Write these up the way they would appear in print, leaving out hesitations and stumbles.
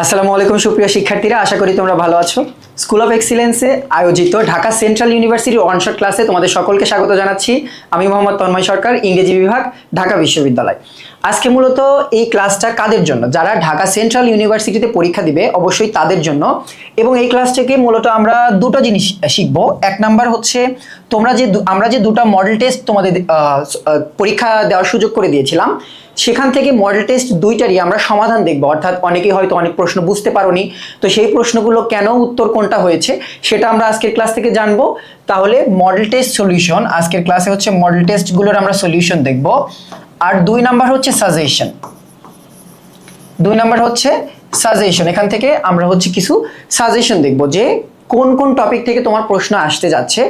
আসসালামু আলাইকুম সুপ্রিয় শিক্ষার্থীরা, আশা করি তোমরা ভালো আছো। স্কুল অফ এক্সিলেন্সে আয়োজিত ঢাকা সেন্ট্রাল ইউনিভার্সিটির অনশট ক্লাসে তোমাদের সকলকে স্বাগত জানাচ্ছি। আমি মোহাম্মদ তন্ময় সরকার, ইংরেজি বিভাগ, ঢাকা বিশ্ববিদ্যালয়। আজকে মূলত এই ক্লাসটা কাদের জন্য? যারা ঢাকা সেন্ট্রাল ইউনিভার্সিটিতে পরীক্ষা দিবে অবশ্যই তাদের জন্য। এবং এই ক্লাস থেকে মূলত আমরা দুটো জিনিস শিখবো। এক নাম্বার হচ্ছে আমরা যে দুটো মডেল টেস্ট তোমাদের পরীক্ষা দেওয়ার সুযোগ করে দিয়েছিলাম, সেখান থেকে মডেল টেস্ট দুইটারই আমরা সমাধান দেখব। অর্থাৎ অনেকেই হয়তো অনেক প্রশ্ন বুঝতে পারোনি, তো সেই প্রশ্নগুলো কেন উত্তর কোনটা হয়েছে সেটা আমরা আজকের ক্লাস থেকে জানবো। তাহলে মডেল টেস্ট সলিউশন, আজকের ক্লাসে হচ্ছে মডেল টেস্টগুলোর আমরা সলিউশন দেখব। আর দুই নাম্বার হচ্ছে সাজেশন। এখান থেকে আমরা হচ্ছে কিছু সাজেশন দেখব যে কোন কোন টপিক থেকে তোমার প্রশ্ন আসতে যাচ্ছে।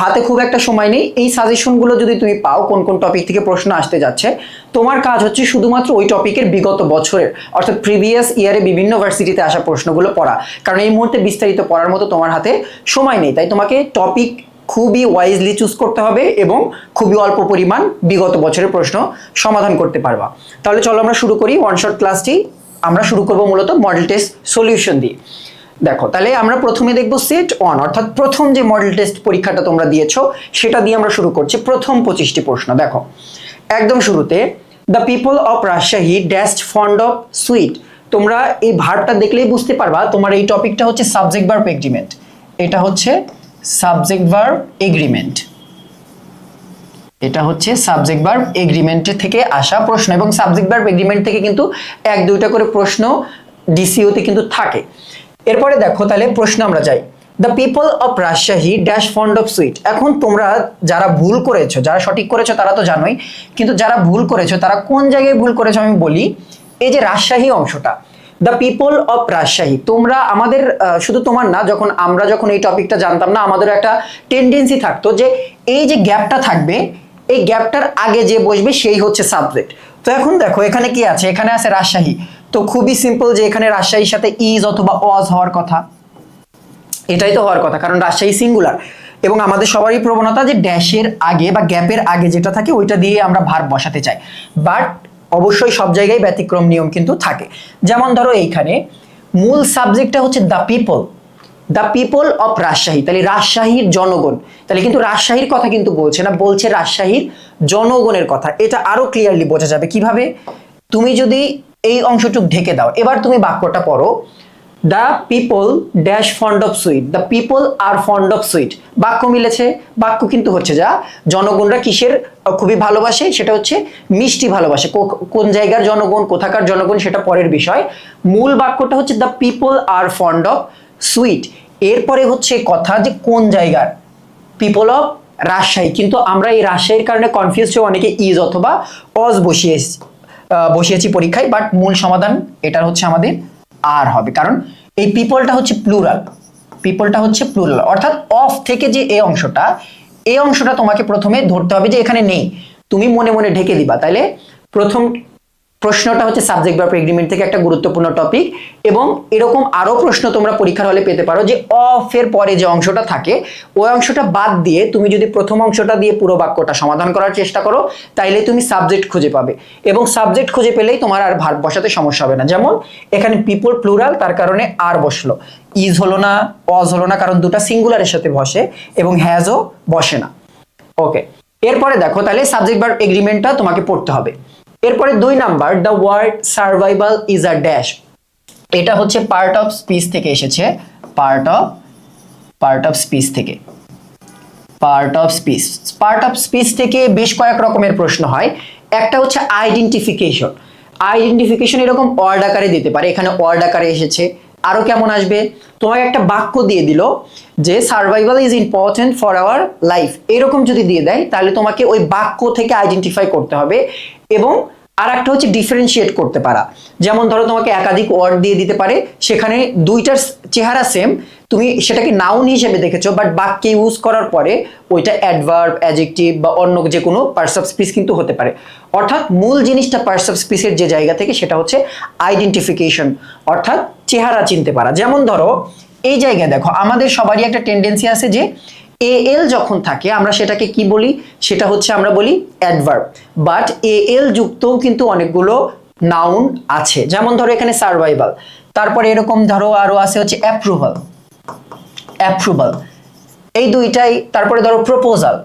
হাতে খুব একটা সময় নেই, এই সাজেশনগুলো যদি তুমি পাও কোন কোন টপিক থেকে প্রশ্ন আসতে যাচ্ছে, তোমার কাজ হচ্ছে শুধুমাত্র ওই টপিকের বিগত বছরের অর্থাৎ প্রিভিয়াস ইয়ারে বিভিন্ন ভার্সিটিতে আসা প্রশ্নগুলো পড়া। কারণ এই মুহূর্তে বিস্তারিত পড়ার মতো তোমার হাতে সময় নেই, তাই তোমাকে টপিক খুবই ওয়াইজলি চুজ করতে হবে এবং খুবই অল্প পরিমাণ বিগত বছরের প্রশ্ন সমাধান করতে পারবা। তাহলে চলো আমরা শুরু করি ওয়ান শট ক্লাসটি। আমরা শুরু করব মূলত মডেল টেস্ট সলিউশন দিয়ে। দেখো, তাহলে আমরা প্রথমে দেখব সেট 1, অর্থাৎ প্রথম যে মডেল টেস্ট পরীক্ষাটা তোমরা দিয়েছো সেটা দিয়ে আমরা শুরু করছি। প্রথম 25টি প্রশ্ন দেখো, একদম শুরুতে the people of Rajshahi dashed fond of sweet. তোমরা এই ভার্বটা দেখলেই বুঝতে পারবা তোমার এই টপিকটা হচ্ছে সাবজেক্ট ভার্ব এগ্রিমেন্ট। এটা হচ্ছে সাবজেক্ট ভার্ব এগ্রিমেন্ট, এটা হচ্ছে সাবজেক্ট ভার্ব এগ্রিমেন্টের থেকে আসা প্রশ্ন। এবং সাবজেক্ট ভার্ব এগ্রিমেন্ট থেকে কিন্তু এক দুইটা করে প্রশ্ন ডিসিওতে কিন্তু থাকে। এরপরে দেখো, তাহলে প্রশ্ন আমরা যাই। The people of Rajshahi dash fond of sweet. এখন তোমরা যারা ভুল করেছো, যারা সঠিক করেছো তারা তো জানোই, কিন্তু যারা ভুল করেছো তারা কোন জায়গায় ভুল করেছো আমি বলি। এই যে রাজশাহী অংশটা, দ্য পিপল অফ রাজশাহী, তোমরা আমাদের শুধু তোমার না, আমরা যখন এই টপিকটা জানতাম না, আমাদের একটা টেন্ডেন্সি থাকতো যে এই যে গ্যাপটা থাকবে, এই গ্যাপটার আগে যে বসবে সেই হচ্ছে সাবজেক্ট। তো এখন দেখো এখানে কি আছে, এখানে আছে রাজশাহী। তো খুবই সিম্পল যে এখানে রাজশাহীর সাথে ইজ অথবা ওয়াজ হওয়ার কথা, এটাই তো হওয়ার কথা, কারণ রাজশাহী সিঙ্গুলার। এবং আমাদের সবারই প্রবণতা যে ড্যাশের আগে বা গ্যাপের আগে যেটা থাকে ওইটা দিয়ে আমরা ভার্ব বসাতে চাই। বাট অবশ্যই সব জায়গায় ব্যতিক্রম নিয়ম কিন্তু থাকে। যেমন ধরো এইখানে মূল সাবজেক্টটা হচ্ছে দ্য পিপল অফ রাজশাহী, তাহলে রাজশাহীর জনগণ। তাহলে কিন্তু রাজশাহীর কথা কিন্তু বলছে না, বলছে রাজশাহীর জনগণের কথা। এটা আরো ক্লিয়ারলি বোঝা যাবে কিভাবে, তুমি যদি এই অংশটুক ঢেকে দাও। এবার তুমি বাক্যটা পড়ো, the people dash fond of sweet, the people are fond of sweet. বাক্য মিলেছে, বাক্য কিন্তু হচ্ছে যা জনগণরা কিসের খুবই ভালোবাসে, সেটা হচ্ছে মিষ্টি ভালোবাসে। কোন জায়গার জনগণ, কোথাকার জনগণ সেটা পরের বিষয়। মূল বাক্যটা হচ্ছে the people are fond of sweet. এরপরে হচ্ছে কথা যে কোন জায়গার, পিপল অফ রাজশাহী। কিন্তু আমরা এই রাজশাহীর কারণে কনফিউজ হয়ে অনেকে ইজ অথবা অজ বসিয়েছি পরীক্ষায়। বাট মূল সমাধান এটার হচ্ছে আমাদের আর হবে, কারণ এই পিপলটা হচ্ছে প্লুরাল। অর্থাৎ অফ থেকে যে এই অংশটা তোমাকে প্রথমে ধরতে হবে যে এখানে নেই, তুমি মনে মনে ঢেকে দিবা। তাইলে প্রথম প্রশ্নটা হচ্ছে সাবজেক্ট ভার্ব এগ্রিমেন্ট থেকে একটা গুরুত্বপূর্ণ টপিক। এবং এরকম আরো প্রশ্ন তোমরা পরীক্ষার হলে পেতে পারো যে অফ এর পরে যে অংশটা থাকে ওই অংশটা বাদ দিয়ে তুমি যদি প্রথম অংশটা দিয়ে পুরো বাক্যটা সমাধান করার চেষ্টা করো, তাইলে তুমি সাবজেক্ট খুঁজে পাবে। এবং সাবজেক্ট খুঁজে পেলেই তোমার আর ভার্ব বসাতে সমস্যা হবে না। যেমন এখানে পিপল প্লুরাল, তার কারণে আর বসলো, ইজ হলো না, অজ হলো না, কারণ দুটা সিঙ্গুলারের সাথে বসে, এবং হ্যাজও বসে না। ওকে, এরপরে দেখো, তাহলে সাবজেক্ট ভার্ব এগ্রিমেন্টটা তোমাকে পড়তে হবে। এরপরে 2 number, the word survival is a dash. এটা হচ্ছে পার্ট অফ স্পিচ থেকে এসেছে, পার্ট অফ স্পিচ থেকে বেশ কয়েক রকমের প্রশ্ন হয়। একটা হচ্ছে আইডেন্টিফিকেশন এরকম ওয়ার্ড আকারে দিতে পারে, এখানে ওয়ার্ড আকারে এসেছে। আরো কেমন আসবে, তোমাকে একটা বাক্য দিয়ে দিল যে survival is important for our life, এরকম যদি দিয়ে দেয় তাহলে তোমাকে ওই বাক্য থেকে আইডেন্টিফাই করতে হবে। এবং আর একটা হচ্ছে ডিফারেন্সিয়েট করতে পারা। যেমন ধরো তোমাকে একাধিক ওয়ার্ড দিয়ে দিতে পারে, সেখানে দুইটার চেহারা সেম, তুমি সেটাকে নাউন হিসেবে দেখেছো, বাট বাক্যে ইউজ করার পরে ওইটা অ্যাডভার্ব, অ্যাডজেক্টিভ বা অন্য যে কোনো পার্টস অফ স্পিচ কিন্তু হতে পারে। অর্থাৎ মূল জিনিসটা পার্টস অফ স্পিচের যে জায়গা থেকে সেটা হচ্ছে আইডেন্টিফিকেশন, অর্থাৎ চেহারা চিনতে পারা। যেমন ধরো এই জায়গায় দেখো, আমাদের সবারই একটা টেন্ডেন্সি আছে যে এল যখন থাকে আমরা সেটাকে কি বলি, সেটা হচ্ছে আমরা বলি অ্যাডভার্ব। বাট এল যুক্তও কিন্তু অনেকগুলো নাউন আছে, যেমন ধরো এখানে সার্ভাইভাল, তারপরে এরকম ধরো আরো আছে হচ্ছে অ্যাপ্রুভাল, অ্যাপ্রুভাল এই দুইটাই, তারপরে ধরো প্রপোজাল,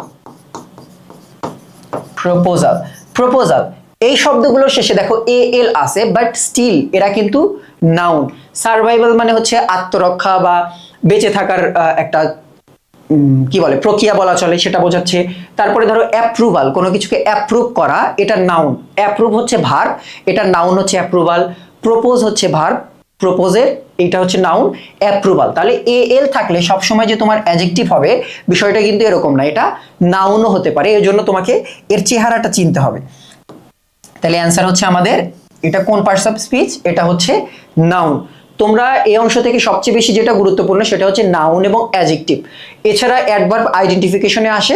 প্রপোজাল, প্রপোজাল এই শব্দগুলোর শেষে দেখো এ এল আছে, বাট স্টিল এরা কিন্তু নাউন। সার্ভাইভাল মানে হচ্ছে আত্মরক্ষা বা বেঁচে থাকার একটা কি বলে প্রক্রিয়া বলা চলে, সেটা বোঝাচ্ছে। তারপরে ধরো অ্যাপ্রুভাল, কোনো কিছুকে অ্যাপ্রুভ করা, এটা নাউন। অ্যাপ্রুভ হচ্ছে ভার্ব, এটা নাউন হচ্ছে অ্যাপ্রুভাল। প্রপোজ হচ্ছে ভার্ব, প্রপোজের এটা হচ্ছে নাউন, অ্যাপ্রুভাল। তাহলে এ এল থাকলে সবসময় যে তোমার অ্যাডজেক্টিভ হবে বিষয়টা কিন্তু এরকম না, এটা নাউনও হতে পারে, এর জন্য তোমাকে এর চেহারাটা চিনতে হবে। তাহলে অ্যান্সার হচ্ছে আমাদের এটা কোন পার্টস অফ স্পিচ, এটা হচ্ছে নাউন। তোমরা এই অংশ থেকে সবচেয়ে বেশি যেটা গুরুত্বপূর্ণ সেটা হচ্ছে নাউন এবং অ্যাডজেক্টিভ। এছাড়া অ্যাডভার্ব আইডেন্টিফিকেশনে আসে,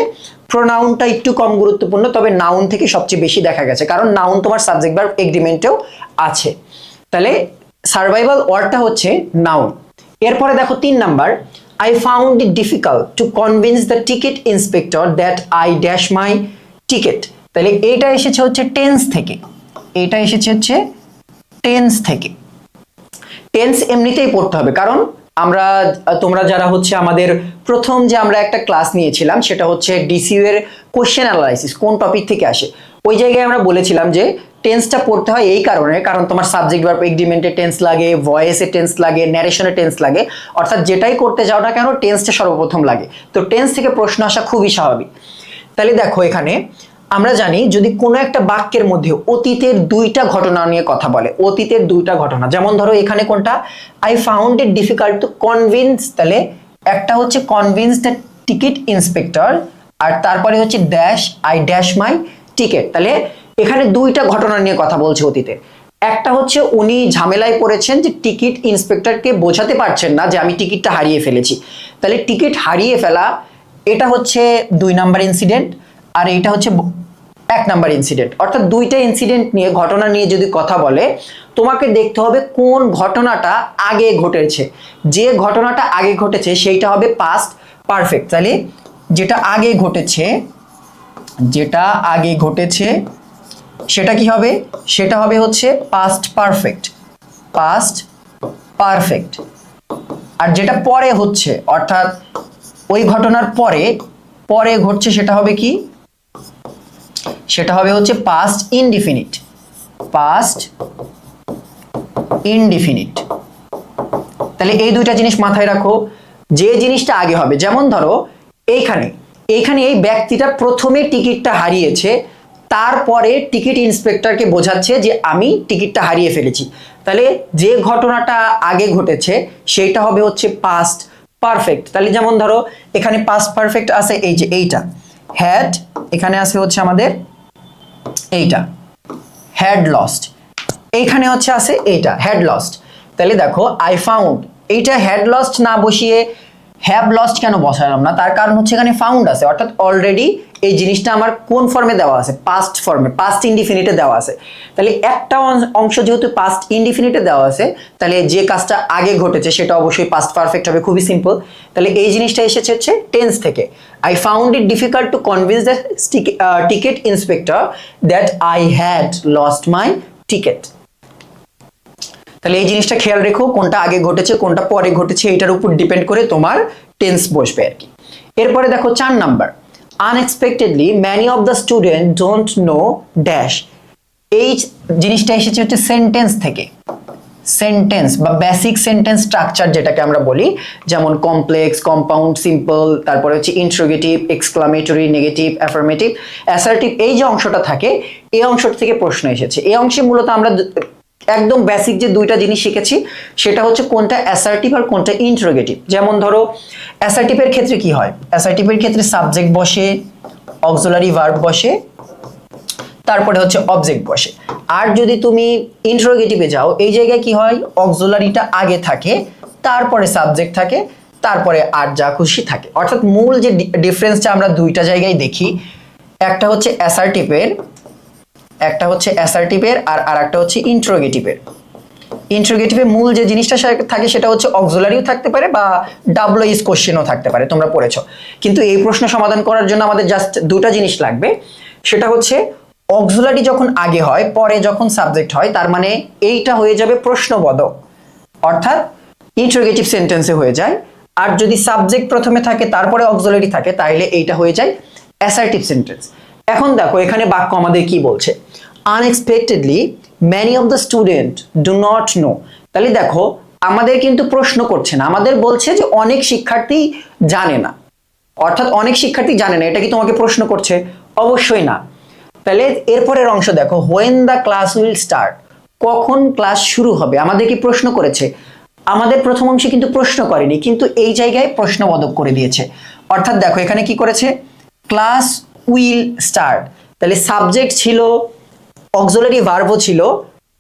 প্রোনাউনটা একটু কম গুরুত্বপূর্ণ, তবে নাউন থেকে সবচেয়ে বেশি দেখা গেছে, কারণ নাউন তোমার সাবজেক্ট ভার্ব এগ্রিমেন্টেও আছে। তাহলে সার্ভাইভাল ওয়ার্ডটা হচ্ছে নাউন। এরপরে দেখো 3 number, I found it difficult to convince the ticket inspector that I dash my ticket. তাহলে এটা এসেছে হচ্ছে টেন্স থেকে, এটা এসেছে হচ্ছে টেন্স থেকে। টেন্স এমনিতেই পড়তে হবে, কারণ আমরা তোমরা যারা হচ্ছে আমাদের প্রথম যে আমরা একটা ক্লাস নিয়েছিলাম সেটা হচ্ছে ডিসিইউ এর কোশ্চেন অ্যানালাইসিস কোন টপিক থেকে আসে, ওই জায়গায় আমরা বলেছিলাম যে টেন্সটা পড়তে হয় এই কারণে, কারণ তোমার সাবজেক্ট ভার্ব এগ্রিমেন্টে টেন্স লাগে, ভয়েসে টেন্স লাগে, ন্যারেশনে টেন্স লাগে, অর্থাৎ যেটাই করতে যাও না কেন টেন্সটা সর্বপ্রথম লাগে। তো টেন্স থেকে প্রশ্ন আসা খুবই স্বাভাবিক। তাহলে দেখো এখানে আমরা জানি যদি কোনো একটা বাক্যের মধ্যে অতীতের দুইটা ঘটনা নিয়ে কথা বলে, অতীতের দুইটা ঘটনা, যেমন ধরো এখানে কোনটা, I found it difficult to convince, তাহলে একটা হচ্ছে কনভিন্স দ্য টিকিট ইন্সপেক্টর, আর তারপরে হচ্ছে dash I dash my ticket. তাহলে এখানে দুইটা ঘটনা নিয়ে কথা বলছে অতীতের। একটা হচ্ছে উনি ঝামেলায় পড়েছেন যে টিকিট ইন্সপেক্টরকে বোঝাতে পারছেন না যে আমি টিকিটটা হারিয়ে ফেলেছি, তাহলে টিকিট হারিয়ে ফেলা এটা হচ্ছে 2 নাম্বার ইনসিডেন্ট, আর এটা হচ্ছে 1 নাম্বার ইনসিডেন্ট। অর্থাৎ দুইটা ইনসিডেন্ট নিয়ে ঘটনা নিয়ে যদি কথা বলে তোমাকে দেখতে হবে কোন ঘটনাটা আগে ঘটেছে, যে ঘটনাটা আগে ঘটেছে সেইটা হবে পাস্ট পারফেক্ট। তাহলে যেটা আগে ঘটেছে, যেটা আগে ঘটেছে সেটা কি হবে, সেটা হবে হচ্ছে পাস্ট পারফেক্ট, পাস্ট পারফেক্ট। আর যেটা পরে হচ্ছে অর্থাৎ ওই ঘটনার পরে পরে ঘটছে সেটা হবে কি, সেটা হবে হচ্ছে পাস্ট ইনডিফিনিট, পাস্ট ইনডিফিনিট। তাহলে এই দুইটা জিনিস মাথায় রাখো, যে জিনিসটা আগে হবে, যেমন ধরো এইখানে এইখানে এই ব্যক্তিটা প্রথমে টিকিটটা হারিয়েছে, তারপরে টিকিট ইন্সপেক্টরকে বোঝাচ্ছে যে আমি টিকিটটা হারিয়ে ফেলেছি, তাহলে যে ঘটনাটা আগে ঘটেছে সেইটা হবে হচ্ছে পাস্ট পারফেক্ট। তাহলে যেমন ধরো এখানে পাস্ট পারফেক্ট আছে এই যে এইটা হ্যাড, এখানে আছে হচ্ছে আমাদের এইটা হ্যাড লস্ট, এইখানে হচ্ছে আছে এইটা হ্যাড লস্ট। তাহলে দেখো আই ফাউন্ড, এইটা হ্যাড লস্ট না বসিয়ে হ্যাভ লস্ট কেন বসালাম না, তার কারণ হচ্ছে এখানে ফাউন্ড আছে, অর্থাৎ অলরেডি এই জিনিসটা আমার কোন ফর্মে দেওয়া আছে, পাস্ট ফর্মে, পাস্ট ইনডিফিনিটে দেওয়া আছে। তাহলে একটা অংশ যেহেতু পাস্ট ইনডিফিনিটে দেওয়া আছে, তাহলে যে কাজটা আগে ঘটেছে সেটা অবশ্যই পাস্ট পারফেক্ট হবে, খুবই সিম্পল। তাহলে এই জিনিসটা এসেছে হচ্ছে টেন্স থেকে, I found it difficult to convince the ticket inspector that I had lost my ticket. তাহলে এই জিনিসটা খেয়াল রেখো, কোনটা আগে ঘটেছে কোনটা পরে ঘটেছে এটার উপর ডিপেন্ড করে তোমার টেন্স বসবে আর কি। এরপরে দেখো 4 number, unexpectedly many of the student don't know dash. এই জিনিসটা এসেছে হচ্ছে সেন্টেন্স থেকে, সেন্টেন্স বা বেসিক সেন্টেন্স স্ট্রাকচার যেটাকে আমরা বলি, যেমন কমপ্লেক্স, কম্পাউন্ড, সিম্পল, তারপরে হচ্ছে interrogative, exclamatory, negative, affirmative, assertive, এই যে অংশটা থাকে এই অংশটা থেকে প্রশ্ন এসেছে। এই অংশে মূলত আমরা একদম বেসিক যে দুইটা জিনিস শিখেছি সেটা হচ্ছে কোনটা অ্যাসার্টিভ আর কোনটা ইন্ট্রোগেটিভ। যেমন ধরো অ্যাসার্টিভের ক্ষেত্রে কি হয়, অ্যাসার্টিভের ক্ষেত্রে সাবজেক্ট বসে, অক্সিলারি ভার্ব বসে, তারপরে হচ্ছে অবজেক্ট বসে। আর যদি তুমি ইন্ট্রোগেটিভে যাও এই জায়গায় কি হয়, অক্সিলারিটা আগে থাকে, তারপরে সাবজেক্ট থাকে, তারপরে আর যা খুশি থাকে। অর্থাৎ মূল যে ডিফারেন্সটা আমরা দুইটা জায়গায় দেখি, একটা হচ্ছে অ্যাসার্টিভের, একটা হচ্ছে অ্যাসার্টিভের আর আরেকটা হচ্ছে ইন্ট্রোগেটিভের। ইন্ট্রোগেটিভে মূল যে জিনিসটা থাকে সেটা হচ্ছে অক্সিলারিও থাকতে পারে বা ডাব্লিউএইচ কোশ্চেনও থাকতে পারে, তোমরা পড়েছো। কিন্তু এই প্রশ্ন সমাধান করার জন্য আমাদের জাস্ট দুটো জিনিস লাগবে, সেটা হচ্ছে অক্সিলারি যখন আগে হয় পরে যখন সাবজেক্ট হয়, তার মানে এইটা হয়ে যাবে প্রশ্নবোধক, অর্থাৎ ইন্টারোগেটিভ সেন্টেন্সে হয়ে যায়। আর যদি সাবজেক্ট প্রথমে থাকে তারপরে অক্সিলারি থাকে, তাহলে এইটা হয়ে যায় অ্যাসার্টিভ সেন্টেন্স। এখন দেখো এখানে বাক্য আমাদের কি বলছে, unexpectedly many of the student do not know। তাহলে দেখো আমাদের কিন্তু প্রশ্ন করছে না, আমাদের বলছে যে অনেক শিক্ষার্থী জানে না, অর্থাৎ অনেক শিক্ষার্থী জানে না। এটা কি তোমাকে প্রশ্ন করছে? অবশ্যই না। তাহলে এরপরের অংশ দেখো, when the class will start, কখন ক্লাস শুরু হবে। আমাদের কি প্রশ্ন করেছে? আমাদের প্রথম অংশে কিন্তু প্রশ্ন করেনি, কিন্তু এই জায়গায় প্রশ্নবোধক করে দিয়েছে। অর্থাৎ দেখো এখানে কি করেছে, ক্লাস উইল স্টার্ট, তাহলে সাবজেক্ট ছিল, অক্সিলারি ভার্বও ছিল,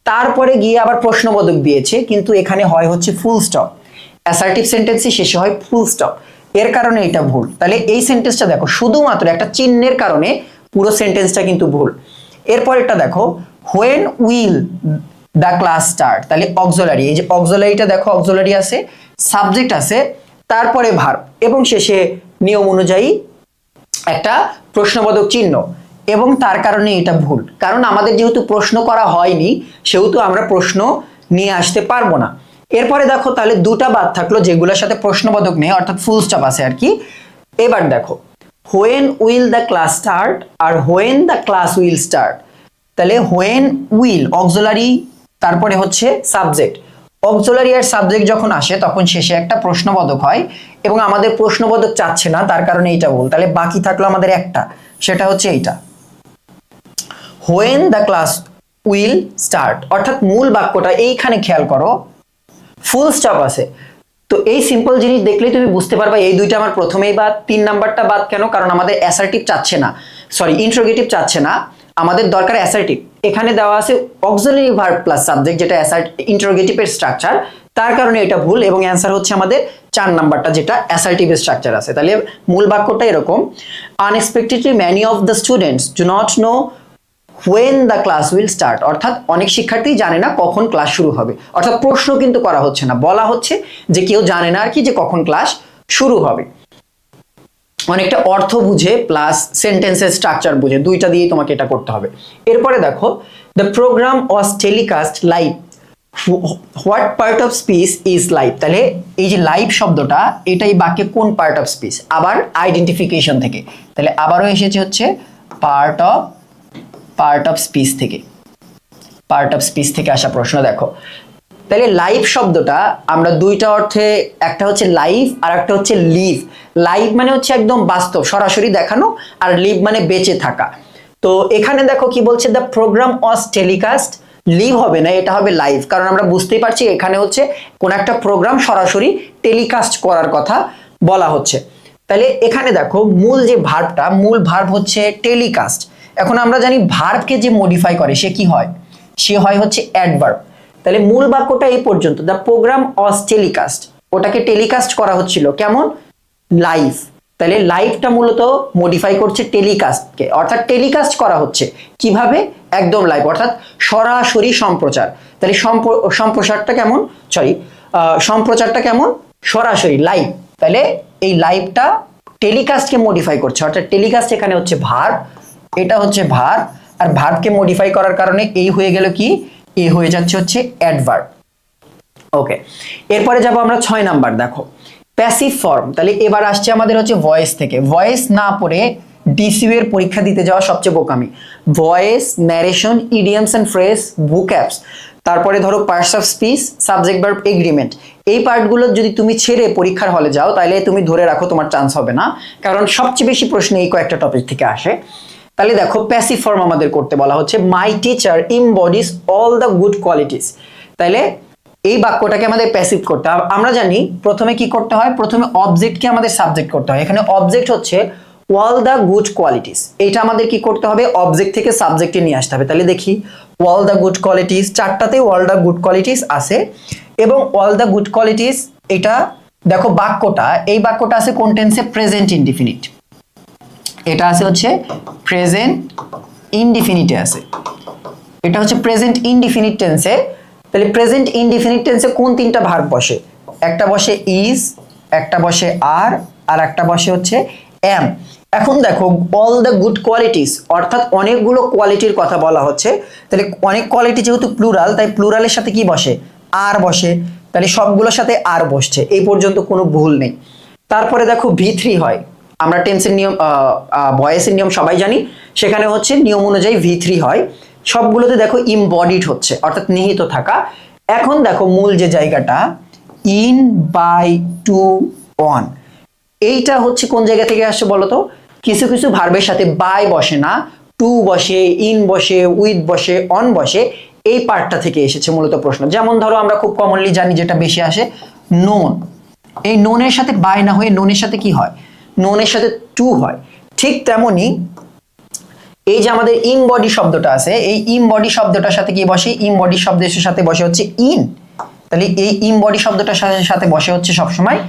তারপরে গিয়ে আবার প্রশ্নবোধক দিয়েছে, কিন্তু এখানে হয় হচ্ছে ফুল স্টপ। অ্যাসার্টিভ সেন্টেন্সে শেষে হয় ফুল স্টপ, এর কারণে এটা ভুল। তাহলে এই সেন্টেন্সটা দেখো শুধুমাত্র একটা চিহ্নের কারণে পুরো সেন্টেন্সটা কিন্তু ভুল। এরপরেরটা দেখো, when will the class start, তাহলে অক্সিলারি, এই যে অক্সিলারিটা দেখো, অক্সিলারি আছে, সাবজেক্ট আছে, তারপরে ভার্ব এবং শেষে নিয়ম অনুযায়ী একটা প্রশ্নবোধক চিহ্ন, এবং তার কারণে এটা ভুল। কারণ আমাদের যেহেতু প্রশ্ন করা হয়নি, সেহেতু আমরা প্রশ্ন নিয়ে আসতে পারবো না। এরপরে দেখো তাহলে দুটা বাদ থাকলো যেগুলোর সাথে প্রশ্নবোধক নেই, অর্থাৎ ফুল স্টপ আছে আর কি। এবার দেখো, when will the class start আর when the class will start, তাহলে when will অক্সিলারি, তারপরে হচ্ছে সাবজেক্ট। অক্সিলারি আর সাবজেক্ট যখন আসে তখন শেষে একটা প্রশ্নবোধক হয়, এবং আমাদের প্রশ্নবোধক চাচ্ছে না, তার কারণে এইটা ভুল। তাহলে বাকি থাকলো আমাদের একটা, সেটা হচ্ছে এইটা, when the class will start। অর্থাৎ মূল বাক্যটা এইখানে খেয়াল করো, ফুল স্টপ আছে। তো এই সিম্পল জিনিস দেখলেই তুমি বুঝতে পারবা এই দুইটা আমার প্রথমেই বাদ। 3 নাম্বারটা বাদ কেন? কারণ আমাদের অ্যাসার্টিভ চাচ্ছে না, সরি ইন্টারোগেটিভ চাচ্ছে না, আমাদের দরকার অ্যাসার্টিভ। এখানে দেওয়া আছে অক্সিলারি ভার্ব প্লাস সাবজেক্ট, যেটা ইন্টারোগেটিভের স্ট্রাকচার, তার কারণে এটা ভুল। এবং অ্যান্সার হচ্ছে আমাদের 4 নাম্বারটা, যেটা অ্যাসার্টিভের স্ট্রাকচার আছে। তাহলে মূল বাক্যটা এরকম, unexpectedly many of the students do not know when the class will start, অর্থাৎ অনেক শিক্ষার্থী জানে না কখন ক্লাস শুরু হবে। অর্থাৎ প্রশ্ন কিন্তু করা হচ্ছে না, বলা হচ্ছে যে কেউ জানে না আর কি যে কখন ক্লাস শুরু হবে। অনেকটা অর্থ বুঝে প্লাস সেন্টেন্সের স্ট্রাকচার বুঝে, দুইটা দিয়ে তোমাকে এটা করতে হবে। এরপরে দেখো, the programme was telecast live, what part of speech is live. তাহলে এই যে লাইভ শব্দটা, এটাই বাক্যে কোন পার্ট অফ স্পিচ? আবার আইডেন্টিফিকেশন থেকে, তাহলে আবারও এসেছে হচ্ছে পার্ট অফ স্পিচ থেকে, পার্ট অফ স্পিচ থেকে আসা প্রশ্ন। দেখো তাহলে লাইভ শব্দটা আমরা দুইটা অর্থে, একটা হচ্ছে লাইভ আর একটা হচ্ছে লিভ। লাইভ মানে হচ্ছে একদম বাস্তব, সরাসরি দেখানো, আর লিভ মানে বেঁচে থাকা। তো এখানে দেখো কি বলছে, the programme was telecast, live হবে না, এটা হবে লাইভ। কারণ আমরা বুঝতেই পারছি এখানে হচ্ছে কোন একটা প্রোগ্রাম সরাসরি টেলিকাস্ট করার কথা বলা হচ্ছে। তাহলে এখানে দেখো মূল যে ভার্বটা, মূল ভার্ব হচ্ছে টেলিকাস্ট। এখন আমরা জানি ভার্বকে যে মডিফাই করে সে কি হয়? সে হয় হচ্ছে অ্যাডভার্ব। তাহলে মূল বাক্যটা এই পর্যন্ত, দ্য প্রোগ্রাম ওয়াজ টেলিকাস্ট, ওটাকে টেলিকাস্ট করা হচ্ছিল কেমন? লাইভ। তাহলে লাইভটা মূলত মডিফাই করছে টেলিকাস্টকে, অর্থাৎ টেলিকাস্ট করা হচ্ছে কিভাবে? একদম লাইভ, অর্থাৎ সরাসরি সম্প্রচার। তাহলে সম্প্রচারটা কেমন, সম্প্রচারটা কেমন? সরাসরি লাইভ। তাহলে এই লাইভটা টেলিকাস্টকে মডিফাই করছে, অর্থাৎ টেলিকাস্ট এখানে হচ্ছে ভার্ব, এটা হচ্ছে ভার্ব, আর ভার্বকে মডিফাই করার কারণে এই হয়ে গেল কি? এ হয়ে যাচ্ছে হচ্ছে অ্যাডভার্ব। ওকে, এরপরে যাব আমরা 6 নাম্বার। দেখো প্যাসিভ ফর্ম। তাহলে এবার আসছে আমাদের হচ্ছে ভয়েস থেকে। ভয়েস না পড়ে ডিসিউ এর পরীক্ষা দিতে যাওয়া সবচেয়ে বোকামি। Voice, narration, idioms and phrase, vocabs, তারপরে ধরো parts of speech, subject verb, agreement, এই পার্টগুলো যদি তুমি ছেড়ে পরীক্ষার হলে যাও তাহলে তুমি ধরে রাখো তোমার চান্স হবে না, কারণ সবচেয়ে বেশি প্রশ্ন এই কয়েকটা টপিক থেকে আসে। তাহলে দেখো প্যাসিভ ফর্ম আমাদের করতে বলা হচ্ছে, my teacher embodies all the good qualities. তাহলে এই বাক্যটাকে আমাদের প্যাসিভ করতে হবে। আমরা জানি প্রথমে কি করতে হয়, প্রথমে অবজেক্টকে আমাদের সাবজেক্ট করতে হয়। এখানে অবজেক্ট হচ্ছে অল দ্য গুড কোয়ালিটিস, এইটা আমাদের কি করতে হবে? অবজেক্ট থেকে সাবজেক্টে নিয়ে আসতে হবে। তাহলে দেখি অল দ্য গুড কোয়ালিটিস, চারটাতেই অল দ্য গুড কোয়ালিটিস আছে, এবং অল দ্য গুড কোয়ালিটিস এটা দেখো বাক্যটা, এই বাক্যটা আছে কোন টেন্সে? Present indefinite. এটা আছে হচ্ছে প্রেজেন্ট ইনডিফিনিটে আছে, এটা হচ্ছে প্রেজেন্ট ইনডিফিনিট টেন্সে। তাহলে প্রেজেন্ট ইনডিফিনিট টেন্সে কোন তিনটা ভার্ব বসে? একটা বসে ইজ, একটা বসে আর একটা বসে হচ্ছে এম। এখন দেখো অল দ্য গুড কোয়ালিটিস, অর্থাৎ অনেকগুলো কোয়ালিটির কথা বলা হচ্ছে। তাহলে অনেক কোয়ালিটি যেহেতু প্লুরাল, তাই প্লুরালের সাথে কি বসে? আর বসে। তাহলে সবগুলোর সাথে আর বসছে, এই পর্যন্ত কোনো ভুল নেই। তারপরে দেখো V3 হয়, আমরা টেন্সের নিয়ম ভয়েসের নিয়ম সবাই জানি, সেখানে হচ্ছে নিয়ম অনুযায়ী V3 হয়। সবগুলোতে দেখো ইমবডিড হচ্ছে, অর্থাৎ নিহিত থাকা। এখন দেখো মূল যে জায়গাটা, ইন, বাই, টু, অন, এইটা হচ্ছে কোন জায়গা থেকে আসছে বলো তো? কিছু কিছু ভার্বের সাথে বাই বসে না, টু বসে, ইন বসে, উইথ বসে, অন বসে, এই পার্টটা থেকে এসেছে মূলত প্রশ্ন। যেমন ধরো আমরা খুব কমনলি জানি যেটা বেশি আসে, নোন। এই নোনের সাথে বাই না হয়ে নোনের সাথে কি হয়? নোনের সাথে টু হয়। ঠিক তেমনি এই যে আমাদের ইমবডি শব্দটা আছে, এই ইমবডি শব্দটার সাথে কি বসে? ইমবডি শব্দের সাথে বসে হচ্ছে ইন। তাহলে এই ইমবডি শব্দটার সাথে বসে হচ্ছে সবসময়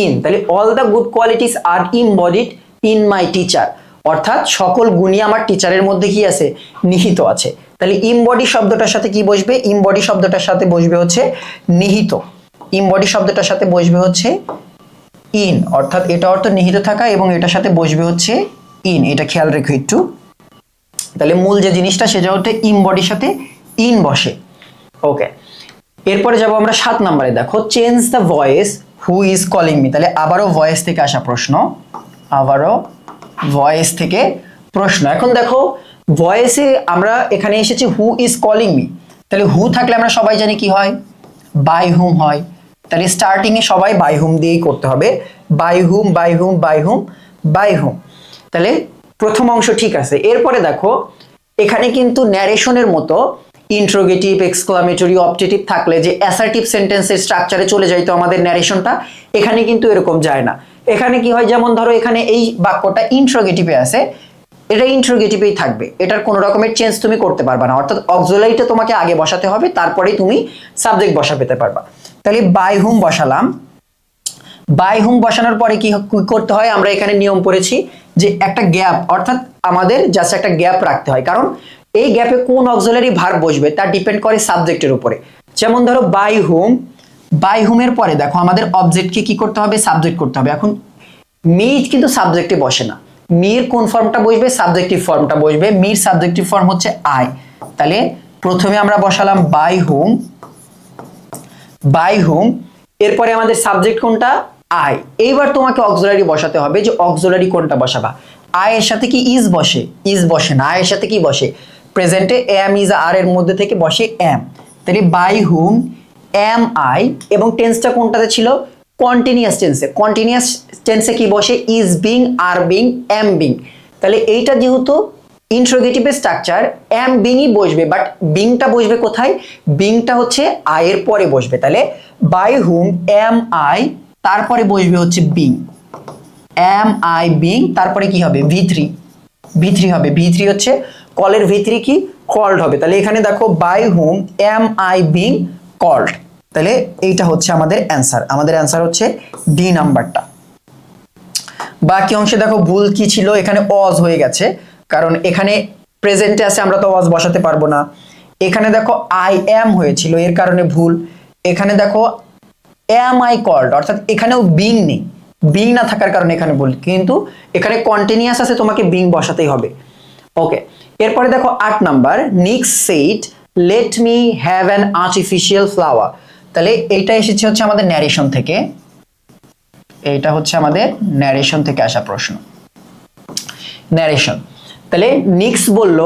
ইন। তাহলে অল দ্য গুড কোয়ালিটিস আর ইমবডিড ইন মাই টিচার, অর্থাৎ সকল গুণই আমার টিচারের মধ্যে কি আছে? নিহিত আছে। তাহলে ইমবডি শব্দটার সাথে কি বসবে? ইমবডি শব্দটার সাথে বসবে হচ্ছে নিহিত। ইমবডি শব্দটার সাথে বসবে হচ্ছে ইন, অর্থাৎ এটা অর্থ নিহিত থাকা, এবং এটার সাথে বসবে হচ্ছে ইন। এটা খেয়াল রেখো একটু। তাহলে মূল যে জিনিসটা সেটা হচ্ছে ইমবডির সাথে ইন বসে। ওকে, এরপরে যাব আমরা 7 নম্বরে। দেখো change the voice who is calling me. তাহলে আবারও ভয়েস থেকে আসা প্রশ্ন, আবারও ভয়েস থেকে প্রশ্ন। এখন দেখো ভয়েসে আমরা এখানে এসেছি হু ইজ কলিং মি। তাহলে হু থাকলে আমরা সবাই জানি কি হয়? বাই হুম হয়। তাহলে স্টার্টিং এ সবাই বাই হুম দিয়েই করতে হবে, by whom, by whom, by whom, by whom. তাহলে প্রথম অংশ ঠিক আছে। এরপরে দেখো এখানে কিন্তু ন্যারেশনের মতো ইন্ট্রোগেটিভ, এক্সক্লামেটরি, অবজেক্টিভ থাকলে যে অ্যাসার্টিভ সেন্টেন্সের স্ট্রাকচারে চলে যাইতো আমাদের ন্যারেশনটা, এখানে কিন্তু এরকম যায় না। এখানে কি হয়? যেমন ধরো এখানে এই বাক্যটা ইন্ট্রোগেটিভে আছে, এটা ইন্ট্রোগেটিভেই থাকবে, এটার কোনো রকমের চেঞ্জ তুমি করতে পারবে না। অর্থাৎ অক্সিলারিটা তোমাকে আগে বসাতে হবে, তারপরেই তুমি সাবজেক্ট বসাতে পারবা। তাহলে বাই হুম বসালাম। বাই হুম বসানোর পরে কি করতে হয়? আমরা এখানে নিয়ম পড়েছি যে একটা গ্যাপ, অর্থাৎ আমাদের জাস্ট একটা গ্যাপ রাখতে হয়, কারণ এই গ্যাপে কোন অক্সিলারি ভার্ব বসবে তা ডিপেন্ড করে সাবজেক্টের উপরে। যেমন ধরো বাই হুম, বাই হুমের পরে দেখো আমাদের অবজেক্টকে কি করতে হবে? সাবজেক্ট করতে হবে। এখন মি কিন্তু সাবজেক্টে বসে না, মির কোন ফর্মটা বসবে? সাবজেক্টিভ ফর্মটা বসবে। মির সাবজেক্টিভ ফর্ম হচ্ছে আই। তাহলে প্রথমে আমরা বসালাম বাই হুম, বাই হুম, এরপরে আমাদের সাবজেক্ট কোনটা? আই। এইবার তোমাকে অক্সিলারি বসাতে হবে, যে অক্সিলারি কোনটা বসাবা। আই এর সাথে কি ইজ বসে? ইজ বসে না। আই এর সাথে কি বসে? প্রেজেন্টে এম, ইজ, আর এর মধ্যে থেকে বসে এম। তাহলে বাই হুম এম আই, এবং টেন্সটা কোনটাতে ছিল? কন্টিনিউয়াস টেন্সে। কন্টিনিউয়াস টেন্সে কি বসে? Is being, are being, am being. তাহলে এইটা যেহেতু ইন্ট্রোগেটিভের স্ট্রাকচার, এম বিংই বসবে, বাট বিংটা বসবে কোথায়? বিংটা হচ্ছে আই এর পরে বসবে। তাহলে বাই হুম এম আই, তারপরে বসবে হচ্ছে বিং, এম আই বিং, তারপরে কি হবে? V3, V3 হবে। V3 হচ্ছে কলের V3 কি? কল্ড হবে। তাহলে এখানে দেখো by whom am I being called. তাহলে এইটা হচ্ছে আমাদের অ্যান্সার। আমাদের অ্যান্সার হচ্ছে ডি নাম্বারটা। বাকি অংশে দেখো ভুল কি ছিল? এখানে অজ হয়ে গেছে, কারণ এখানে প্রেজেন্টে আছে, আমরা তো অজ বসাতে পারবো না। এখানে দেখো আই এম হয়েছিল, এর কারণে ভুল। এখানে দেখো এম আই কল্ড, অর্থাৎ এখানেও বিং নেই, বিং না থাকার কারণে এখানে ভুল, কিন্তু এখানে কন্টিনিউয়াস আছে, তোমাকে বিং বসাতেই হবে। ওকে, এরপরে দেখো 8 number, NIX said let me have an artificial flower. তাহলে এইটা এসেছে হচ্ছে আমাদের ন্যারেশন থেকে, এইটা হচ্ছে আমাদের ন্যারেশন থেকে আসা প্রশ্ন। ন্যারেশন, তাহলে নিক্স বলল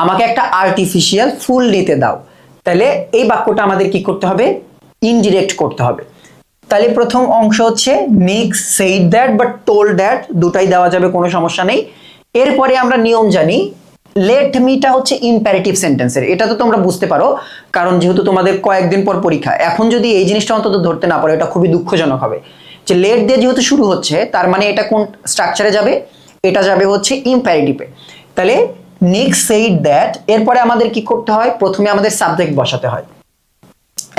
আমাকে একটা আর্টিফিশিয়াল ফুল নিতে দাও। তাহলে এই বাক্যটা আমাদের কি করতে হবে? ইনডিরেক্ট করতে হবে। তাহলে প্রথম অংশ হচ্ছে NIX said that but told that, দুটাই দেওয়া যাবে, কোনো সমস্যা নেই। এরপরে আমরা নিয়ম জানি, লেট মিটা হচ্ছে ইম্পারেটিভ সেন্টেন্সের, এটা তো তোমরা বুঝতে পারো, কারণ যেহেতু তোমাদের কয়েকদিন পর পরীক্ষা। এখন যদি এই জিনিসটা অন্তত ধরতে না পারো, এটা খুবই দুঃখজনক হবে। যে লেট দিয়ে যেহেতু শুরু হচ্ছে, তার মানে এটা কোন স্ট্রাকচারে যাবে? এটা যাবে হচ্ছে ইম্পারেটিভে। তাহলে নিক্স সেইড দ্যাট, এরপরে আমাদের কি করতে হয়? প্রথমে আমাদের সাবজেক্ট বসাতে হয়।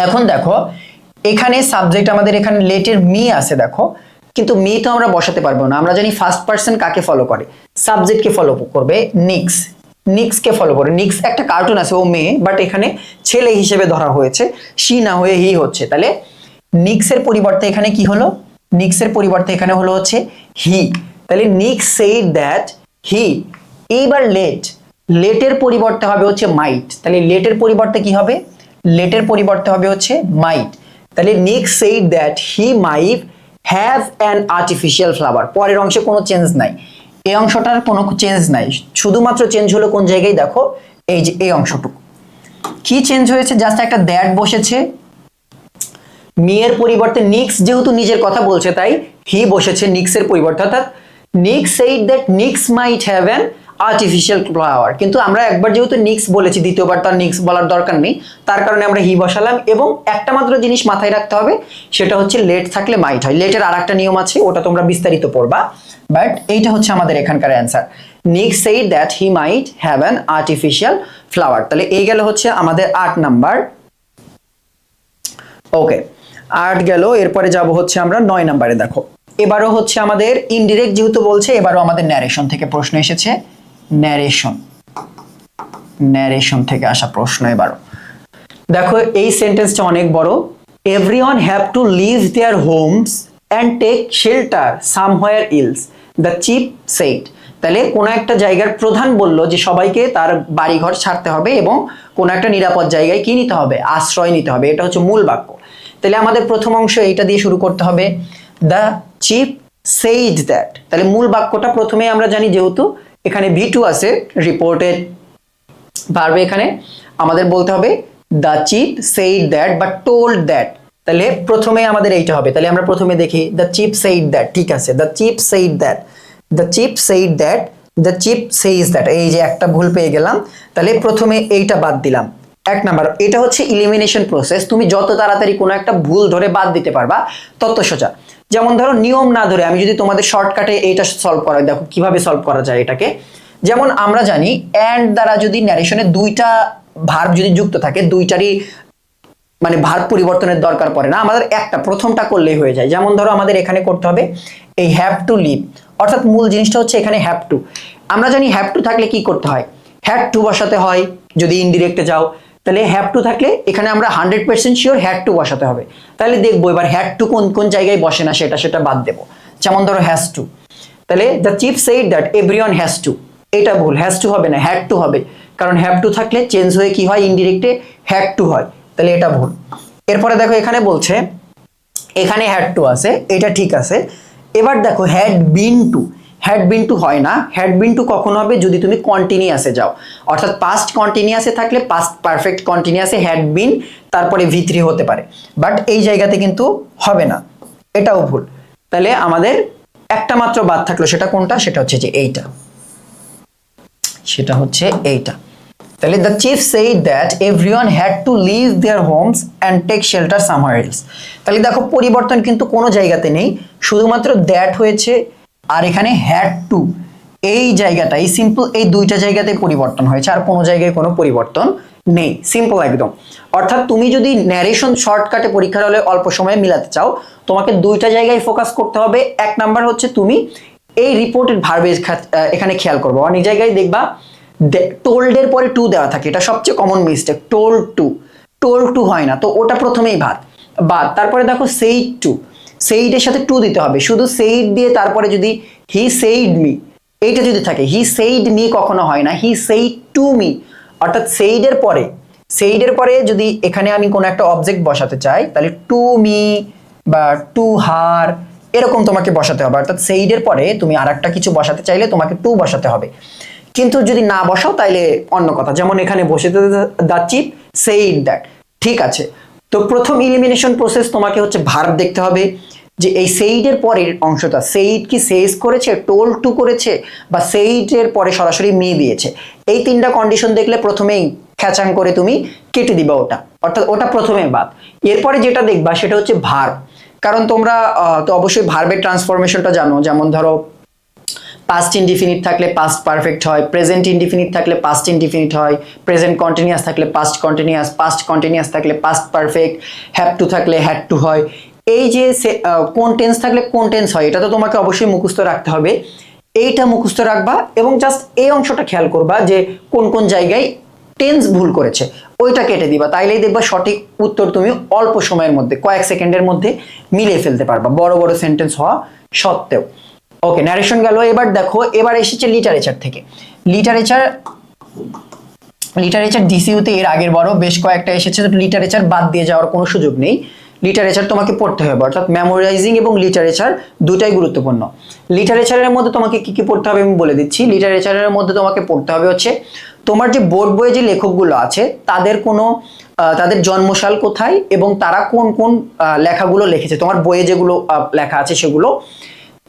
এখন দেখো এখানে সাবজেক্ট আমাদের এখানে লেটের মি আছে দেখো, কিন্তু মি তো আমরা বসাতে পারবো না। আমরা জানি ফার্স্ট পারসন কাকে ফলো করে? সাবজেক্টকে ফলো করবে। নিক্স, নিক্সকে ফলো করে। নিক্স একটা কার্টুন আছে, ও মেয়ে, বাট এখানে ছেলে হিসেবে ধরা হয়েছে, সি না হয়ে হি হচ্ছে। তাহলে নিক্সের পরিবর্তে এখানে কি হলো? নিক্সের পরিবর্তে এখানে হলো হচ্ছে হি। তাহলে নিক সেড দ্যাট হি, এইবার লেটের পরিবর্তে হবে হচ্ছে মাইট, তাহলে লেটের পরিবর্তে কি হবে, লেটের পরিবর্তে হবে হচ্ছে মাইট। তাহলে নিক said that he might have an artificial flower, পরের অংশে কোনো চেঞ্জ নাই, এই অংশটার কোনো চেঞ্জ নাই, শুধুমাত্র চেঞ্জ হলো কোন জায়গায় দেখো, এই যে এই অংশটুকু। কি চেঞ্জ হয়েছে, জাস্ট একটা দ্যাট বসেছে, মিয়ের পরিবর্তে নিক্স যেহেতু নিজের কথা বলছে তাই হি বসেছে নিক্সের পরিবর্তে, অর্থাৎ NIX said that NIX might have an artificial flower, কিন্তু আমরা একবার যেহেতু নিক্স বলেছি দ্বিতীয়বার তার নিক্স বলার দরকার নেই, তার কারণে আমরা হি বসালাম। এবং একটা মাত্র জিনিস মাথায় রাখতে হবে, সেটা হচ্ছে লেট থাকলে মাইট হয়, লেটের আর একটা নিয়ম আছে, ওটা তোমরা বিস্তারিত পড়বা, বাট এইটা হচ্ছে আমাদের এখানকার answer, NIX said that he might have an artificial flower. তাহলে এই গেল হচ্ছে আমাদের 8 নাম্বার। ওকে, 8 গেল, এরপরে যাব হচ্ছে আমরা 9 নাম্বারে। দেখো এবারও হচ্ছে আমাদের ইনডিরেক্ট যেহেতু বলছে, এবারও আমাদের ন্যারেশন থেকে প্রশ্ন এসেছে, ন্যারেশন থেকে আসা প্রশ্ন এবারও। দেখো এই সেন্টেন্সটা অনেক বড়, everyone have to leave their homes and take shelter somewhere else, the chief said. তাহলে কোন একটা জায়গার প্রধান বলল যে সবাইকে তার বাড়িঘর ছাড়তে হবে এবং কোন একটা নিরাপদ জায়গায় কি নিতে হবে, আশ্রয় নিতে হবে, এটা হচ্ছে মূল বাক্য। তাহলে আমাদের প্রথম অংশ এইটা দিয়ে শুরু করতে হবে, দ্য চিফ সেইড দ্যাট। তাহলে মূল বাক্যটা প্রথমে আমরা জানি, যেহেতু এখানে V2 আছে রিপোর্টেড ভার্বে, এখানে আমাদের বলতে হবে দ্য চিফ সেইড দ্যাট বা টোল্ড দ্যাট। তাহলে প্রথমে আমাদের এইটা হবে, তাহলে আমরা প্রথমে দেখি দ্য চিফ সেইড দ্যাট, ঠিক আছে, the chief said that, the chief said that, the chief সেইজ that, এই যে একটা ভুল পেয়ে গেলাম, তাহলে প্রথমে এইটা বাদ দিলাম। 1 নাম্বার, এটা হচ্ছে ইলিমিনেশন প্রসেস, তুমি যত তাড়াতাড়ি কোনো একটা ভুল ধরে বাদ দিতে পারবা তত সোজা। যেমন ধরো নিয়ম না ধরে আমি যদি তোমাদের শর্টকাটে এইটা সলভ করাই, দেখো কিভাবে সলভ করা যায় এটাকে। যেমন আমরা জানি অ্যান্ড দ্বারা যদি ন্যারেশনে দুইটা ভার্ব যদি যুক্ত থাকে, দুইটারই মানে ভার্ব পরিবর্তনের দরকার পড়ে না, আমাদের একটা প্রথমটা করলেই হয়ে যায়। যেমন ধরো আমাদের এখানে করতে হবে এই হ্যাভ টু লিভ, অর্থাৎ মূল জিনিসটা হচ্ছে এখানে হ্যাভ টু। আমরা জানি হ্যাভ টু থাকলে কি করতে হয়, হ্যাড টু বসাতে হয়, যদি ইনডিরেক্টে যাও তাহলে হ্যাভ টু থাকলে এখানে আমরা 100% শিওর হ্যাড টু বসাতে হবে। তাহলে দেখবো এবার হ্যাড টু কোন কোন জায়গায় বসে না, সেটা বাদ দেবো। যেমন ধরো হ্যাজ টু, তাহলে the chief said that everyone has to, এটা ভুল, হ্যাজ টু হবে না, হ্যাড টু হবে, কারণ হ্যাভ টু থাকলে চেঞ্জ হয়ে কি হয়, ইনডিরেক্টে হ্যাড টু হয়, তাহলে এটা ভুল। এরপরে দেখো এখানে বলছে এখানে হ্যাড টু আছে, এটা ঠিক আছে। এবার দেখো had been to, had been to হয় না, হ্যাড বিন টু কখন হবে, যদি তুমি কন্টিনিউয়াসে যাও, অর্থাৎ পাস্ট কন্টিনিউয়াসে থাকলে পাস্ট পারফেক্ট কন্টিনিউয়াসে হ্যাড বিন তারপরে V3 হতে পারে, বাট এই জায়গাতে কিন্তু হবে না, এটাও ভুল। তাহলে আমাদের একটা মাত্র বাদ থাকলো, সেটা কোনটা, সেটা হচ্ছে যে এইটা, সেটা হচ্ছে এইটা। তাহলে the chief said that everyone had to leave their homes and take shelter somewhere else. তাহলে দেখো পরিবর্তন কিন্তু কোনো জায়গাতে নেই, শুধুমাত্র দ্যাট হয়েছে আর এখানে হ্যাড টু, এই জায়গাটাই সিম্পল, এই দুইটা জায়গাতে পরিবর্তন হয়েছে, আর কোনো জায়গায় কোনো পরিবর্তন নেই, সিম্পল একদম। অর্থাৎ তুমি যদি ন্যারেশন শর্টকাটে পরীক্ষার হলে অল্প সময়ে মিলাতে চাও, তোমাকে দুইটা জায়গায় ফোকাস করতে হবে। 1 নাম্বার হচ্ছে তুমি এই রিপোর্টেড ভার্বেজ এখানে খেয়াল করবো, অনেক জায়গায় দেখবা টোল্ডের পরে টু দেওয়া থাকে, এটা সবচেয়ে কমন মিস্টেক, টোল্ড টু হয় না, তো ওটা প্রথমেই বাদ। তারপরে দেখো সেইড টু, সেইডের সাথে টু দিতে হবে, শুধু সেইড দিয়ে তারপরে যদি হি সেইড মি, এইটা যদি থাকে, হি সেইড মি কখনো হয় না, হি সেইড টু মি, অর্থাৎ সেইডের পরে যদি এখানে আমি কোনো একটা অবজেক্ট বসাতে চাই, তাহলে টু মি বা টু হার এরকম তোমাকে বসাতে হবে, অর্থাৎ সেইডের পরে তুমি আর একটা কিছু বসাতে চাইলে তোমাকে টু বসাতে হবে। কিন্তু যদি না বসাও তাইলে অন্য কথা, যেমন এখানে বসে দ্য চিফ সেইড দ্যাট, ঠিক আছে। তো প্রথম ইলিমিনেশন প্রসেস তোমাকে হচ্ছে ভার্ব দেখতে হবে, যে এই সেইডের পরের অংশটা, সেইড কি সেইজ করেছে, টোল্ড টু করেছে, বা সেইডের পরে সরাসরি মি দিয়েছে, এই 3টা কন্ডিশন দেখলে প্রথমেই খ্যাচাং করে তুমি কেটে দিবা ওটা, অর্থাৎ ওটা প্রথমে বাদ। এরপরে যেটা দেখবা সেটা হচ্ছে ভার্ব, কারণ তোমরা তো অবশ্যই ভার্বের ট্রান্সফরমেশনটা জানো, যেমন ধরো পাস্ট ইনডিফিনিট থাকলে পাস্ট পারফেক্ট হয়, প্রেজেন্ট ইনডিফিনিট থাকলে পাস্ট ইনডিফিনিট হয়, প্রেজেন্ট কন্টিনিউয়াস থাকলে পাস্ট কন্টিনিউয়াস থাকলে পাস্ট পারফেক্ট, হ্যাভ টু থাকলে হ্যাড টু হয়, এই যে কোন টেন্স থাকলে কোন টেন্স হয়, এটা তো তোমাকে অবশ্যই মুখস্থ রাখতে হবে, এইটা মুখস্থ রাখবা এবং জাস্ট এই অংশটা খেয়াল করবা যে কোন কোন জায়গায় টেন্স ভুল করেছে, ওইটা কেটে দিবা, তাইলেই দেখবা সঠিক উত্তর তুমি অল্প সময়ের মধ্যে, কয়েক সেকেন্ডের মধ্যে মিলিয়ে ফেলতে পারবা, বড় বড় সেন্টেন্স হওয়া সত্ত্বেও। ওকে, ন্যারেশন গেল। এবার দেখো, এবার এসেছে লিটারেচার থেকে। লিটারেচার ডিসিইউতে এর আগের বড় বেশ কয়েকটা এসেছে, তো লিটারেচার বাদ দিয়ে যাওয়ার কোনো সুযোগ নেই। লিটারেচার তোমাকে পড়তে হবে, অর্থাৎ মেমোরাইজিং এবং লিটারেচার দুটাই গুরুত্বপূর্ণ। লিটারেচারের মধ্যে তোমাকে কি কি পড়তে হবে আমি বলে দিচ্ছি। লিটারেচারের মধ্যে তোমাকে পড়তে হবে হচ্ছে তোমার যে বোর্ড বইয়ে যে লেখকগুলো আছে তাদের জন্মসাল কোথায় এবং তারা কোন কোন লেখাগুলো লিখেছে। তোমার বইয়ে যেগুলো লেখা আছে সেগুলো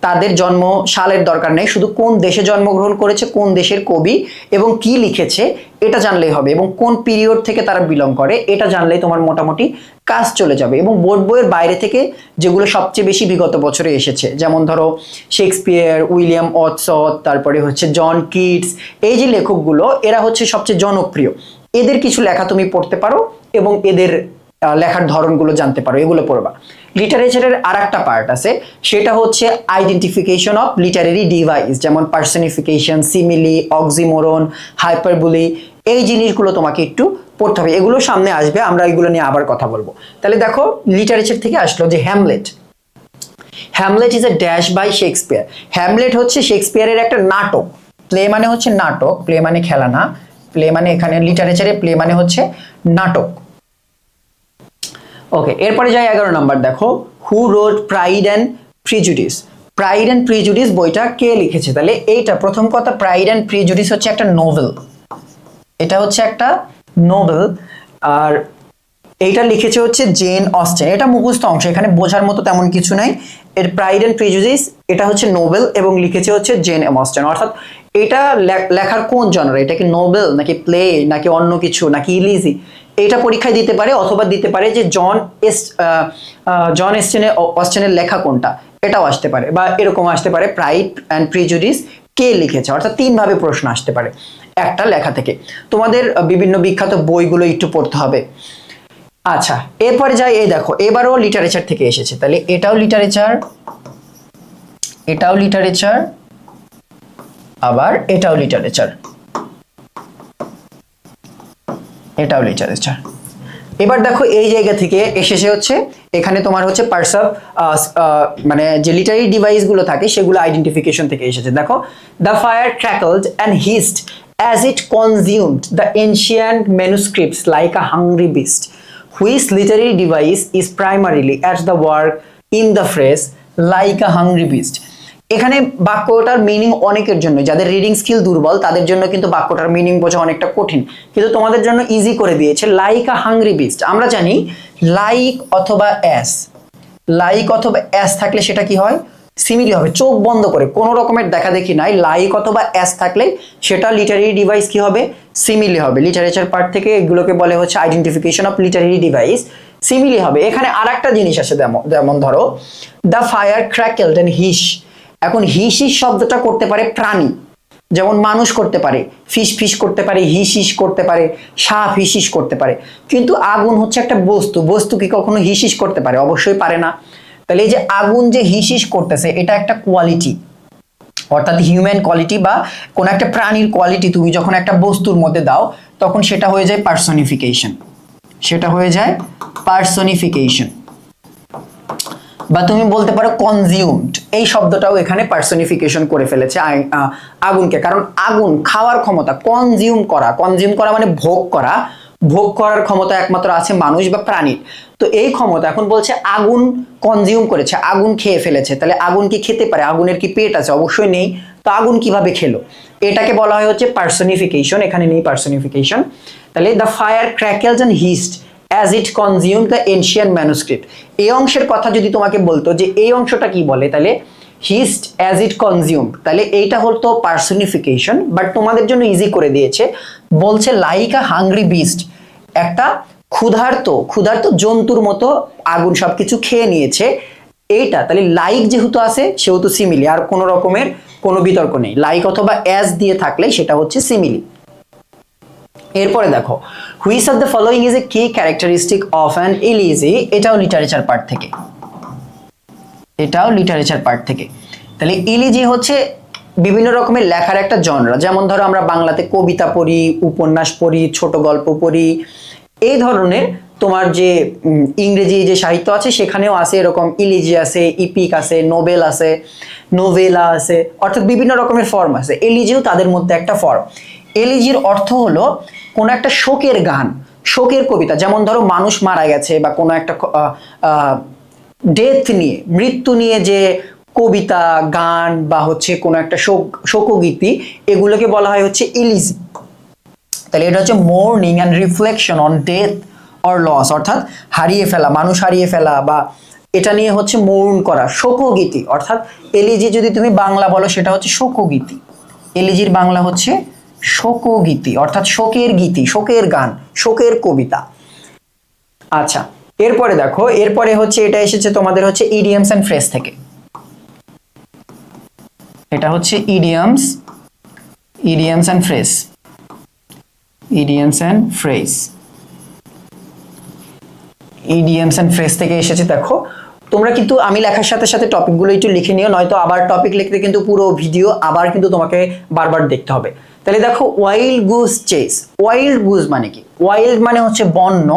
তাদের জন্ম সালের দরকার নেই, শুধু কোন দেশে জন্মগ্রহণ করেছে, কোন দেশের কবি এবং কি লিখেছে এটা জানলেই হবে, এবং কোন পিরিয়ড থেকে তারা বিলং করে এটা জানলেই তোমার মোটামুটি কাজ চলে যাবে। এবং বোর্ড বইয়ের বাইরে থেকে যেগুলো সবচেয়ে বেশি বিগত বছরে এসেছে, যেমন ধরো শেক্সপিয়ার, উইলিয়াম ওয়াটসন, তারপরে হচ্ছে জন কিটস, এই যে লেখকগুলো এরা হচ্ছে সবচেয়ে জনপ্রিয়, এদের কিছু লেখা তুমি পড়তে পারো এবং এদের লেখার ধরনগুলো জানতে পারো, এগুলো পড়বা। লিটারেচারের আর একটা পার্ট আছে, সেটা হচ্ছে আইডেন্টিফিকেশন অফ লিটারেরি ডিভাইস, যেমন পার্সনিফিকেশন, সিমিলি, অক্সিমোরন, হাইপারবোলি, এই জিনিসগুলো তোমাকে একটু পড়তে হবে। এগুলো সামনে আসবে, আমরা এগুলো নিয়ে আবার কথা বলবো। তাহলে দেখো, লিটারেচার থেকে আসলো যে Hamlet. Hamlet is a dash by Shakespeare. Hamlet হচ্ছে শেক্সপিয়ারের একটা নাটক। প্লে মানে হচ্ছে নাটক, প্লে মানে খেলা না, প্লে মানে এখানে লিটারেচারে প্লে মানে হচ্ছে নাটক। ওকে, এরপরে যাই 11 নাম্বার। দেখো, who wrote pride and prejudice. Pride and prejudice বইটা কে লিখেছে? তাহলে এইটা প্রথম কথা, প্রাইড অ্যান্ড প্রিজুডিস হচ্ছে একটা নোভেল, এটা হচ্ছে একটা নোভেল, আর এইটা লিখেছে হচ্ছে জেন অস্টেন। এটা মুখস্থ অংশ, এখানে বোঝার মতো তেমন কিছু নাই। এর প্রাইড অ্যান্ড প্রিজুডিস এটা হচ্ছে নোবেল এবং লিখেছে হচ্ছে জেন অস্টেন। অর্থাৎ এটা লেখার কোন জনরা, এটা কি নোবেল নাকি প্লে নাকি অন্য কিছু নাকি ইলিজি, এটা পরীক্ষায় দিতে পারে, অথবা দিতে পারে যে জন অস্টেনের লেখা কোনটা, এটাও আসতে পারে, বা এরকম আসতে পারে প্রাইড অ্যান্ড প্রিজুডিস কে লিখেছে। অর্থাৎ 3 ভাবে প্রশ্ন আসতে পারে একটা লেখা থেকে। তোমাদের বিভিন্ন বিখ্যাত বইগুলো একটু পড়তে হবে। আচ্ছা, এরপরে যাই, এই দেখো এবারও লিটারেচার থেকে এসেছে, তাহলে এটাও লিটারেচার, এটাও লিটারেচার, আবার এটাও লিটারেচার, এটাও লিটারেচার। এবার দেখো, এই জায়গা থেকে এসেছে হচ্ছে এখানে তোমার হচ্ছে মানে যে লিটারি ডিভাইস গুলো থাকে সেগুলো আইডেন্টিফিকেশন থেকে এসেছে। দেখো, the fire crackled and hissed as it consumed the ancient manuscripts like a hungry beast, which literary device is primarily at the work in the phrase like a hungry beast. এখানে বাক্যটার meaning অনেকের জন্য, যাদের reading skill দুর্বল তাদের জন্য কিন্তু বাক্যটার meaning বোঝা অনেকটা কঠিন, কিন্তু তোমাদের জন্য ইজি করে দিয়েছে। লাইক আ হাংরি বিস্ট, আমরা জানি লাইক অথবা অ্যাস, লাইক অথবা অ্যাস থাকলে সেটা কি হয়? সিমিলি হবে। চোখ বন্ধ করে, কোনো রকমের দেখা দেখি নাই, লাইক অথবা অ্যাস থাকলে সেটা লিটারি ডিভাইস কি হবে? সিমিলি হবে। লিটারেচার পার্ট থেকে এগুলোকে বলে হচ্ছে identification of literary device, simile হবে। এখানে আর একটা জিনিস আছে, যেমন ধরো দ্য ফায়ার ক্র্যাকেলড এন্ড হিস। এখন হিস হিস শব্দটা করতে পারে প্রাণী, যেমন মানুষ করতে পারে, ফিস ফিস করতে পারে, হিস হিস করতে পারে, সাপ হিস হিস করতে পারে, কিন্তু আগুন হচ্ছে একটা বস্তু, বস্তু কি কখনো হিস হিস করতে পারে? অবশ্যই পারে না। তাহলে এই যে আগুন যে হিস হিস করতেছে এটা একটা কোয়ালিটি, অর্থাৎ হিউম্যান কোয়ালিটি বা কোন একটা প্রাণীর কোয়ালিটি তুমি যখন একটা বস্তুর মধ্যে দাও তখন সেটা হয়ে যায় পার্সনিফিকেশন, সেটা হয়ে যায় পার্সনিফিকেশন। বা তুমি বলতে পারো কনজিউমড, এই শব্দটাও এখানে পার্সনিফিকেশন করে ফেলেছে আগুনকে, কারণ আগুন খাওয়ার ক্ষমতা, কনজিউম করা মানে ভোগ করা, ভোগ করার ক্ষমতা একমাত্র আছে মানুষ বা প্রাণীর। তো এই ক্ষমতা এখন বলছে আগুন কনজিউম করেছে, আগুন খেয়ে ফেলেছে, তাহলে আগুন কি খেতে পারে? আগুনের কি পেট আছে? অবশ্যই নেই। তো আগুন কিভাবে খেলো? এটাকে বলা হয় হচ্ছে পার্সনিফিকেশন, এখানে নেই পার্সনিফিকেশন। তাহলে the fire crackles and hissed as it consumed the ancient manuscript, এই অংশের কথা যদি তোমাকে বলতো যে এই অংশটা কি বলে, তাহলে hissed as it consumed, তাহলে এইটা হতো পার্সনিফিকেশন। বাট তোমাদের জন্য ইজি করে দিয়েছে, বলছে লাইক আ হাংরি বিস্ট, একটা ক্ষুধার্ত জন্তুর মতো আগুন সবকিছু খেয়ে নিয়েছে এইটা। তাহলে লাইক যেহেতু আছে সেহেতু সিমিলি, আর কোনো রকমের কোনো বিতর্ক নেই। লাইক অথবা অ্যাজ দিয়ে থাকলে সেটা হচ্ছে সিমিলি। এরপরে দেখো, which of the following is a কি ক্যারেক্টারিস্টিক অফ অ্যান ইলিজি, এটাও লিটারেচার পার্ট থেকে, এটাও লিটারেচার পার্ট থেকে। তাহলে ইলিজি হচ্ছে বিভিন্ন রকমের লেখার একটা জনরা, যেমন ধরো আমরা বাংলাতে কবিতা পড়ি, উপন্যাস পড়ি, ছোট গল্প পড়ি, এই ধরনের তোমার যে ইংরেজি যে সাহিত্য আছে সেখানেও আছে এরকম ইলিজি আছে, ইপিক আছে, নোবেল আছে, নোভেলা আছে, অর্থাৎ বিভিন্ন রকমের ফর্ম আছে। এলিজিও তাদের মধ্যে একটা ফর্ম। এলিজির অর্থ হলো কোনো একটা শোকের গান, শোকের কবিতা। যেমন ধরো মানুষ মারা গেছে বা কোনো একটা ডেথ নিয়ে, মৃত্যু নিয়ে যে কবিতা, গান বা হচ্ছে কোনো একটা শোকগীতি, এগুলোকে বলা হয় হচ্ছে ইলিজি। তাহলে এটা হচ্ছে mourning and reflection on death or loss, অর্থাৎ হারিয়ে ফেলা, মানুষ হারিয়ে ফেলা, বা এটা নিয়ে হচ্ছে মৌন করা, শোকগীতি। অর্থাৎ এলিজি যদি তুমি বাংলা বলো সেটা হচ্ছে শোকগীতি। এলিজির বাংলা হচ্ছে শোকগীতি, অর্থাৎ শোকের গীতি, শোকের গান, শোকের কবিতা। আচ্ছা, এরপরে দেখো, এরপরে হচ্ছে এটা এসেছে তোমাদের হচ্ছে ইডিয়মস অ্যান্ড ফ্রেজ থেকে। এটা হচ্ছে idioms and phrase, idioms and phrase, idioms and phrase থেকে এসেছে। দেখো তোমরা কিন্তু আমি লেখার সাথে সাথে টপিকগুলো একটু লিখে নিও, নয়তো আবার টপিক লিখতে কিন্তু পুরো ভিডিও আবার কিন্তু তোমাকে বারবার দেখতে হবে। তাহলে দেখো, wild goose chase. Wild goose মানে কি? ওয়াইল্ড মানে হচ্ছে বন্য,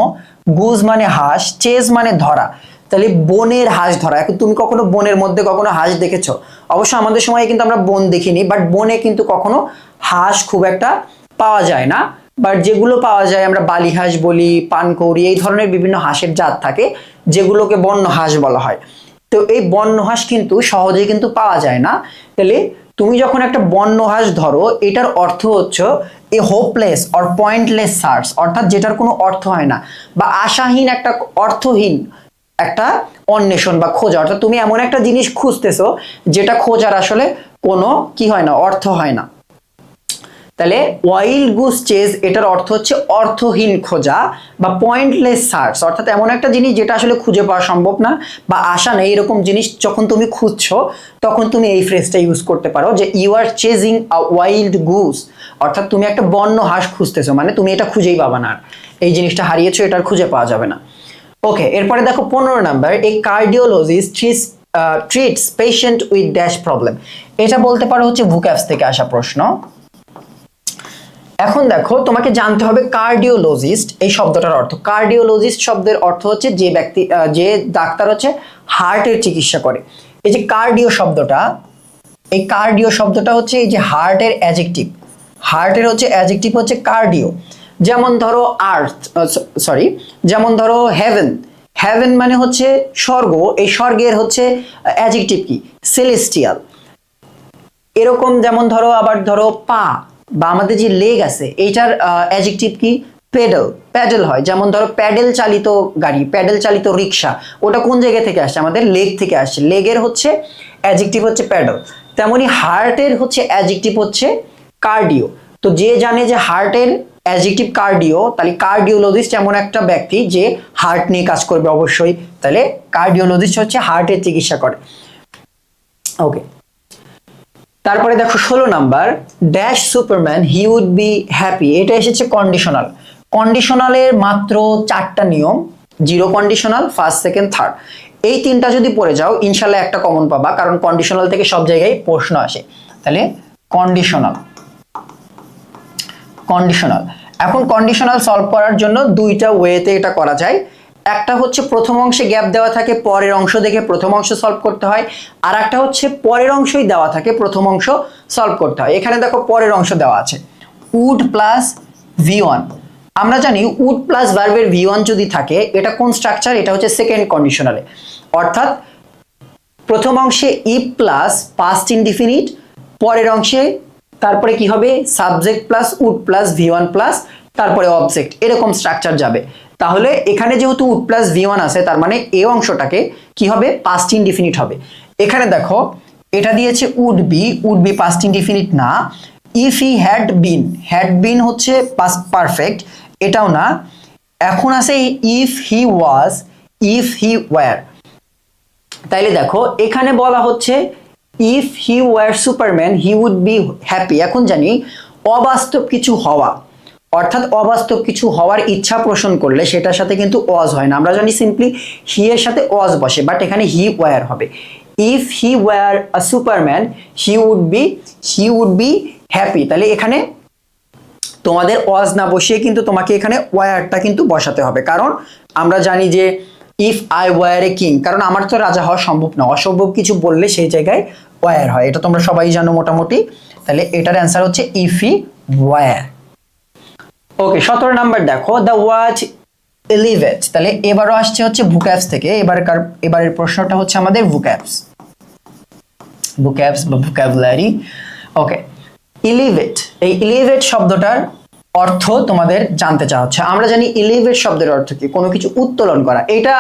গুজ মানে হাঁস, চেস মানে ধরা। তাহলে বনের হাঁস ধরা। এখন তুমি কখনো বনের মধ্যে কখনো হাঁস দেখেছো? অবশ্য আমাদের সময় কিন্তু আমরা বন দেখিনি, বাট বনে কিন্তু কখনো হাঁস খুব একটা পাওয়া যায় না। বাট যেগুলো পাওয়া যায়, আমরা বালি হাঁস বলি, পানকৌড়ি, এই ধরনের বিভিন্ন হাঁসের জাত থাকে যেগুলোকে বন্য হাঁস বলা হয়। তো এই বন্য হাঁস কিন্তু সহজে কিন্তু পাওয়া যায় না। তাহলে তুমি যখন একটা বন্য হাঁস ধরো, এটার অর্থ হচ্ছে এ হোপলেস অর পয়েন্টলেস সার্চ, অর্থাৎ যেটার কোনো অর্থ হয় না, বা আশাহীন, একটা অর্থহীন একটা অন্বেষণ বা খোঁজা। অর্থাৎ তুমি এমন একটা জিনিস খুঁজতেছো যেটা খোঁজার আসলে কোনো কি হয় না, অর্থ হয় না। তাহলে ওয়াইল্ড গুজ চেজ এটার অর্থ হচ্ছে অর্থহীন খোঁজা বা পয়েন্টলেস সার্চ, অর্থাৎ এমন একটা জিনিস যেটা আসলে খুঁজে পাওয়া সম্ভব না বা আশা নেই, এরকম জিনিস যখন তুমি খুঁজছো তখন তুমি এই ফ্রেজটা ইউজ করতে পারো যে you are chasing a wild goose, অর্থাৎ তুমি একটা বন্য হাঁস খুঁজতেছো, মানে তুমি এটা খুঁজেই পাবা না, এই জিনিসটা হারিয়েছো, এটা আর খুঁজে পাওয়া যাবে না। ওকে, এরপরে দেখো 15 number, A cardiologist treats patient with dash problem. এটা বলতে পারো হচ্ছে ভোক্যাবস থেকে আসা প্রশ্ন। এখন দেখো, তোমাকে জানতে হবে কার্ডিওলজিস্ট এই শব্দটার অর্থ। কার্ডিওলজিস্ট শব্দের অর্থ হচ্ছে যে ব্যক্তি, যে ডাক্তার হচ্ছে হার্টের চিকিৎসা করে। এই যে কার্ডিও শব্দটা, এই কার্ডিও শব্দটা হচ্ছে এই যে হার্টের অ্যাডজেক্টিভ, হার্টের হচ্ছে অ্যাডজেক্টিভ হচ্ছে কার্ডিও। যেমন ধরো আর্থ, সরি, যেমন ধরো হেভেন, হেভেন মানে হচ্ছে স্বর্গ, এই স্বর্গের হচ্ছে অ্যাডজেক্টিভ কি? সেলেস্টিয়াল। এরকম যেমন ধরো, আবার ধরো পা বা আমাদের যে লেগ আছে, এইটার অ্যাডজেক্টিভ কি? পেডেল, প্যাডেল হয়। যেমন ধরো প্যাডেল চালিত গাড়ি, প্যাডেল চালিত রিক্সা, ওটা কোন জায়গা থেকে আসছে? আমাদের লেগ থেকে আসছে, লেগের হচ্ছে অ্যাডজেক্টিভ হচ্ছে প্যাডেল। তেমনি হার্টের হচ্ছে অ্যাডজেক্টিভ হচ্ছে কার্ডিও। তো যে জানে যে হার্টের অ্যাডজেক্টিভ কার্ডিও, তাহলে কার্ডিওলজিস্ট এমন একটা ব্যক্তি যে হার্ট নিয়ে কাজ করবে অবশ্যই। তাহলে কার্ডিওলজিস্ট হচ্ছে হার্টের চিকিৎসা করে। ওকে, তারপরে দেখো 16 number, dash Superman he would be happy. এটা এসেছে কন্ডিশনাল। কন্ডিশনালের মাত্র 4টা নিয়ম, zero conditional, first, second, third. এই 3টা যদি পড়ে যাও ইনশাল্লাহ একটা কমন পাবা, কারণ কন্ডিশনাল থেকে সব জায়গায় প্রশ্ন আসে। তাহলে কন্ডিশনাল, কন্ডিশনাল। এখন কন্ডিশনাল সলভ করার জন্য 2টা ওয়েতে এটা করা যায়। একটা হচ্ছে প্রথম অংশে গ্যাপ দেওয়া থাকে, পরের অংশ দেখে প্রথম অংশ সলভ করতে হয়। আর একটা হচ্ছে পরের অংশই দেওয়া থাকে, প্রথম অংশ সলভ করতে হয়। এখানে দেখো পরের অংশ দেওয়া আছে, উড প্লাস V1। আমরা জানি উড প্লাস ভার্বের V1 যদি থাকে, এটা কোন স্ট্রাকচার? এটা হচ্ছে সেকেন্ড কন্ডিশনালে। অর্থাৎ প্রথম অংশে ইফ প্লাস পাস্ট ইনডিফিনিট, পরের অংশে তারপরে কি হবে? Subject plus would plus V1 plus তারপরে অবজেক্ট, এরকম স্ট্রাকচার যাবে। তাহলে এখানে যেহেতু উড প্লাস V1 আছে, তার মানে এই অংশটাকে কি হবে? পাস্ট ইনডিফিনিট হবে। এখানে দেখো এটা দিয়েছে উড বি পাস্ট ইনডিফিনিট না। ইফ হি হ্যাড বিন হচ্ছে পাস্ট পারফেক্ট, এটাও না। এখন আছে if he was, if he were. তাইলে দেখো এখানে বলা হচ্ছে if he were Superman he would be happy. এখন জানি অবাস্তব কিছু হওয়া, অর্থাৎ অবাস্তব কিছু হওয়ার ইচ্ছা পোষণ করলে সেটার সাথে কিন্তু ওয়াজ হয় না। আমরা জানি সিম্পলি হি এর সাথে ওয়াজ বসে, বাট এখানে হি ওয়্যার হবে। If he were a Superman he would be happy. তাহলে এখানে তোমাদের ওয়াজ না বসিয়ে কিন্তু তোমাকে এখানে ওয়ারটা কিন্তু বসাতে হবে, কারণ আমরা জানি যে if I were a king, কারণ আমার তো রাজা হওয়া সম্ভব না, অসম্ভব কিছু বললে সেই জায়গায় ওয়ার হয়, এটা তোমরা সবাই জানো মোটামুটি। তাহলে এটার অ্যান্সার হচ্ছে if he were. Okay, 17 number দেখো, দ্য ওয়ার্ড এলিভেট। তাহলে এবারও আসছে হচ্ছে ভোক্যাবস থেকে, এবারের প্রশ্নটা হচ্ছে আমাদের ভোক্যাবস বা ভোক্যাবুলারি। ওকে, এলিভেট, এই এলিভেট শব্দটার অর্থ তোমাদের জানতে চাওয়া হচ্ছে। আমরা জানি এলিভেট শব্দের অর্থ কি, কোনো কিছু উত্তোলন করা। এটা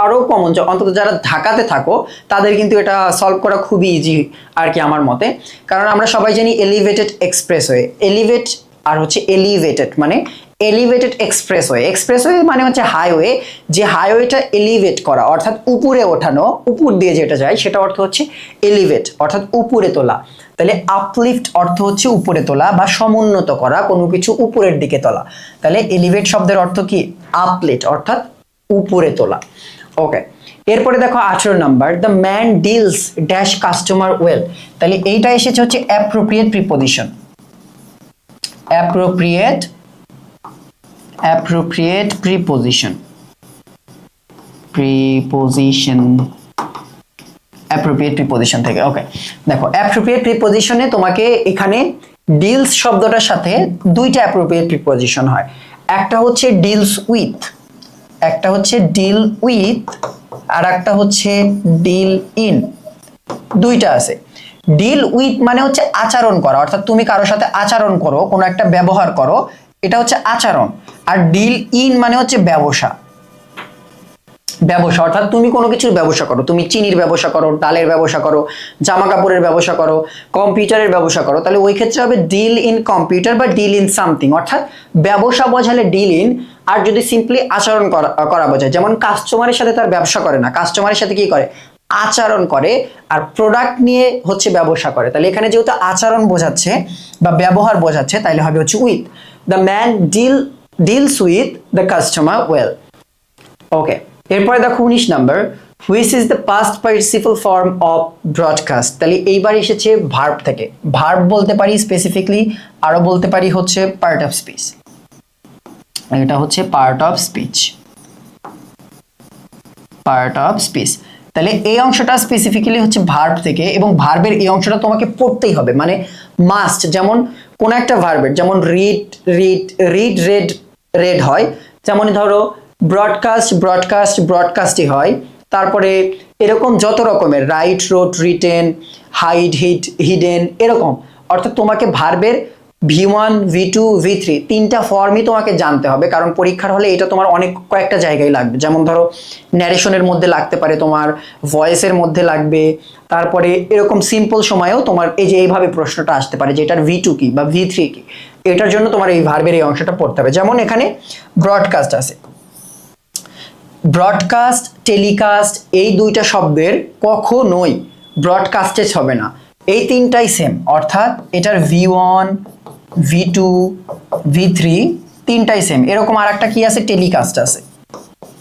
আরো কমন, অন্তত যারা ঢাকাতে থাকো তাদের কিন্তু এটা সলভ করা খুবই ইজি আর কি আমার মতে, কারণ আমরা সবাই জানি এলিভেটেড এক্সপ্রেসওয়ে, এলিভেট আর হচ্ছে এলিভেটেড মানে এলিভেটেড এক্সপ্রেসওয়ে। এক্সপ্রেসওয়ে মানে হচ্ছে হাইওয়ে, যে হাইওয়েটা এলিভেট করা অর্থাৎ উপরে ওঠানো, উপর দিয়ে যেটা যায় সেটা অর্থ হচ্ছে এলিভেট অর্থাৎ উপরে তোলা। তাহলে আপলিফট অর্থ হচ্ছে উপরে তোলা বা সমুন্নত করা, কোনো কিছু উপরের দিকে তোলা। তাহলে এলিভেট শব্দের অর্থ কি, আপলিফট অর্থাৎ উপরে তোলা। ওকে, এরপরে দেখো 18 number, the man deals dash customer well. তাহলে এইটা এসেছে হচ্ছে appropriate preposition, appropriate preposition appropriate preposition থেকে। ওকে, দেখো অ্যাপ্রোপ্রিয়েট প্রিপোজিশনে তোমাকে এখানে ডিলস শব্দটার সাথে দুইটা অ্যাপ্রোপ্রিয়েট প্রিপোজিশন হয়, একটা হচ্ছে ডিলস উইথ, একটা হচ্ছে ডিল উইথ, আর একটা হচ্ছে ডিল ইন, দুইটা আছে। ডিল উইথ মানে হচ্ছে আচরণ করা, অর্থাৎ তুমি কারোর সাথে আচরণ করো, কোনো একটা ব্যবহার করো, এটা হচ্ছে আচরণ। আর ডিল ইন মানে হচ্ছে ব্যবসা, অর্থাৎ তুমি কোনো কিছুর ব্যবসা করো, তুমি চিনির ব্যবসা করো, ডালের ব্যবসা করো, জামা কাপড়ের ব্যবসা করো, কম্পিউটারের ব্যবসা করো, তাহলে ওই ক্ষেত্রে হবে ডিল ইন কম্পিউটার বা ডিল ইন সামথিং, অর্থাৎ ব্যবসা বোঝালে ডিল ইন, আর যদি সিম্পলি আচরণ করা বোঝায়, যেমন কাস্টমারের সাথে তার ব্যবসা করে না, কাস্টমারের সাথে কি করে, আচরণ করে, আর প্রোডাক্ট নিয়ে হচ্ছে ব্যবসা করে। তাহলে এখানে যেহেতু আচরণ বোঝাচ্ছে বা ব্যবহার বোঝাচ্ছে, তাহলে হবে হচ্ছে with. The man deals with the customer well. Okay, এরপরে দেখো 19 number, which is the past participle form of broadcast. তাহলে এইবার এসেছে ভার্ব থেকে, ভার্ব বলতে পারি স্পেসিফিকলি, আরো বলতে পারি হচ্ছে পার্ট অফ স্পিচ, এটা হচ্ছে পার্ট অফ স্পিচ, তাহলে এই অংশটা স্পেসিফিক্যালি হচ্ছে ভার্ব থেকে, এবং ভার্বের এই অংশটা তোমাকে পড়তেই হবে, মানে মাস্ট। যেমন কোন একটা ভার্বের, যেমন রেড হয়, যেমন ধরো ব্রডকাস্টই হয়, তারপরে এরকম যত রকমের রাইট, রোট, রিটেন, হাইড, হিডেন, এরকম। অর্থাৎ তোমাকে ভার্বের V1, V2, V3 তিনটা ফর্মই তোমাকে জানতে হবে, কারণ পরীক্ষার হলে এটা তোমার অনেক কয়েকটা জায়গায় লাগবে। যেমন ধরো ন্যারেশনের মধ্যে লাগতে পারে, তোমার ভয়েসের মধ্যে লাগবে, তারপরে এরকম সিম্পল সময়েও তোমার এই যে এইভাবে প্রশ্নটা আসতে পারে যে এটার V2 কি বা V3 কি, এটার জন্য তোমার এই ভার্বের এই অংশটা পড়তে হবে। যেমন এখানে ব্রডকাস্ট আছে, ব্রডকাস্ট, টেলিকাস্ট, এই দুইটা শব্দের কখনোই ব্রডকাস্টেজ হবে না, এই তিনটাই সেম, অর্থাৎ এটার V1, V2, V3 তিনটাই সেম। এরকম আর একটা কি আছে, টেলিকাস্ট আছে,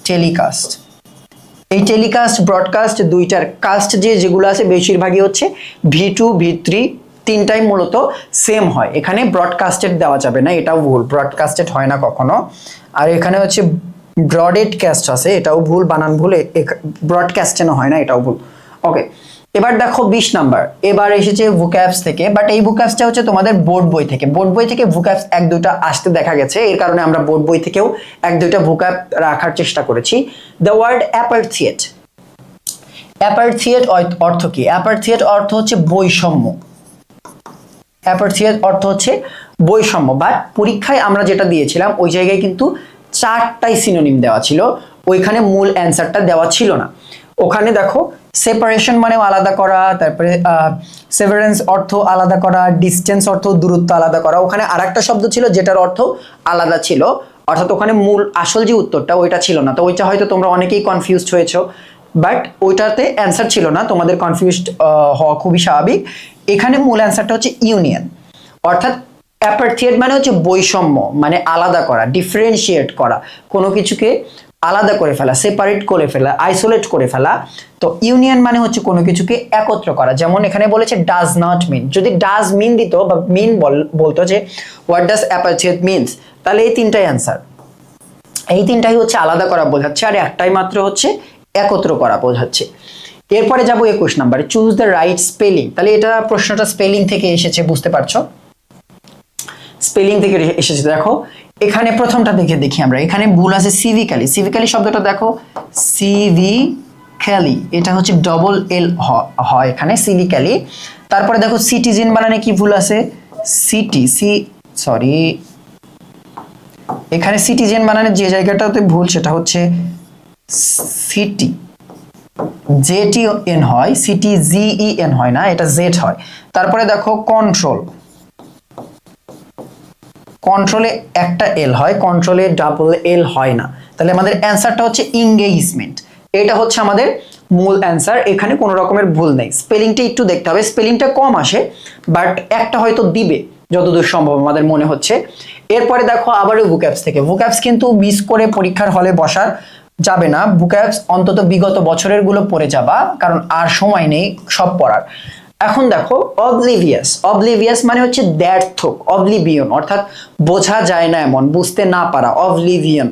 টেলিকাস্ট। এই টেলিকাস্ট, ব্রডকাস্ট দুইটার কাস্ট যেগুলো আছে বেশিরভাগই হচ্ছে V2, V3 তিনটাই মূলত সেম হয়, এখানে ব্রডকাস্টেড দেওয়া যাবে না, এটাও ভুল, ব্রডকাস্টেড হয় না কখনো। আর এখানে হচ্ছে ব্রডকাস্ট আছে, এটাও ভুল, বানান ভুল, ব্রডকাস্টেড হয় না, এটাও ভুল। ওকে, এবার দেখো 20 নাম্বার, এবার এসেছে ভোক্যাবস থেকে, বাট এই ভোক্যাবসটা হচ্ছে তোমাদের বোর্ড বই থেকে, ভোক্যাবস এক দুইটা আসতে দেখা গেছে, এর কারণে আমরা বোর্ড বই থেকেও এক দুইটা ভোক্যাব রাখার চেষ্টা করেছি। দ্য ওয়ার্ড অ্যাপারথিয়েট অর্থ কি? অ্যাপারথিয়েট অর্থ হচ্ছে বৈষম্য, অ্যাপারথিয়েট অর্থ হচ্ছে বৈষম্য, বাট পরীক্ষায় আমরা যেটা দিয়েছিলাম ওই জায়গায় কিন্তু 4টাই সিনোনিম দেওয়া ছিল, ওইখানে মূল অ্যান্সারটা দেওয়া ছিল না। ওখানে দেখো সেপারেশন মানে আলাদা করা, তারপরে সেভারেন্স অর্থ আলাদা করা, ডিস্টেন্স অর্থ দূরত্ব আলাদা করা, ওখানে আরেকটা শব্দ ছিল যেটার অর্থ আলাদা ছিল, অর্থাৎ ওখানে মূল আসল যে উত্তরটা ওইটা ছিল না। তো ওইটা হয়তো তোমরা অনেকেই কনফিউজড হয়েছো, বাট ওইটাতে অ্যান্সার ছিল না, তোমাদের কনফিউজড হওয়া খুবই স্বাভাবিক। এখানে মূল অ্যান্সারটা হচ্ছে ইউনিয়ন, অর্থাৎ অ্যাপারথিয়েট মানে হচ্ছে বৈষম্য, মানে আলাদা করা, ডিফারেন্সিয়েট করা, কোনো কিছুকে আলাদা করে ফেলা, সেপারেট করে ফেলা, আইসোলেট করে ফেলা। তো ইউনিয়ন মানে হচ্ছে কোনো কিছুকে একত্র করা। যেমন এখানে বলেছে ডাজ নট মিন, যদি ডাজ মিন দিত বা মিন বলতো যে হোয়াট ডাজ অ্যাপার্থিয়েট মিনস, তাহলে এই তিনটাই অ্যান্সার। এই তিনটাই হচ্ছে আলাদা করা বোঝাচ্ছে, আর একটাই মাত্র হচ্ছে একত্র করা বোঝাচ্ছে। এরপরে যাবো 21 নম্বরে, চুজ দ্য রাইট স্পেলিং। তাহলে এটা প্রশ্নটা স্পেলিং থেকে এসেছে, বুঝতে পারছো, স্পেলিং থেকে এসেছে। দেখো এখানে প্রথমটা দেখি আমরা, এখানে ভুল আছে সিভিক্যালি। সিভিক্যালি শব্দটা দেখো, সিভিক্যালি, এটা হচ্ছে ডবল এল হয় এখানে, সিভিক্যালি। তারপরে দেখো সিটিজেন বানানে কি ভুল আছে, সরি, এখানে সিটিজেন বানানে যে জায়গাটাতে ভুল সেটা হচ্ছে সিটি, জেটি এন হয়, সিটি জিই এন হয় না, এটা জেড হয়। তারপরে দেখো কন্ট্রোল, কন্ট্রোলে একটা এল হয়, কন্ট্রোলে ডাবল এল হয় না। তাহলে আমাদের অ্যান্সারটা হচ্ছে ইংগেজমেন্ট, এটা হচ্ছে আমাদের মূল অ্যান্সার। এখানে কোনো রকমের ভুল নেই। স্পেলিংটা একটু দেখতে হবে, স্পেলিংটা কম আসে, বাট একটা হয়তো দিবে যতদূর সম্ভব আমাদের মনে হচ্ছে। এরপরে দেখো আবারও ভোক্যাবস থেকে, ভোক্যাবস কিন্তু মিস করে পরীক্ষার হলে বসার যাবে না। ভোক্যাবস অন্তত বিগত বছরের গুলো পড়ে যাবা, কারণ আর সময় নেই সব পড়ার। এখন দেখো অবলিভিয়াস, অবলিভিয়াস মানে হচ্ছে দ্ব্যর্থক, অবলিভিয়ন অর্থাৎ বোঝা যায় না এমন, বুঝতে না পারা, অবলিভিয়ন।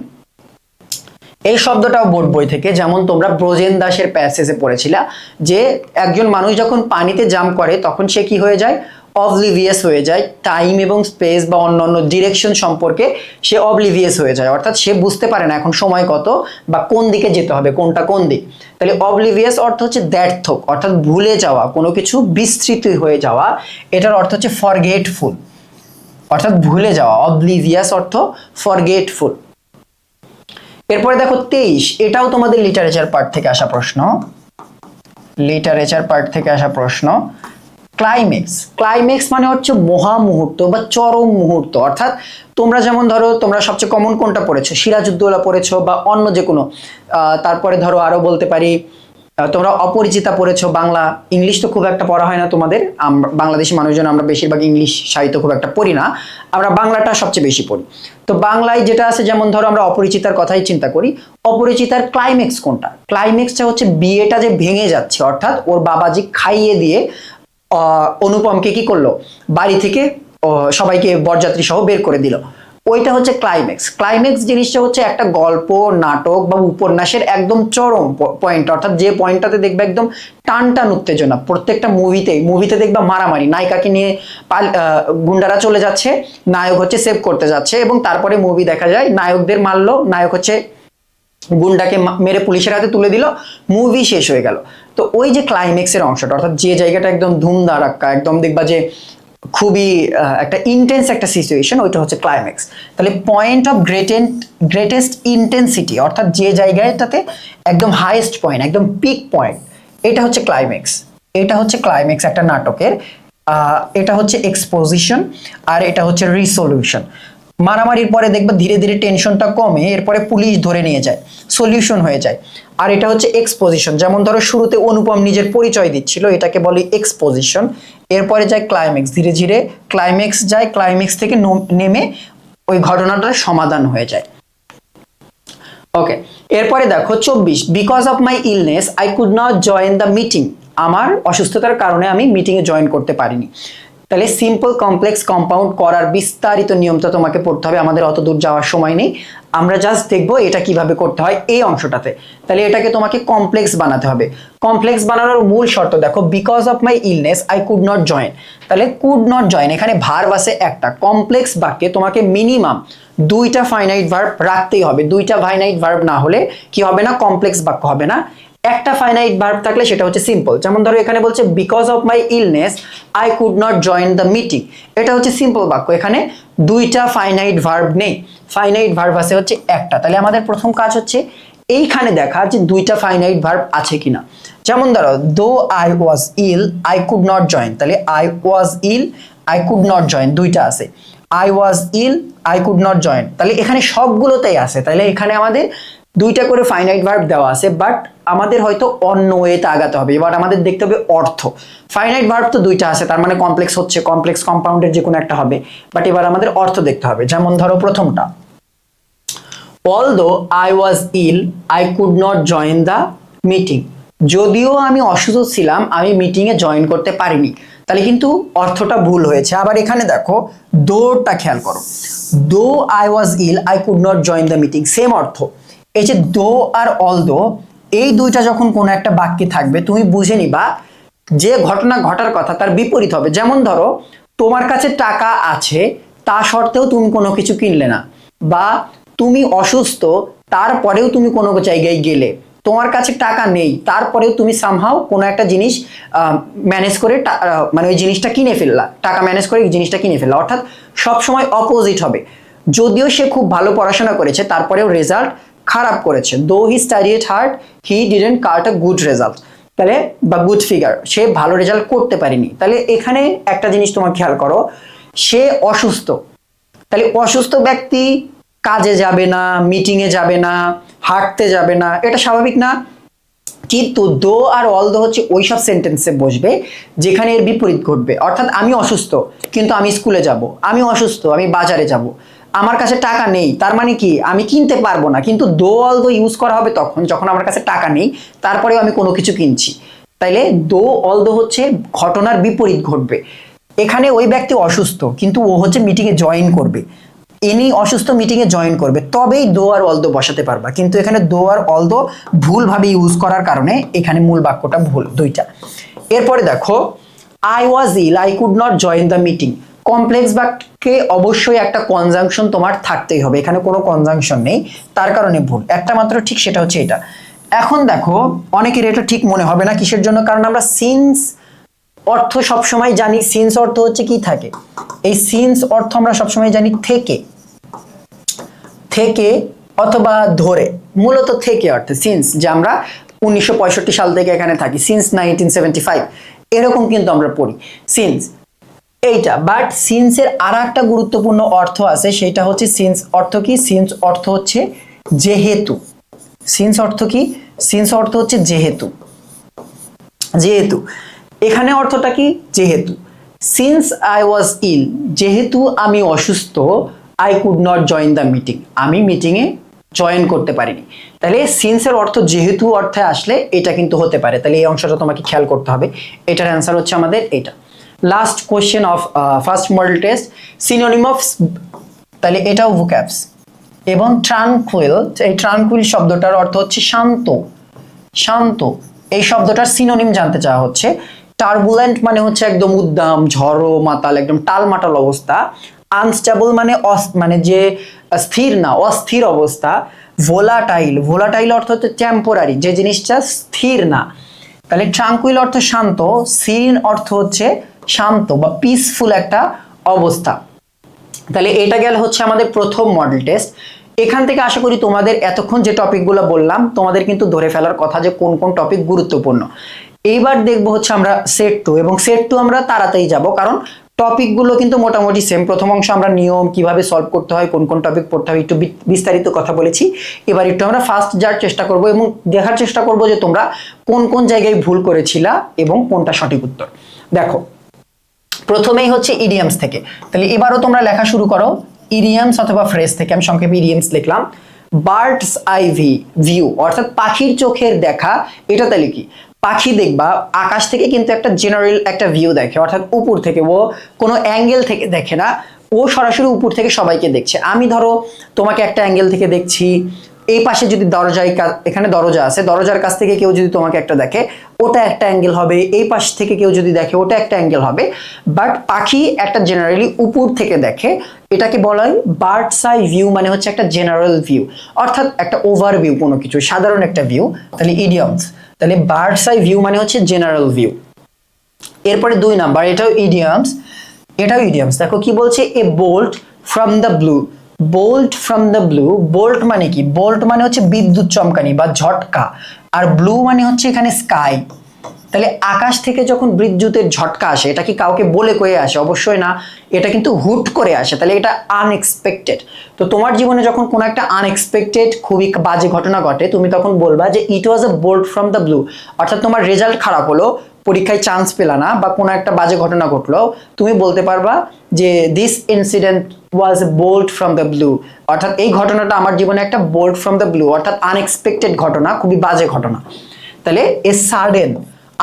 এই শব্দটাও বোর্ড বই থেকে, যেমন তোমরা ব্রজেন দাসের প্যাসেজে পড়েছিলা যে একজন মানুষ যখন পানিতে জাম্প করে তখন সে কি হয়ে যায়, অবলিভিয়াস হয়ে যায়, টাইম এবং স্পেস বা অন্যান্য ডিরেকশন সম্পর্কে সে অবলিভিয়াস হয়ে যায়, অর্থাৎ সে বুঝতে পারে না এখন সময় কত বা কোন দিকে যেতে হবে, কোনটা কোন দিক। তাহলে অবলিভিয়াস অর্থ হচ্ছে দ্ব্যর্থক, অর্থাৎ ভুলে যাওয়া, কোনো কিছু বিস্মৃত হয়ে যাওয়া। এটার অর্থ হচ্ছে ফরগেটফুল, অর্থাৎ ভুলে যাওয়া। অবলিভিয়াস অর্থ ফরগেটফুল। এরপরে দেখো 23, এটাও তোমাদের লিটারেচার পার্ট থেকে আসা প্রশ্ন, লিটারেচার পার্ট থেকে আসা প্রশ্ন। ক্লাইম্যাক্স, ক্লাইম্যাক্স মানে হচ্ছে মহা মুহূর্ত বা চরম মুহূর্ত, অর্থাৎ তোমরা যেমন ধরো তোমরা সবচেয়ে কমন কোনটা পড়েছো, সিরাজউদ্দৌলা পড়েছো বা অন্য যে কোনো, তারপরে ধরো আরো বলতে পারি তোমরা অপরিচিতা পড়েছো। বাংলা, ইংলিশ তো খুব একটা পড়া হয় না তোমাদের, বাংলাদেশি মানুষজন আমরা বেশিরভাগ ইংলিশ সাহিত্য খুব একটা পড়ি না, আমরা বাংলাটা সবচেয়ে বেশি পড়ি। তো বাংলায় যেটা আছে, যেমন ধরো আমরা অপরিচিতার কথাই চিন্তা করি, অপরিচিতার ক্লাইম্যাক্স কোনটা, ক্লাইম্যাক্সটা হচ্ছে বিয়েটা যে ভেঙে যাচ্ছে, অর্থাৎ ওর বাবাজি খাইয়ে দিয়ে অনুপমকে কি করলো, বাড়ি থেকে সবাইকে বরযাত্রী সহ বের করে দিল, ওইটা হচ্ছে ক্লাইম্যাক্স। ক্লাইম্যাক্স জিনিসটা হচ্ছে একটা গল্প, নাটক বা উপন্যাসের একদম চরম পয়েন্ট, অর্থাৎ যে পয়েন্টটাতে দেখবে একদম টান টান উত্তেজনা। প্রত্যেকটা মুভিতে দেখবা মারামারি, নায়িকাকে নিয়ে গুন্ডারা চলে যাচ্ছে, নায়ক হচ্ছে সেভ করতে যাচ্ছে, এবং তারপরে মুভি দেখা যায় নায়কদের মারলো, নায়ক হচ্ছে গুন্ডাকে মেরে পুলিশের হাতে তুলে দিল, মুভি শেষ হয়ে গেল। তো ওই যে ক্লাইম্যাক্সের অংশটা, অর্থাৎ যে জায়গাটা একদম ধুমধারাক্কা, একদম দেখবা যে খুবই একটা ইন্টেন্স একটা সিচুয়েশন, ওইটা হচ্ছে ক্লাইম্যাক্স। তাহলে পয়েন্ট অফ গ্রেটেস্ট ইন্টেন্সিটি, অর্থাৎ যে জায়গাটাতে একদম হাইয়েস্ট পয়েন্ট, একদম পিক পয়েন্ট, এটা হচ্ছে ক্লাইম্যাক্স। এটা হচ্ছে ক্লাইম্যাক্স একটা নাটকের। এটা হচ্ছে এক্সপোজিশন, আর এটা হচ্ছে রিসলিউশন। মারামারির পরে দেখবা ধীরে ধীরে টেনশনটা কমে, এরপরে পুলিশ ধরে নিয়ে যায়, সলিউশন হয়ে যায়। আর এটা হচ্ছে এক্সপোজিশন, যেমন ধরো শুরুতে অনুপম নিজের পরিচয় দিচ্ছিল, এটাকে বলে এক্সপোজিশন। এরপরে যায় ক্লাইম্যাক্স, ধীরে ধীরে ক্লাইম্যাক্স যায়, ক্লাইম্যাক্স থেকে নেমে ওই ঘটনাটার সমাধান হয়ে যায়। ওকে, এরপরে দেখো 24, because of my illness I could not join the meeting, আমার অসুস্থতার কারণে আমি মিটিংয়ে জয়েন করতে পারিনি। তাহলে সিম্পল কমপ্লেক্স কম্পাউন্ড করার বিস্তারিত নিয়মটা তোমাকে পড়তে হবে, আমাদের অত দূর যাওয়ার সময় নেই, আমরা জাস্ট দেখবো এটা কিভাবে করতে হয় এই অংশটাতে। তাহলে এটাকে তোমাকে কমপ্লেক্স বানাতে হবে। কমপ্লেক্স বানানোর মূল শর্ত দেখো, because of my illness I could not join. তাহলে কুড নট জয়েন, এখানে ভার্ব আছে একটা, কমপ্লেক্স বাক্যে তোমাকে মিনিমাম দুইটা ফাইনাইট ভার্ব রাখতেই হবে। দুইটা ফাইনাইট ভার্ব না হলে কি হবে না, কমপ্লেক্স বাক্য হবে না। একটা ফাইনাইট ভার্ব থাকলে সেটা হচ্ছে সিম্পল। যেমন ধরো এখানে বলছে because of my illness I could not join the meeting, এটা হচ্ছে সিম্পল বাক্য, এখানে দুইটা ফাইনাইট ভার্ব নেই, ফাইনাইট ভার্ব আছে হচ্ছে একটা। তাহলে আমাদের প্রথম কাজ হচ্ছে এইখানে দেখা যে দুইটা ফাইনাইট ভার্ব আছে কিনা। যেমন ধরো though I was ill I could not join, তাহলে I was ill I could not join দুইটা আছে, I was ill I could not join, তাহলে এখানে সবগুলোতেই আছে। তাহলে এখানে আমাদের দুইটা করে ফাইনাইট ভার্ব দেওয়া আছে, বাট আমাদের হয়তো অন্য ওয়েতে আগাতে হবে। এবার আমাদের দেখতে হবে অর্থ। ফাইনাইট ভার্ব তো দুইটা আছে, তার মানে কমপ্লেক্স হচ্ছে, কমপ্লেক্স কম্পাউন্ডের যে কোনো একটা হবে, বাট এবার আমাদের অর্থ দেখতে হবে। যেমন ধরো প্রথমটা, although I was ill I could not join the meeting, যদিও আমি অসুস্থ ছিলাম আমি মিটিং এ জয়েন করতে পারিনি। তাহলে কিন্তু অর্থটা ভুল হয়েছে। আবার এখানে দেখো দোটা খেয়াল করো, though I was ill I could not join the meeting, same অর্থ। এই যে দো আর অলদো এই দুইটা যখন কোনো একটা বাক্যে থাকবে তুমি বুঝে নিবা যে ঘটনা ঘটার কথা তার বিপরীত হবে। যেমন ধরো তোমার কাছে টাকা আছে তা সত্ত্বেও তুমি কোনো কিছু কিনলে না, বা তুমি অসুস্থ তারপরেও তুমি কোনো জায়গায় গেলে, তোমার কাছে টাকা নেই তারপরেও তুমি সামহাও কোনো একটা জিনিস ম্যানেজ করে মানে ওই জিনিসটা কিনে ফেললা, টাকা ম্যানেজ করে এই জিনিসটা কিনে ফেললা। অর্থাৎ সবসময় অপোজিট হবে। যদিও সে খুব ভালো পড়াশোনা করেছে তারপরেও রেজাল্ট খারাপ করেছে, দো হি studied hard he didn't cut a good result, তাহলে বা গুড ফিগার, সে ভালো রেজাল্ট করতে পারেনি। তাহলে এখানে একটা জিনিস তোমার খেয়াল করো, সে অসুস্থ, তাহলে অসুস্থ ব্যক্তি কাজে যাবে না, মিটিংয়ে যাবে না, হাঁটতে যাবে না, এটা স্বাভাবিক না? কিন্তু দো আর অলদো হচ্ছে ওই সব সেন্টেন্সে বসবে যেখানে এর বিপরীত ঘটবে। অর্থাৎ আমি অসুস্থ কিন্তু আমি স্কুলে যাব, আমি অসুস্থ আমি বাজারে যাব, আমার কাছে টাকা নেই তার মানে কি আমি কিনতে পারবো না, কিন্তু দো অলদো ইউজ করা হবে তখন যখন আমার কাছে টাকা নেই তারপরেও আমি কোনো কিছু কিনছি। তাইলে দো অলদো হচ্ছে ঘটনার বিপরীত ঘটবে। এখানে ওই ব্যক্তি অসুস্থ কিন্তু ও হচ্ছে মিটিংয়ে জয়েন করবে, ইনি অসুস্থ মিটিংয়ে জয়েন করবে, তবেই দো আর অলদো বসাতে পারবা। কিন্তু এখানে দো আর অলদো ভুলভাবে ইউজ করার কারণে এখানে মূল বাক্যটা ভুল দুইটা। এরপরে দেখো I was ill I could not join the meeting, complex বাক্যে অবশ্যই একটা কনজাংশন তোমার থাকতেই হবে, এখানে কোনো কনজাংশন নেই তার কারণে ভুল, একটা মাত্র ঠিক সেটা হচ্ছে এটা। এখন দেখো অনেকের এটা ঠিক মনে হবে না, কিসের জন্য? কারণ আমরা সিন্স অর্থ সবসময় জানি, সিন্স অর্থ হচ্ছে কি থাকে, এই সিন্স অর্থ আমরা সবসময় জানি থেকে, থেকে অথবা ধরে, মূলত থেকে অর্থে সিন্স, যে আমরা 1965 সাল থেকে এখানে থাকি, সিন্স 1975 এরকম কিন্তু আমরা পড়ি সিন্স এইটা। বাট সিন্সের আর একটা গুরুত্বপূর্ণ অর্থ আছে, সেটা হচ্ছে সিন্স অর্থ কি? সিন্স অর্থ হচ্ছে যেহেতু। সিন্স অর্থ কি? সিন্স অর্থ হচ্ছে যেহেতু, যেহেতু। এখানে অর্থটা কি? যেহেতু। সিন্স আই ওয়াজ ইল, যেহেতু আমি অসুস্থ, I could not join the meeting, আমি মিটিংয়ে জয়েন করতে পারিনি। তাহলে সিন্সের অর্থ যেহেতু অর্থে আসলে এটা কিন্তু হতে পারে, তাহলে এই অংশটা তোমাকে খেয়াল করতে হবে। এটার অ্যান্সার হচ্ছে আমাদের এটা। Last question of first model test, synonym of, তাহলে এটাও ভোক্যাবস। এবং ট্রানকুইল, এই ট্রানকুইল শব্দটার অর্থ হচ্ছে শান্ত, শান্ত। এই শব্দটার সিনোনিম জানতে চাওয়া হচ্ছে। টার্বুলেন্ট মানে হচ্ছে একদম উদ্দাম, ঝড়ো মাতাল, একদম টালমাটাল অবস্থা। আনস্টেবল মানে মানে যে স্থির না, অস্থির অবস্থা। ভোলাটাইল, ভোলাটাইল অর্থ হচ্ছে টেম্পোরারি, যে জিনিসটা স্থির না। তাহলে ট্রাঙ্কুইল অর্থ শান্ত, সিরিন অর্থ হচ্ছে শান্ত বা পিসফুল একটা অবস্থা। তাহলে এটা গেল হচ্ছে আমাদের প্রথম মডেল টেস্ট। এখান থেকে আশা করি তোমাদের এতক্ষণ যে টপিকগুলো বললাম তোমাদের কিন্তু ধরে ফেলার কথা যে কোন কোন টপিক গুরুত্বপূর্ণ। এইবার দেখবো হচ্ছে আমরা সেট 2, এবং সেট 2 আমরা তাড়াতাড়ি যাব কারণ টপিকগুলো কিন্তু মোটামুটি সেম। প্রথম অংশ আমরা নিয়ম কিভাবে সলভ করতে হয়, কোন কোন টপিক পড়তে হয় একটু বিস্তারিত কথা বলেছি। এবার একটু আমরা ফাস্ট যাওয়ার চেষ্টা করব এবং দেখার চেষ্টা করব যে তোমরা কোন কোন জায়গায় ভুল করেছিলা এবং কোনটা সঠিক উত্তর। দেখো প্রথমেই হচ্ছে ইডিয়ামস থেকে, তাহলে এবারও তোমরা লেখা শুরু করো ইডিয়ামস অথবা ফ্রেজ থেকে। আমি সংক্ষেপে ইডিয়ামস লিখলাম। বার্ডস আই ভিউ অর্থাৎ পাখির চোখের দেখা, এটা তাহলে কি? পাখি দেখবা আকাশ থেকে কিন্তু একটা জেনারেল একটা ভিউ দেখে, অর্থাৎ উপর থেকে, ও কোনো অ্যাঙ্গেল থেকে দেখে না, ও সরাসরি উপর থেকে সবাইকে দেখছে। আমি ধরো তোমাকে একটা অ্যাঙ্গেল থেকে দেখছি, এই পাশে যদি দরজায়, এখানে দরজা আছে, দরজার কাছ থেকে কেউ যদি তোমাকে একটা দেখে ওটা একটা অ্যাঙ্গেল হবে, এই পাশ থেকে কেউ যদি দেখে ওটা একটা অ্যাঙ্গেল হবে। বাট পাখি একটা জেনারেলি উপর থেকে দেখে, এটাকে বলা হয় বার্ডস আই ভিউ, মানে হচ্ছে একটা জেনারেল ভিউ, অর্থাৎ একটা ওভারভিউ, কোনো কিছু সাধারণ একটা ভিউ। তাহলে ইডিয়মস, তাহলে বার্ডস আই ভিউ মানে হচ্ছে জেনারেল ভিউ। এরপরে 2 নাম্বার, এটাও ইডিয়মস, এটাও ইডিয়মস। দেখো কি বলছে, a bolt from the blue, bolt from the blue, bolt মানে কি? বোল্ট মানে হচ্ছে বিদ্যুৎ চমকানি বা ঝটকা, আর ব্লু মানে হচ্ছে এখানে স্কাই। তাহলে আকাশ থেকে যখন বিদ্যুতের ঝটকা আসে এটা কি কাউকে বলে কয়ে আসে? অবশ্যই না, এটা কিন্তু হুট করে আসে, তাহলে এটা আনএক্সপেক্টেড। তো তোমার জীবনে যখন কোনো একটা আনএক্সপেক্টেড খুবই বাজে ঘটনা ঘটে তুমি তখন বলবা যে it was a bolt from the blue, অর্থাৎ তোমার রেজাল্ট খারাপ হলো, পরীক্ষায় চান্স পেলা না বা কোনো একটা বাজে ঘটনা ঘটলো, তুমি বলতে পারবা যে this incident was bold from the blue, অর্থাৎ এই ঘটনাটা আমার জীবনে একটা বোল্ড ফ্রম দ্য ব্লু, অর্থাৎ আনএক্সপেক্টেড ঘটনা, খুবই বাজে ঘটনা। তাহলে a sudden,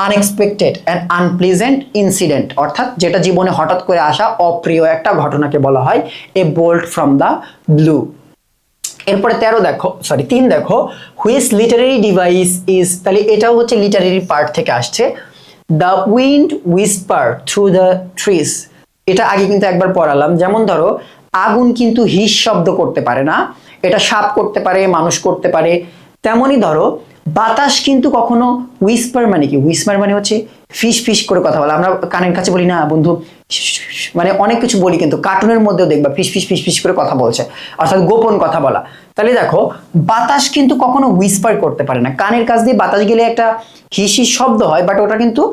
unexpected and unpleasant incident, অর্থাৎ যেটা জীবনে হঠাৎ করে আসা অপ্রিয় একটা ঘটনাকে বলা হয় এ বোল্ড ফ্রম দ্য ব্লু। এরপরে 3 দেখো, হুইচ লিটারেরি ডিভাইস ইজ, তাহলে এটাও হচ্ছে লিটারেরি পার্ট থেকে আসছে। The wind Whisper through the trees, এটা আগে কিন্তু একবার পড়ালাম। যেমন ধরো আগুন কিন্তু হিস শব্দ করতে পারে না, এটা সাপ করতে পারে, মানুষ করতে পারে। তেমনই ধরো বাতাস কিন্তু কখনো হুইসপার মানে কি, হুইসপার মানে হচ্ছে ফিস ফিস করে কথা বলা। আমরা কানের কাছে বলি না বন্ধু, মানে অনেক কিছু বলি, কিন্তু কার্টুনের মধ্যেও দেখবা ফিস ফিস ফিস ফিস করে কথা বলছে, অর্থাৎ গোপন কথা বলা। তাহলে দেখো বাতাস কিন্তু কখনো হুইসপার করতে পারে না, কানের কাছ দিয়ে বাতাস গেলে একটা হিস হিস শব্দ হয়, বাট ওটা কিন্তু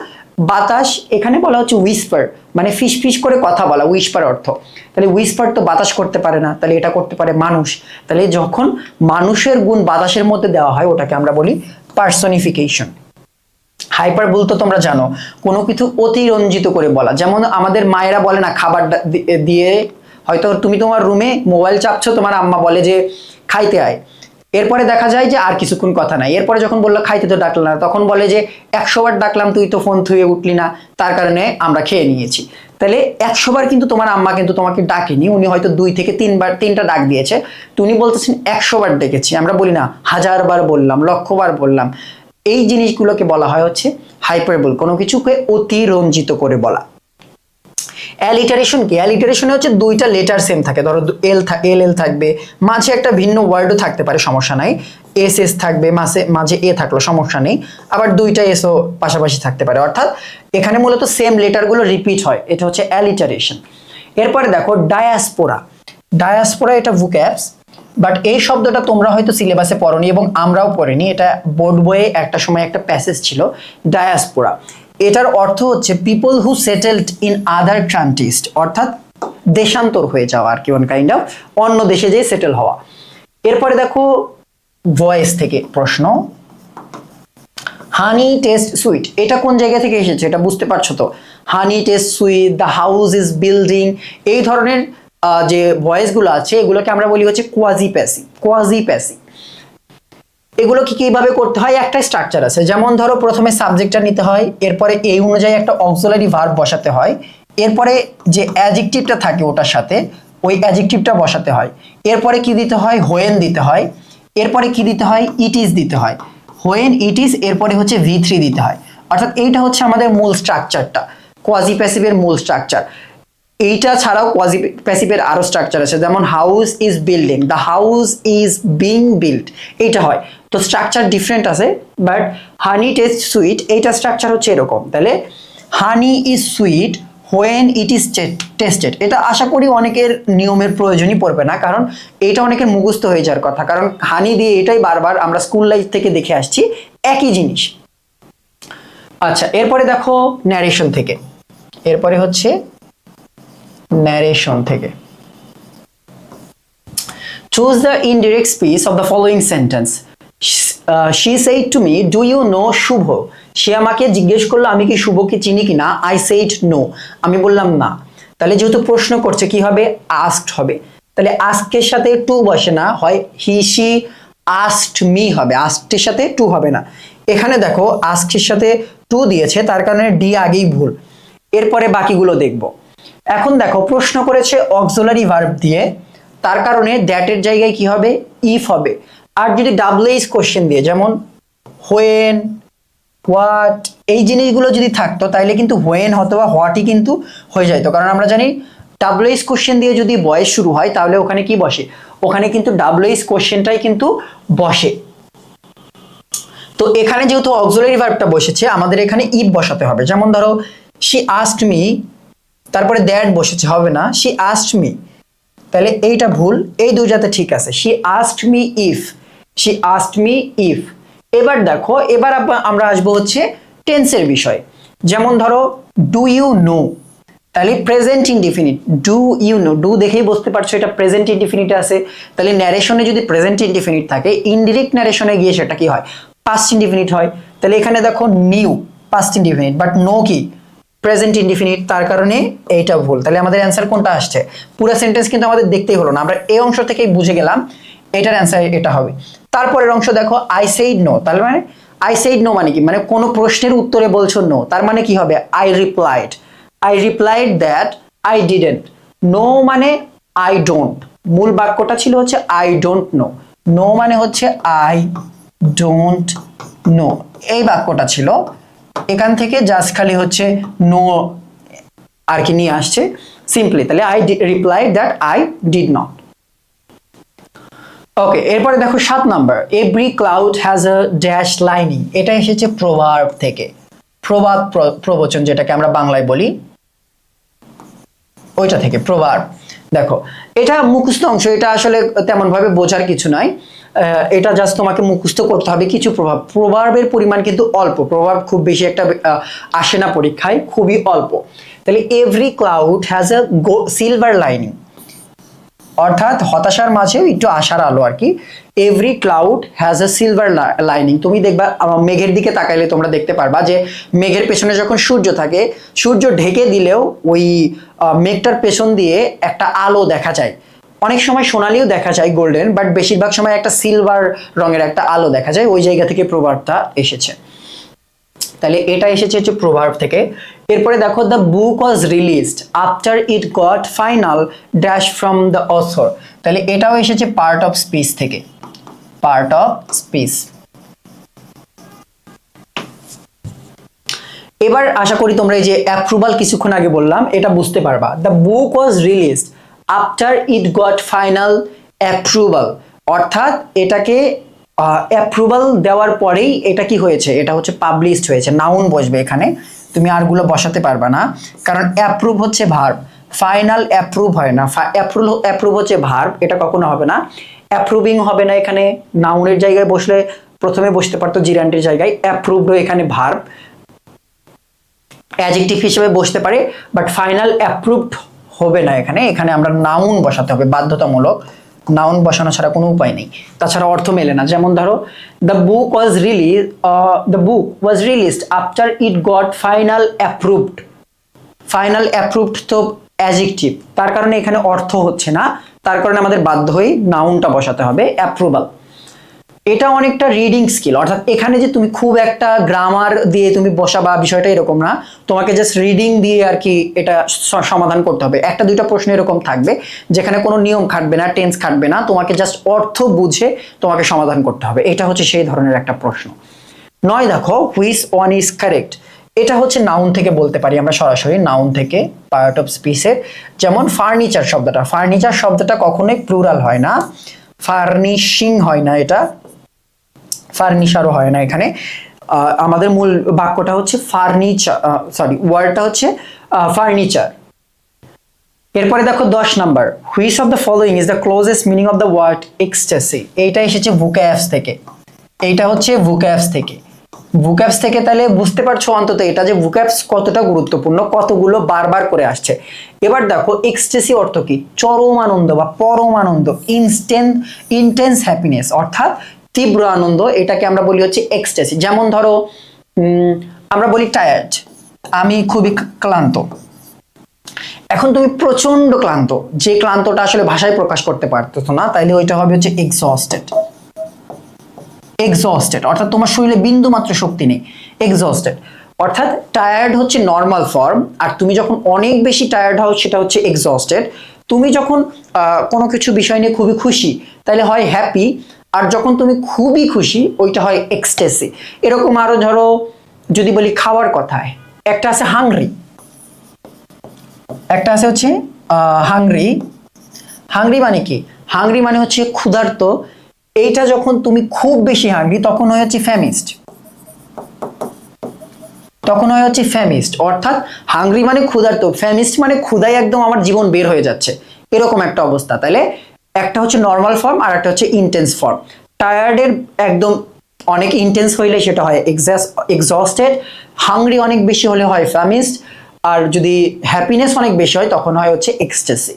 বাতাস, এখানে বলা হচ্ছে হুইসপার, মানে ফিস ফিস করে কথা বলা, হুইসপার অর্থ। তাহলে হুইসপার তো বাতাস করতে পারে না, তাহলে এটা করতে পারে মানুষ। তাহলে যখন মানুষের গুণ বাতাসের মধ্যে দেওয়া হয় ওটাকে আমরা বলি পার্সনিফিকেশন। হাইপারবোল তো তোমরা জানো, কোনো কিছু অতিরঞ্জিত করে বলা। যেমন আমাদের মায়েরা বলে না খাবার দিয়ে, হয়তো তুমি তোমার রুমে মোবাইল চাপছো, তোমার আম্মা বলে যে খাইতে আয়, এরপরে দেখা যায় যে আর কিছুক্ষণ কথা নাই, এরপরে যখন বললো খাইতে তো ডাকলো না, তখন বলে যে 100 বার ডাকলাম তুই তো ফোন থুয়ে উঠলি না, তার কারণে আমরা খেয়ে নিয়েছি। তাহলে 100 বার কিন্তু তোমার আম্মা কিন্তু তোমাকে ডাকেনি, উনি হয়তো 2 থেকে 3টা ডাক দিয়েছে, তুমি বলতেছেন 100 বার ডেকেছি। আমরা বলি না 1000 বার বললাম, 1,00,000 বার বললাম। এই জিনিসগুলোকে বলা হয় হচ্ছে হাইপারবোল, কোনো কিছুকে অতিরঞ্জিত করে বলা। অ্যালিটারেশন কি, অ্যালিটারেশনে হচ্ছে 2টা লেটার সেম থাকে, ধরো এল এল থাকবে, মাঝে একটা ভিন্ন ওয়ার্ডও থাকতে পারে, সমস্যা নাই, এস এস থাকবে, মাঝে এ থাকলো সমস্যা নেই, আবার 2টা এসও পাশাপাশি থাকতে পারে, অর্থাৎ এখানে মূলত সেম লেটারগুলো রিপিট হয়, এটা হচ্ছে অ্যালিটারেশন। এরপরে দেখো ডায়াসপোরা, ডায়াসপোরা এটা ভোক্যাবস, বাট এই শব্দটা তোমরা হয়তো সিলেবাসে পড়োনি এবং আমরাও পড়িনি, এটা বোর্ড বইয়ে একটা সময় একটা প্যাসেজ ছিল ডায়াসপোরা। এটার অর্থ হচ্ছে people who settled in other countries, অর্থাৎ দেশান্তর হয়ে যাওয়া আর কি, ওয়ান কাইন্ড অফ অন্য দেশে যেয়ে সেটেল হওয়া। এরপরে দেখো ভয়েস থেকে প্রশ্ন, হানি টেস্ট সুইট, এটা কোন জায়গা থেকে এসেছে এটা বুঝতে পারছো তো? Honey taste sweet, the house is building, এই ধরনের যে ভয়েসগুলো আছে এগুলোকে আমরা বলি হচ্ছে কোয়াজি প্যাসিভ, কোয়াজি প্যাসিভ। এগুলো কি কিভাবে করতে হয়, একটা স্ট্রাকচার আছে। যেমন ধরো প্রথমে সাবজেক্টটা নিতে হয়, এরপরে এই অনুযায়ী একটা অক্সিলারি ভার্ব বসাতে হয়, এরপরে যে অ্যাডজেক্টিভটা থাকে ওটার সাথে ওই অ্যাডজেক্টিভটা বসাতে হয়, এরপরে কি দিতে হয়, হোয়েন দিতে হয়, এরপরে কি দিতে হয়, ইট ইজ দিতে হয়, হোয়েন ইট ইজ, এরপরে হচ্ছে V3 দিতে হয়। অর্থাৎ এইটা হচ্ছে আমাদের মূল স্ট্রাকচারটা, কোয়াজি প্যাসিভের মূল স্ট্রাকচার। এইটা ছাড়াও কোয়াজি প্যাসিভের আরো স্ট্রাকচার আছে, যেমন house is building, the house is being build, এইটা হয়। তো স্ট্রাকচার ডিফারেন্ট আছে, বাট হানি টেস্ট সুইট এইটা স্ট্রাকচার হচ্ছে এরকম। তাহলে হানি is sweet when it is tasted, এটা আশা করি অনেকের নিয়মের প্রয়োজনই পড়বে না, কারণ এটা অনেকের মুখস্থ হয়ে যাওয়ার কথা, কারণ হানি দিয়ে এটাই বারবার আমরা স্কুল লাইফ থেকে দেখে আসছি একই জিনিস। আচ্ছা, এরপরে দেখো ন্যারেশন থেকে, এরপরে হচ্ছে ন্যারেশন থেকে, choose the indirect speech of the following sentence. She said to me, do you know শুভ, সে আমাকে জিজ্ঞেস করলো আমি কি শুভকে চিনি কিনা, I said no, আমি বললাম না। তাহলে যেহেতু প্রশ্ন করছে কি হবে, asked হবে। তাহলে ask এর সাথে to বসে না, হয় he she asked me হবে, asked এর সাথে to হবে না। এখানে দেখো asked এর সাথে to দিয়েছে, তার কারণে ডি আগেই ভুল। এরপরে বাকিগুলো দেখবো। এখন দেখো প্রশ্ন করেছে অক্সিলারি ভার্ব দিয়ে, তার কারণে দ্যাট এর জায়গায় কি হবে, ইফ হবে। আর যদি ডাবলএইচ কোশ্চেন দিয়ে, যেমন হোয়েন, হোয়াট, এই জিনিসগুলো যদি থাকতো তাহলে কিন্তু হোয়েন অথবা হোয়াটই কিন্তু হয়ে যেত, কারণ আমরা জানি ডাবলএইচ কোশ্চেন দিয়ে যদি ভয়েস শুরু হয় তাহলে ওখানে কি বসে, ওখানে কিন্তু ডাবলএইচ কোশ্চেনটাই কিন্তু বসে। তো এখানে যেহেতু অক্সিলারি ভার্বটা বসেছে আমাদের এখানে ইফ বসাতে হবে। যেমন ধরো শি আস্কড মি, তারপরে দ্যাট বসেছে, হবে না, শি আস্কড মি, তাহলে এইটা ভুল, এই দুইটাতে ঠিক আছে, she asked me if, she asked me if. এবার দেখো, এবার আমরা আসবো হচ্ছে টেন্সের বিষয়। যেমন ধরো ডু ইউ নো, তাহলে present indefinite, do you know, do দেখেই বুঝতে পারছো এটা প্রেজেন্ট ইনডিফিনিট আছে। তাহলে ন্যারেশনে যদি প্রেজেন্ট ইনডিফিনিট থাকে, ইনডিরেক্ট ন্যারেশনে গিয়ে সেটা কি হয়, পাস্ট ইনডিফিনিট হয়। তাহলে এখানে দেখো knew, past indefinite, but know কি প্রেজেন্ট ইনডিফিনিট, তার কারণে এইটা ভুল। তাহলে আমাদের অ্যান্সার কোনটা আসছে? পুরো সেন্টেন্স কিন্তু আমাদের দেখতেই হলো না, আমরা এই অংশ থেকেই বুঝে গেলাম এটার অ্যান্সার এটা হবে। তারপরের অংশ দেখো, আই সেইড নো, তার মানে আই সেইড নো মানে কি, মানে কোনো প্রশ্নের উত্তরে বলছো নো, তার মানে কি হবে? I replied that I didn't. Know মানে আই ডোন্ট, মূল বাক্যটা ছিল হচ্ছে আই ডোন্ট নো, নো মানে হচ্ছে আই ডোন্ট নো, এই বাক্যটা ছিল। এখান থেকে জাস্ট খালি হচ্ছে নো আর কি নিয়ে আসছে সিম্পলি, তাহলে I replied that I did not. Okay, এরপরে দেখো 7 number, every cloud has a dash lining, এটা এসেছে প্রভার্ব থেকে, প্রবাদ প্রবচন যেটাকে আমরা বাংলায় বলি, ওইটা থেকে প্রভার্ব। দেখো এটা মুখস্থ অংশ, এটা আসলে তেমন ভাবে বোঝার কিছু নয়, এটা জাস্ট তোমাকে মুখস্থ করতে হবে কিছু প্রভাব। প্রভার্বের পরিমাণ কিন্তু অল্প, প্রভাব খুব বেশি একটা আসে না পরীক্ষায়, খুবই অল্প। তাহলে every cloud has a silver lining, অর্থাৎ হতাশার মাঝেও একটু আশার আলো আর কি। Every cloud has a silver lining, তুমি দেখবা মেঘের দিকে তাকাইলে তোমরা দেখতে পারবা যে মেঘের পেছনে যখন সূর্য থাকে, সূর্য ঢেকে দিলেও ওই মেঘটার পেছন দিয়ে একটা আলো দেখা যায়, অনেক সময় সোনালিও দেখা যায় গোল্ডেন, বাট বেশিরভাগ সময় একটা সিলভার রঙের একটা আলো দেখা যায়, ওই জায়গা থেকে প্রভাবটা এসেছে। তাহলে এটা এসেছে হচ্ছে প্রভার্ব থেকে। এরপরে দেখো, the book was released after it got final dash from the author, তাহলে এটাও এসেছে পার্ট অফ স্পিচ থেকে, পার্ট অফ স্পিচ। এবার আশা করি তোমরা এই যে অ্যাপ্রুভাল কিছুক্ষণ আগে বললাম এটা বুঝতে পারবা। The book was released after it got final approval, অর্থাৎ এটাকে অ্যাপ্রুভাল দেওয়ার পরেই এটা কি হয়েছে, এটা হচ্ছে পাবলিশড হয়েছে, নাউন বসবে এখানে, তুমি আরগুলো বসাতে পারবা না, কারণ অ্যাপ্রুভ হচ্ছে ভার্ব, ফাইনাল অ্যাপ্রুভ হয় না, অ্যাপ্রুভ হচ্ছে ভার্ব, এটা কখনো হবে না। অ্যাপ্রুভিং হবে না, এখানে নাউনের জায়গায় বসলে প্রথমে বসতে পারতো জিরান্টের জায়গায়, অ্যাপ্রুভড এখানে ভার্ব, অ্যাডজেক্টিভ হিসেবে বসতে পারে, বাট ফাইনাল অ্যাপ্রুভড হবে না এখানে, এখানে আমরা নাউন বসাতে হবে বাধ্যতামূলক, নাউন বসানো ছাড়া কোনো উপায় নেই, তাছাড়া অর্থ মেলে না। যেমন ধরো, the book was released after it got final approved, final approved তো অ্যাডজেক্টিভ, তার কারণে এখানে অর্থ হচ্ছে না, তার কারণে আমাদের বাধ্য হয়ে নাউনটা বসাতে হবে অ্যাপ্রুভাল। এটা অনেকটা রিডিং স্কিল, অর্থাৎ এখানে যে তুমি খুব একটা গ্রামার দিয়ে তুমি বসাবা বিষয়টা এরকম না, তোমাকে জাস্ট রিডিং দিয়ে আর কি এটা সমাধান করতে হবে। একটা দুইটা প্রশ্ন এরকম থাকবে যেখানে কোনো নিয়ম খাটবে না, টেন্স খাটবে না, তোমাকে জাস্ট অর্থ বুঝে তোমাকে সমাধান করতে হবে, এটা হচ্ছে সেই ধরনের একটা প্রশ্ন। 9 দেখো, হুইচ ওয়ান ইজ কারেক্ট, এটা হচ্ছে নাউন থেকে বলতে পারি আমরা সরাসরি, নাউন থেকে পার্ট অফ স্পিচের। যেমন ফার্নিচার শব্দটা, ফার্নিচার শব্দটা কখনোই প্লুরাল হয় না, ফার্নিশিং হয় না, এটা ফার্নিচারও হয় না, এখানে আমাদের মূল বাক্যটা হচ্ছে ফার্নিচার, ওয়ার্ডটা হচ্ছে ফার্নিচার। এরপরে দেখো 10 number, which of the following is the closest meaning of the word ecstasy, এইটা এসেছে ভোক্যাবস থেকে, এইটা হচ্ছে ভোক্যাবস থেকে, ভোক্যাবস থেকে। তাহলে বুঝতে পারছো অন্তত এটা যে ভোক্যাবস কতটা গুরুত্বপূর্ণ, কতগুলো বারবার করে আসছে। এবার দেখো, এক্সটেসি অর্থ কি? চরম আনন্দ বা পরম আনন্দ, ইন্টেন্স হ্যাপিনেস, অর্থাৎ তীব্র আনন্দ, এটাকে আমরা বলি হচ্ছে এক্সটেসি। যেমন ধরো আমরা বলি টায়ার্ড, আমি খুবই ক্লান্ত, এখন তুমি প্রচন্ড ক্লান্ত, যে ক্লান্তটা আসলে ভাষায় প্রকাশ করতে পারতেছো না, তাইলে ওইটা হবে হচ্ছে এক্সস্টেড, এক্সস্টেড, অর্থাৎ তোমার শরীরে বিন্দু মাত্র শক্তি নেই, এক্সস্টেড। অর্থাৎ টায়ার্ড হচ্ছে নর্মাল ফর্ম, আর তুমি যখন অনেক বেশি টায়ার্ড হও সেটা হচ্ছে এক্সস্টেড। তুমি যখন কোনো কিছু বিষয় নিয়ে খুবই খুশি তাহলে হয় হ্যাপি, আর যখন তুমি খুবই খুশি ওইটা হয় এক্সটেসি। এরকম আরো ধরো যদি বলি খাওয়ার কথায়, একটা আছে হাংরি, একটা আছে হচ্ছে হাংরি। হাংরি মানে কি? হাংরি মানে হচ্ছে ক্ষুধার্ত, এইটা যখন তুমি খুব বেশি হাংরি তখন হয় হচ্ছে ফ্যামিস্ট, তখন হয় হচ্ছে ফ্যামিস্ট। অর্থাৎ হাংরি মানে ক্ষুধার্ত, ফ্যামিস্ট মানে ক্ষুধায় একদম আমার জীবন বের হয়ে যাচ্ছে, এরকম একটা অবস্থা। তাহলে একটা হচ্ছে নর্মাল ফর্ম আর একটা হচ্ছে ইন্টেন্স ফর্ম। টায়ার্ডের একদম অনেক ইন্টেন্স হইলে সেটা হয় এক্সস্টেড, হাংরি অনেক বেশি হলে হয় ফ্যামিস্ট, আর যদি হ্যাপিনেস অনেক বেশি হয় তখন হয় হচ্ছে এক্সটেসি।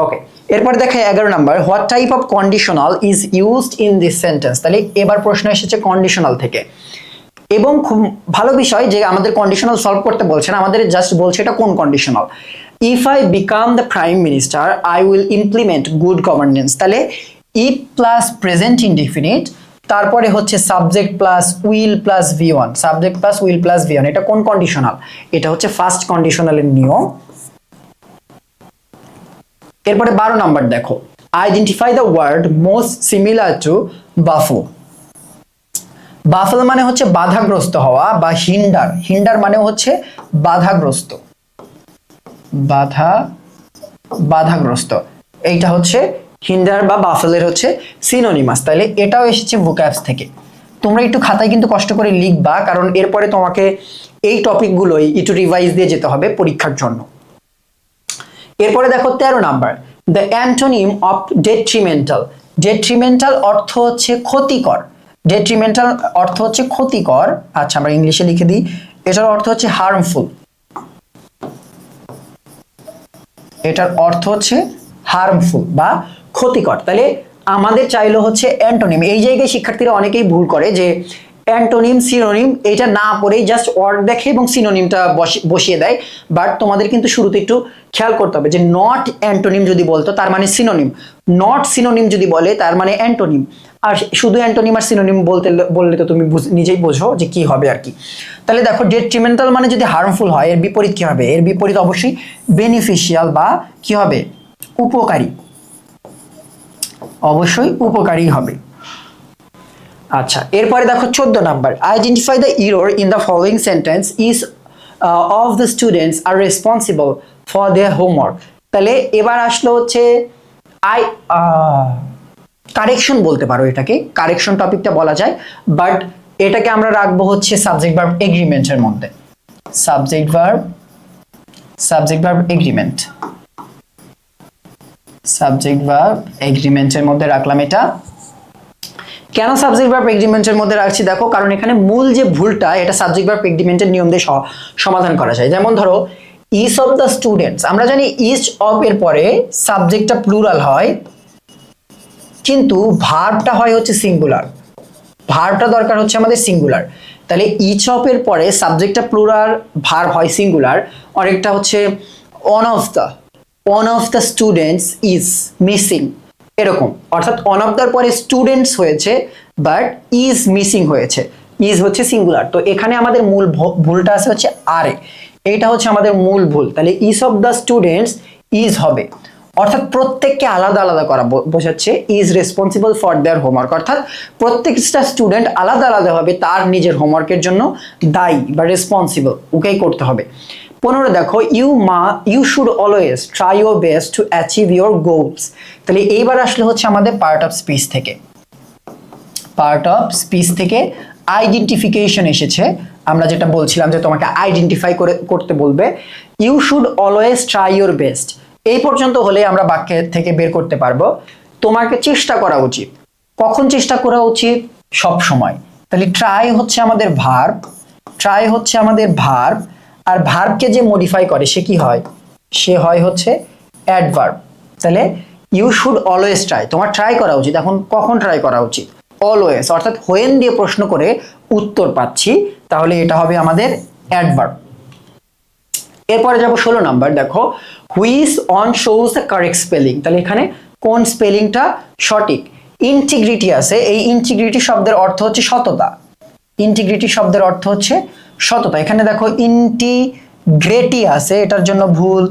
ওকে, এরপর দেখে 11 number, what type of conditional is used in this sentence. তাহলে এবার প্রশ্ন এসেছে কন্ডিশনাল থেকে। এবং খুব ভালো বিষয় যে আমাদের কন্ডিশনাল সলভ করতে বলছে না, আমাদের জাস্ট বলছে এটা কোন conditional. If I become the prime minister I will implement good governance. তাহলে ইফ প্লাস প্রেজেন্ট ইনডিফিনিট, তারপরে হচ্ছে subject plus will plus V1, subject plus will plus V1, এটা কোন কন্ডিশনাল? এটা হচ্ছে ফার্স্ট কন্ডিশনালের নিয়ম। এরপরে 12 নাম্বার দেখো, identify the word most similar to baffle. Baffle মানে হচ্ছে বাধাগ্রস্ত হওয়া বা হিন্ডার, হিন্ডার মানে হচ্ছে বাধাগ্রস্ত, বাধাগ্রস্ত, এইটা হচ্ছে হিন্ডার বা বাফলের হচ্ছে সিনোনিমাস। তাহলে এটাও এসেছে ভোক্যাবস থেকে। তোমরা একটু খাতায় কিন্তু কষ্ট করে লিখবা, কারণ এরপরে তোমাকে এই টপিকগুলোই একটু রিভাইজ দিয়ে যেতে হবে পরীক্ষার জন্য। এরপরে দেখো 13 number, the antonym of detrimental. Detrimental অর্থ হচ্ছে ক্ষতিকর, ডেট্রিমেন্টাল অর্থ হচ্ছে ক্ষতিকর। আচ্ছা আমরা ইংলিশে লিখে দিই, এটার অর্থ হচ্ছে হার্মফুল, এটার অর্থ হচ্ছে হার্মফুল বা ক্ষতিকর। তাহলে আমাদের চাইলো হচ্ছে অ্যান্টোনিম। এই জায়গায় শিক্ষার্থীরা অনেকেই ভুল করে যে অ্যান্টোনিম সিনোনিম এটা না পড়েই জাস্ট ওয়ার্ড দেখে এবং সিনোনিমটা বসিয়ে দেয়। বাট তোমাদের কিন্তু শুরুতে একটু খেয়াল করতে হবে যে নট অ্যান্টোনিম যদি বলতো তার মানে সিনোনিম, নট সিনোনিম যদি বলে তার মানে অ্যান্টোনিম। আর শুধু অ্যান্টোনিম আর সিনোনিম বললে তো তুমি নিজেই বোঝো যে কি হবে আর কি। তাহলে দেখো ডেট্রিমেন্টাল মানে যদি হার্মফুল হয়, এর বিপরীত কি হবে? এর বিপরীত অবশ্যই বেনিফিশিয়াল বা কি হবে? উপকারী, অবশ্যই উপকারী হবে। আচ্ছা এরপরে দেখো 14 number, identify the error in the following sentence is of the students are responsible for their homework. তাহলে এবার আসলো হচ্ছে কারেকশন বলতে পারো, এটাকে কারেকশন টপিকটা বলা যায়, বাট এটাকে আমরা রাখবো হচ্ছে সাবজেক্ট ভার্ব এগ্রিমেন্টের মধ্যে, subject verb agreement, subject verb এগ্রিমেন্টের মধ্যে রাখলাম এটা। কেন সাবজেক্ট ভার্ব এগ্রিমেন্টের মধ্যে রাখছি দেখো, কারণ এখানে মূল যে ভুলটা এটা সাবজেক্ট ভার্ব এগ্রিমেন্টের নিয়ম দিয়ে সমাধান করা যায়। যেমন ধরো ইচ অফ দ্য স্টুডেন্টস, আমরা জানি ইচ অফ এর পরে সাবজেক্টটা প্লুরাল হয় কিন্তু ভার্বটা হয় হচ্ছে সিঙ্গুলার, ভার্বটা দরকার হচ্ছে আমাদের সিঙ্গুলার। তাহলে ইচ অফ এর পরে সাবজেক্টটা প্লুরাল, ভার্ব হয় সিঙ্গুলার। আরেকটা হচ্ছে one of the students is missing, এরকম। অর্থাৎ ওয়ান অফ দ্যার পরে স্টুডেন্টস হয়েছে বাট ইজ মিসিং হয়েছে, ইজ হচ্ছে সিঙ্গুলার। তো এখানে আমাদের মূল ভুলটা আছে হচ্ছে আর, এইটা হচ্ছে আমাদের মূল ভুল। তাহলে each of the students is হবে, অর্থাৎ প্রত্যেককে আলাদা আলাদা করা বোঝাচ্ছে। Is responsible for their homework, অর্থাৎ প্রত্যেকটা স্টুডেন্ট আলাদা আলাদা ভাবে তার নিজের হোমওয়ার্কের জন্য দায়ী বা রেসপন্সিবল, ওকেই করতে হবে। 15 দেখো, you should always try your best to achieve your goals. তাহলে এইবার আসলে হচ্ছে আমাদের পার্ট অফ স্পিচ থেকে আইডেন্টিফিকেশন এসেছে। আমরা যেটা বলছিলাম যে তোমাকে আইডেন্টিফাই করতে বলবে, you should always try your best. এই পর্যন্ত হলে আমরা বাক্যের থেকে বের করতে পারবো তোমাকে চেষ্টা করা উচিত। কখন চেষ্টা করা উচিত? সব সময়। তাহলে ট্রাই হচ্ছে আমাদের ভার্ব, আর ভার্বকে যে মডিফাই করে সে কি হয়? সে হয় হচ্ছে অ্যাডভার্ব। তাহলে ইউ শুড অলওয়েজ ট্রাই, তোমার ট্রাই করা উচিত। এখন কখন ট্রাই করা উচিত? অলওয়েজ, অর্থাৎ হোয়েন দিয়ে প্রশ্ন করে উত্তর পাচ্ছি, তাহলে এটা হবে আমাদের অ্যাডভার্ব। এরপরে যাবো 16 নাম্বার, দেখো which on shows the correct spelling. তাহলে এখানে কোন স্পেলিংটা সঠিক? ইন্টিগ্রিটি আছে, এই ইন্টিগ্রিটি শব্দের অর্থ হচ্ছে সততা, ইন্টিগ্রিটি শব্দের অর্থ হচ্ছে সততা। এখানে দেখো ইন্টিগ্রেটি আছে, এটার জন্য ভুল।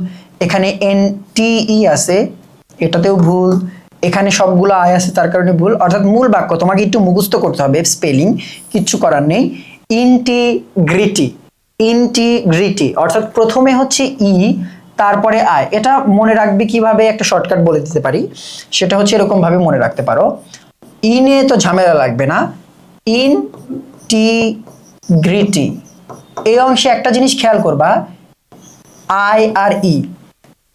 এখানে এনটিই আছে, এটাতেও ভুল। এখানে সবগুলো আই আছে, তার কারণে ভুল। অর্থাৎ মূল বাক্য তোমাকে একটু মুখস্থ করতে হবে, স্পেলিং কিচ্ছু করার নেই। ইন্টিগ্রিটি অর্থাৎ প্রথমে হচ্ছে ই, তারপরে আই। এটা মনে রাখবে কিভাবে? একটা শর্টকাট বলে দিতে পারি, সেটা হচ্ছে এরকম ভাবে মনে রাখতে পারো। ইনে তো ঝামেলা লাগবে না, ইন্টিগ্রিটি। এই অংশে একটা জিনিস খেয়াল করবা, আই আর ই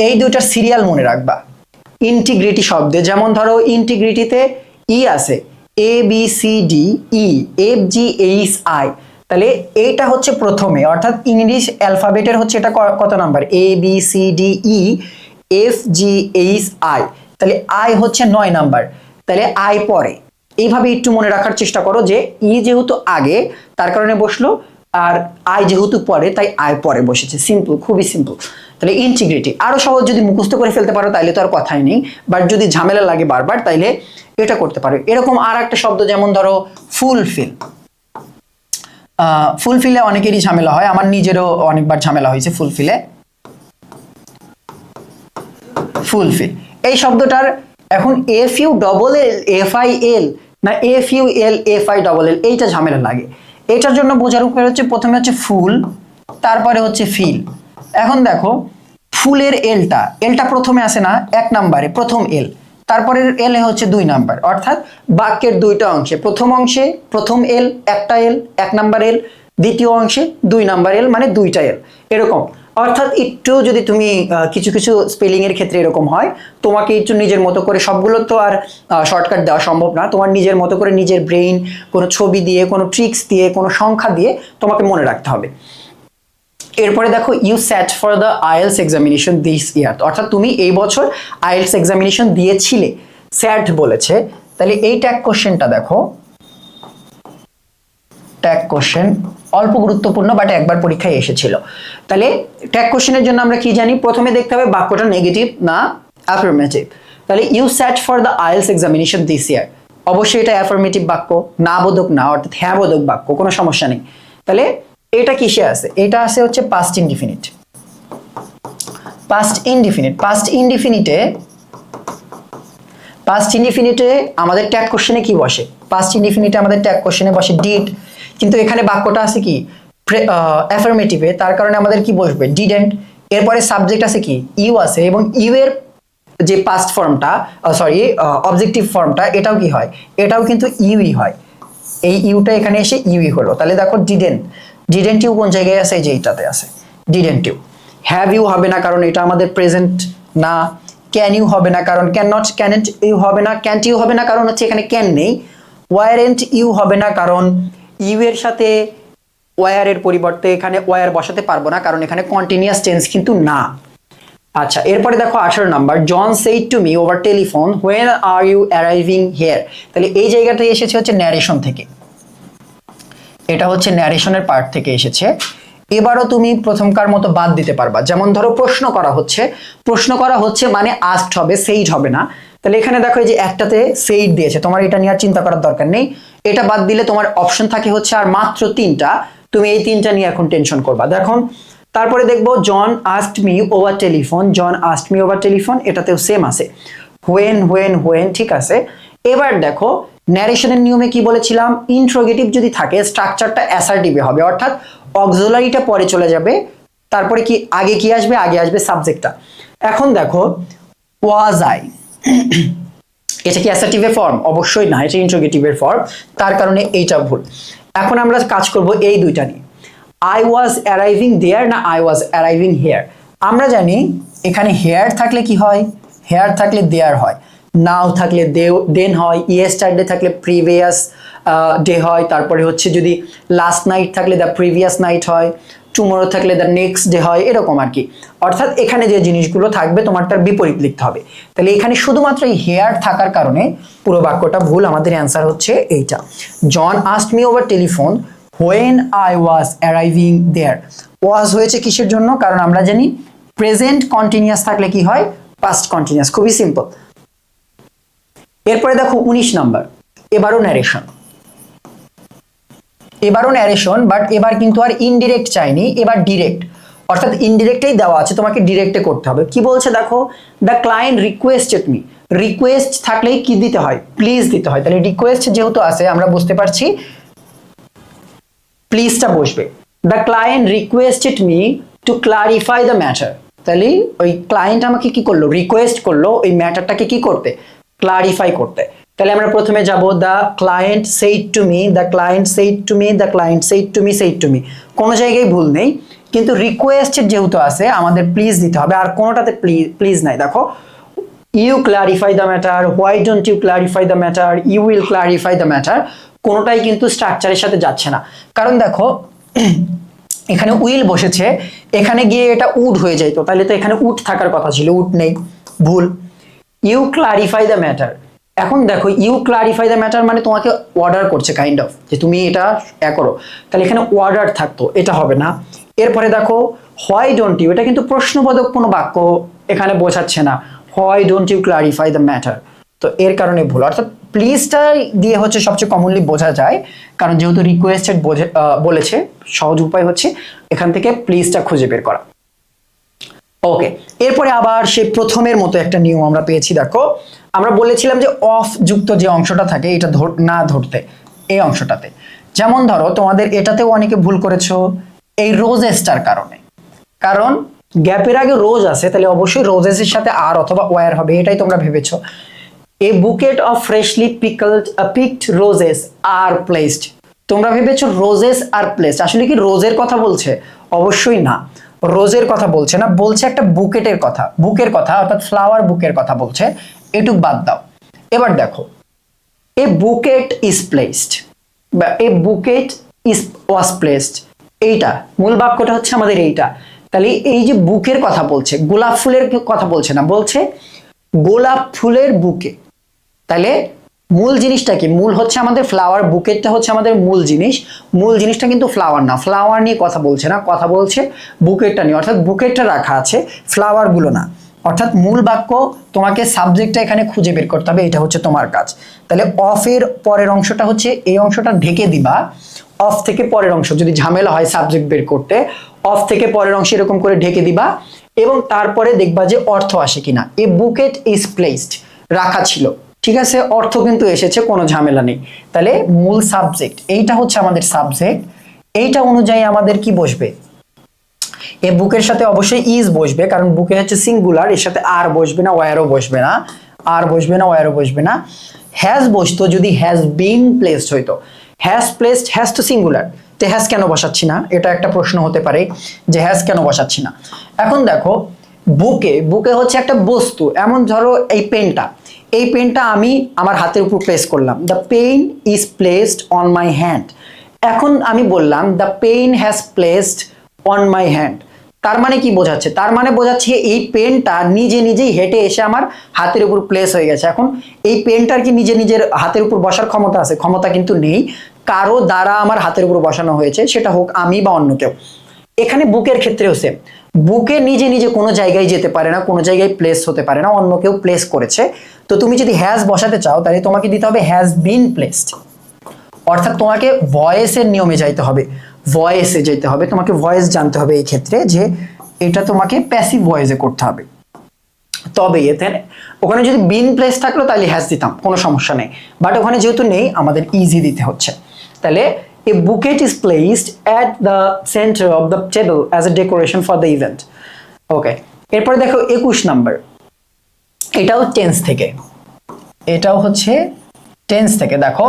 এই দুইটার সিরিয়াল মনে রাখবা ইন্টিগ্রিটি শব্দে। যেমন ধরো ইন্টিগ্রিটিতে ই আছে, A B C D E, F G H I. তাহলে এইটা হচ্ছে প্রথমে, অর্থাৎ ইংলিশ অ্যালফাবেটের হচ্ছে এটা কত number? A B C D E F G H I. তাহলে আই হচ্ছে 9 নাম্বার, তাহলে আই পরে। এইভাবে একটু মনে রাখার চেষ্টা করো যে ই যেহেতু আগে তার কারণে বসলো, আর আই যেহেতু পরে তাই আই পরে বসেছে। সিম্পল, খুবই সিম্পল। তাহলে ইন্টিগ্রিটি আরো সহজ, যদি মুখস্থ করে ফেলতে পারো তাইলে তো আর কথাই নেই, বাট যদি ঝামেলা লাগে বারবার তাইলে এটা করতে পারো। এরকম আর একটা শব্দ যেমন ধরো ফুলফিল। ফুলফিলে অনেকেরই ঝামেলা হয়, আমার নিজেরও অনেকবার ঝামেলা হয়েছে ফুলফিলে। ফুলফিল এই শব্দটার এখন F U double L F I L না F U L F I double L, এইটা ঝামেলা লাগে। এটার জন্য বোঝার উপায় হচ্ছে প্রথমে হচ্ছে ফুল, তারপরে হচ্ছে ফিল। এখন দেখো ফুলের এলটা প্রথমে আসে না, 1 নম্বরে প্রথম এল, তারপরের এল হচ্ছে 2 নাম্বার, অর্থাৎ বাক্যের দুইটা অংশে, প্রথম অংশে প্রথম এল একটা এল 1 নাম্বার এল, দ্বিতীয় অংশে 2 নাম্বার এল মানে দুইটা এল, এরকম। অর্থাৎ একটু যদি তুমি কিছু কিছু স্পেলিং এর ক্ষেত্রে এরকম হয়, তোমাকে একটু নিজের মতো করে, সবগুলো তো আর শর্টকাট দেওয়া সম্ভব না, তোমার নিজের মতো করে নিজের ব্রেইন কোনো ছবি দিয়ে, কোনো ট্রিক্স দিয়ে, কোনো সংখ্যা দিয়ে তোমাকে মনে রাখতে হবে। এরপরে দেখো you sat for the IELTS examination this year, অর্থাৎ তুমি এই বছর আইএলস এক্সামিনেশন দিয়েছিলে, স্যাট বলেছে। তাহলে এই ট্যাগ কোশ্চেনটা দেখো, ট্যাগ কোশ্চেন অল্প গুরুত্বপূর্ণ, বাট একবার পরীক্ষায় এসেছিল। তাহলে ট্যাগ কোশ্চেনের জন্য আমরা কি জানি, প্রথমে দেখতে হবে বাক্যটা নেগেটিভ না অ্যাফার্মেটিভ। তাহলে you sat for the IELTS examination this year, অবশ্যই এটা অ্যাফার্মেটিভ বাক্য, না বোধক না, অর্থাৎ হ্যাঁ বোধক বাক্য, কোনো সমস্যা নেই। তাহলে এটা কিসে আছে, এটা আছে হচ্ছে past indefinite. Past indefinite, past ইনডিফিনিটে আমাদের ট্যাগ কোশ্চেনে কি বসে, পাস্ট ইনডিফিনিটে আমাদের ট্যাগ কোশ্চেনে বসে ডিড, কিন্তু এখানে বাক্যটা আছে কি অ্যাফার্মেটিভে, তার কারণে আমাদের কি বসবে ডিডেন্ট। এরপরে সাবজেক্ট আছে কি ইউ আছে, এবং ইউ এর যে পাস্ট ফর্মটা অবজেক্টিভ ফর্মটা, এটাও কি হয়, এটাও কিন্তু ইউই হয়। এই ইউটা এখানে এসে ইউই হলো। তাহলে দেখো ডিডেন্ট ইউ কোন জায়গায় আছে, এই যে এইটাতে আছে ডিডেন্ট ইউ। হ্যাভ ইউ হবে না, কারণ এটা আমাদের প্রেজেন্ট না। ক্যান ইউ হবে না, কারণ ক্যানেন্ট ইউ হবে না। ক্যান্ট ইউ হবে না, কারণ হচ্ছে এখানে ক্যান নেই। ওয়ারেন্ট ইউ হবে না, কারণ ইউ এর সাথে ওয়ার এর পরিবর্তে এখানে ওয়ার বসাতে পারবো না, কারণ এখানে কন্টিনিউয়াস টেন্স কিন্তু না। আচ্ছা, এরপরে দেখো 18 number, John said to me over telephone when are you arriving here. তাহলে এই জায়গাটায় এসেছে হচ্ছে ন্যারেশন থেকে, এটা হচ্ছে ন্যারেশনের পার্ট থেকে এসেছে। এবারও তুমি প্রথমকার মতো বাদ দিতে পারবা, যেমন ধরো প্রশ্ন করা হচ্ছে মানে আস্কড হবে, সেইড হবে না। তাহলে এখানে দেখো এই যে একটাতে সেইড দিয়েছে, তোমার এটা নিয়ে আর চিন্তা করার দরকার নেই, এটা বাদ দিলে তোমার অপশন থাকে হচ্ছে আর মাত্র 3টা, তুমি এই 3টা নিয়ে এখন টেনশন করবা। দেখো তারপরে দেখবো জন আস্কড মি ওভার টেলিফোন, এটাতেও সেম আছে, হোয়েন, ঠিক আছে। এবার দেখো ন্যারেশনের নিয়মে কি বলেছিলাম, ইন্ট্রোগেটিভ যদি থাকে স্ট্রাকচারটা অ্যাসার্টিভে হবে, অর্থাৎ অক্সিলারিটা পরে চলে যাবে, তারপরে কি আগে কি আসবে, আগে আসবে সাবজেক্টটা। এখন দেখো ওয়াজ আই, এটা কি অ্যাসার্টিভের ফর্ম? অবশ্যই না, এটা ইন্ট্রোগেটিভের ফর্ম, তার কারণে এইটা ভুল। এখন আমরা কাজ করব এই দুইটা নিয়ে, আই ওয়াজ অ্যারাইভিং দেয়ার না আই ওয়াজ অ্যারাইভিং হেয়ার। আমরা জানি এখানে হেয়ার থাকলে কি হয়, হেয়ার থাকলে দেয়ার হয়, নাও থাকলে দেন হয়, ইয়েস্টারডে থাকলে প্রিভিয়াস ডে হয়, তারপরে হচ্ছে যদি লাস্ট নাইট থাকলে দ্য প্রিভিয়াস নাইট হয়, টুমোরো থাকলে দ্য নেক্সট ডে হয়, এরকম আর কি। অর্থাৎ এখানে যে জিনিসগুলো থাকবে তোমার তার বিপরীত লিখতে হবে। তাহলে এখানে শুধুমাত্র এই হেয়ার থাকার কারণে পুরো বাক্যটা ভুল, আমাদের অ্যান্সার হচ্ছে এইটা, John asked me over telephone when I was arriving there. Was হয়েছে কিসের জন্য, কারণ আমরা জানি প্রেজেন্ট কন্টিনিউয়াস থাকলে কি হয়, পাস্ট কন্টিনিউয়াস, খুবই সিম্পল। এরপরে দেখো 19 নাম্বার, এবারও ন্যারেশন, বাট এবার কিন্তু আর ইনডিরেক্ট চাইনি, এবার ডিরেক্ট, অর্থাৎ ইনডিরেক্টেই দেওয়া আছে, তোমাকে ডিরেক্টে করতে হবে। কি বলছে দেখো, the client requested me, request থাকলেই কি দিতে হয়, প্লিজ দিতে হয়। তাহলে রিকোয়েস্ট যেহেতু আছে আমরা বুঝতে পারছি প্লিজটা বসবে। The client requested me to clarify the matter, তাহলে ওই ক্লায়েন্ট আমাকে কি করলো, রিকোয়েস্ট করলো ওই ম্যাটারটাকে কি করতে, ক্লারিফাই করতে। তাহলে আমরা প্রথমে যাব the client said to me, কোনো জায়গায় ভুল নেই, কিন্তু রিকোয়েস্টেড যেহেতু আছে আমাদের প্লিজ দিতে হবে, আর কোনোটাতে প্লিজ নাই। দেখো you clarify the matter, why don't you clarify the matter, you will clarify the matter, কোনোটাই কিন্তু স্ট্রাকচারের সাথে যাচ্ছে না। কারণ দেখো এখানে উইল বসেছে, এখানে গিয়ে এটা উড হয়ে যাইত, তাহলে তো এখানে উড থাকার কথা ছিল, উড নেই, ভুল। ইউ ক্লারিফাই দ্য ম্যাটার, এখন দেখো ইউ ক্লারিফাই দ্য ম্যাটার মানে তোমাকে অর্ডার করছে কাইন্ড অফ, যে তুমি এটা করো, তাহলে এখানে অর্ডার থাকতো, এটা হবে না। এরপরে দেখো হোয়াই ডোন্ট ইউ, এটা কিন্তু প্রশ্নবোধক কোনো বাক্য এখানে বোঝাচ্ছে না, why don't you clarify the matter, তো এর কারণে ভুল। অর্থাৎ প্লিজটা দিয়ে হচ্ছে সবচেয়ে কমনলি বোঝা যায়, কারণ যেহেতু রিকোয়েস্টেড বলেছে, সহজ উপায় হচ্ছে এখান থেকে প্লিজটা খুঁজে বের করা। ওকে, এরপরে আবার সেই প্রথমের মতো একটা নিয়ম আমরা পেয়েছি। দেখো আমরা বলেছিলাম যে অফ যুক্ত যে অংশটা থাকে এটা না ধরতে এই অংশটাতে। যেমন ধরো তোমাদের এটাতেও অনেকে ভুল করেছো এই রোজেসটার কারণে, কারণ গ্যাপের আগে রোজ আছে, তাহলে অবশ্যই রোজেসের সাথে আর অথবা ওয়্যার হবে, এটাই তোমরা ভেবেছো। A bouquet of freshly picked roses are placed, তোমরা ভেবেছো রোজেস আর প্লেসড, আসলে কি রোজের কথা বলছে? অবশ্যই না, রোজের কথা বলছে না, বলছে একটা বুকেটের কথা, বুকের কথা, অর্থাৎ ফ্লাওয়ার বুকের কথা বলছে, এটুক বাদ দাও। এবার দেখো এ বুকেট ইজ প্লেসড বা এ বুকেট ইজ ওয়াজ প্লেসড, এইটা মূল বাক্যটা হচ্ছে আমাদের এইটা। তাহলে এই যে বুকের কথা বলছে, গোলাপ ফুলের কথা বলছে না, বলছে গোলাপ ফুলের বুকে। তাহলে মূল জিনিসটা কি? মূল হচ্ছে আমাদের ফ্লাওয়ার, বুকেটটা হচ্ছে আমাদের মূল জিনিস, মূল জিনিসটা কিন্তু ফ্লাওয়ার না, ফ্লাওয়ার নিয়ে কথা বলছে না, কথা বলছে বুকেটটা নিয়ে, অর্থাৎ বুকেটটা রাখা আছে, ফ্লাওয়ার গুলো না। অর্থাৎ মূল বাক্য তোমাকে সাবজেক্টটা এখানে খুঁজে বের করতে হবে, এটা হচ্ছে তোমার কাজ। তাহলে অফ এর পরের অংশটা হচ্ছে এই অংশটা ঢেকে দিবা, অফ থেকে পরের অংশ যদি ঝামেলা হয় সাবজেক্ট বের করতে, অফ থেকে পরের অংশ এরকম করে ঢেকে দিবা এবং তারপরে দেখবা যে অর্থ আসে কিনা। এ বুকেট ইজ প্লেসড রাখা ছিল, ঠিক আছে, অর্থ কিন্তু এসেছে, কোনো ঝামেলা নেই। তাহলে মূল সাবজেক্ট এইটা হচ্ছে আমাদের সাবজেক্ট, এইটা অনুযায়ী আমাদের কি বসবে? এ বুকের সাথে অবশ্যই ইজ বসবে, কারণ বুকে হচ্ছে সিঙ্গুলার, এর সাথে আর বসবে না, ওয়্যারও বসবে না, আর বসবে না, ওয়্যারও বসবে না। হ্যাজ বসতো যদি হ্যাজ বিন প্লেসড হইতো, হ্যাজ প্লেসড, হ্যাজ তো সিঙ্গুলার, তো হ্যাজ কেন বসাচ্ছি না? এটা একটা প্রশ্ন হতে পারে যে হ্যাজ কেন বসাচ্ছি না। এখন দেখো বুকে, বুকে হচ্ছে একটা বস্তু, এমন ধরো এই পেনটা, এই পেনটা আমি আমার হাতের উপর প্লেস করলাম, the pen is placed on my hand. এখন আমি বললাম the pen has placed on my hand, তার মানে কি বোঝাচ্ছে? তার মানে বোঝাচ্ছে এই পেনটা নিজে নিজেই হেঁটে এসে আমার হাতের উপর প্লেস হয়ে গেছে। এখন এই পেনটার কি নিজে নিজের হাতের উপর বসার ক্ষমতা আছে? ক্ষমতা কিন্তু নেই, কারো দ্বারা আমার হাতের উপর বসানো হয়েছে, সেটা হোক আমি বা অন্য কেউ। এখানে বুকের ক্ষেত্রেও সেম, বুকে নিজে নিজে কোনো জায়গায় যেতে পারে না, কোনো জায়গায় প্লেস হতে পারে না, অন্য কেউ প্লেস করেছে। তো তুমি যদি হ্যাজ বসাতে চাও তাহলে তোমাকে দিতে হবে হ্যাজ বিন প্লেসড, অর্থাৎ তোমাকে ভয়েসের নিয়মে যাইতে হবে, ভয়েসে যেতে হবে, তোমাকে ভয়েস জানতে হবে এই ক্ষেত্রে, যে এটা তোমাকে প্যাসিভ ভয়েসে করতে হবে। তবে এতে ওখানে যদি বিন প্লেস থাকলো তাহলে হ্যাজ দিতাম, কোনো সমস্যা নেই, বাট ওখানে যেহেতু নেই আমাদের ইজি দিতে হচ্ছে। তাহলে a bucket is placed at the center of the table as a decoration for the event. ওকে, এরপরে দেখো 21 নাম্বার, এটাও টেন্স থেকে, এটাও হচ্ছে টেন্স থেকে। দেখো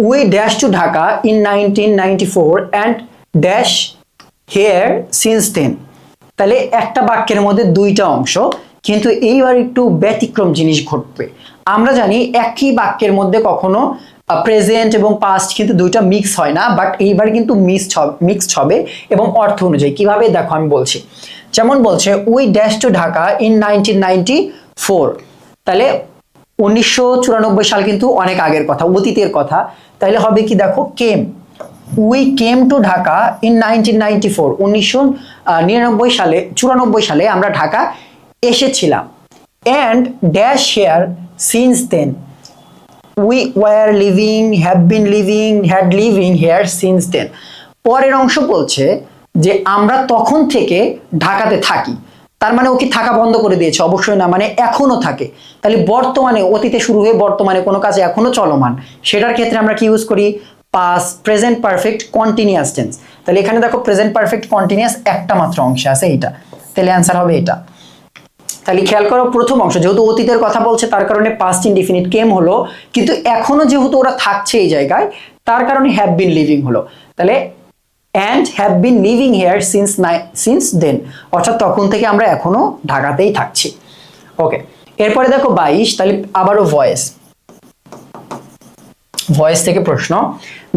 we dash to Dhaka in 1994 and dash here since then। তাহলে একটা বাক্যের মধ্যে দুইটা অংশ, কিন্তু এইবার একটু ব্যতিক্রম জিনিস ঘটবে। আমরা জানি একই বাক্যের মধ্যে কখনো প্রেজেন্ট এবং পাস্ট কিন্তু দুইটা মিক্স হয় না, বাট এইবার কিন্তু মিক্সড হবে এবং অর্থ অনুযায়ী। কিভাবে দেখো আমি বলছি, যেমন বলছে we dash to Dhaka in 1994, তাহলে 1994 সাল কিন্তু অনেক আগের কথা, অতীতের কথা, তাহলে হবে কি দেখো came, we came to Dhaka in 1994, 1999 সালে, 94 সালে আমরা ঢাকা এসেছিলাম। And dash here since then, we were living, have been living, had living here since then। পরের অংশ বলছে যে আমরা তখন থেকে ঢাকাতে থাকি, তার মানে ও কি থাকা বন্ধ করে দিয়েছে? অবশ্যই না, মানে এখনো থাকে। তাহলে বর্তমানে, অতীতে শুরু হয়ে বর্তমানে কোনো কাজ এখনো চলমান, সেটার ক্ষেত্রে আমরা কি ইউজ করি? Past present perfect continuous tense. তাহলে এখানে দেখো প্রেজেন্ট পারফেক্ট কন্টিনিউয়াস একটা মাত্র অংশে আছে এইটা, তাহলে অ্যান্সার হবে এটা। তাহলে খেয়াল করো প্রথম অংশ যেহেতু অতীতের কথা বলছে তার কারণে পাস্ট ইনডিফিনিট কেম হলো, কিন্তু এখনো যেহেতু ওরা থাকছে এই জায়গায় তার কারণে হ্যাভ বিন লিভিং হলো। তাহলে and have been living here since then, অর্থাৎ তখন থেকে আমরা এখনো ঢাকাতেই থাকছি। ওকে, এরপরে দেখো 22, তাহলে আবারও ভয়েস, ভয়েস থেকে প্রশ্ন,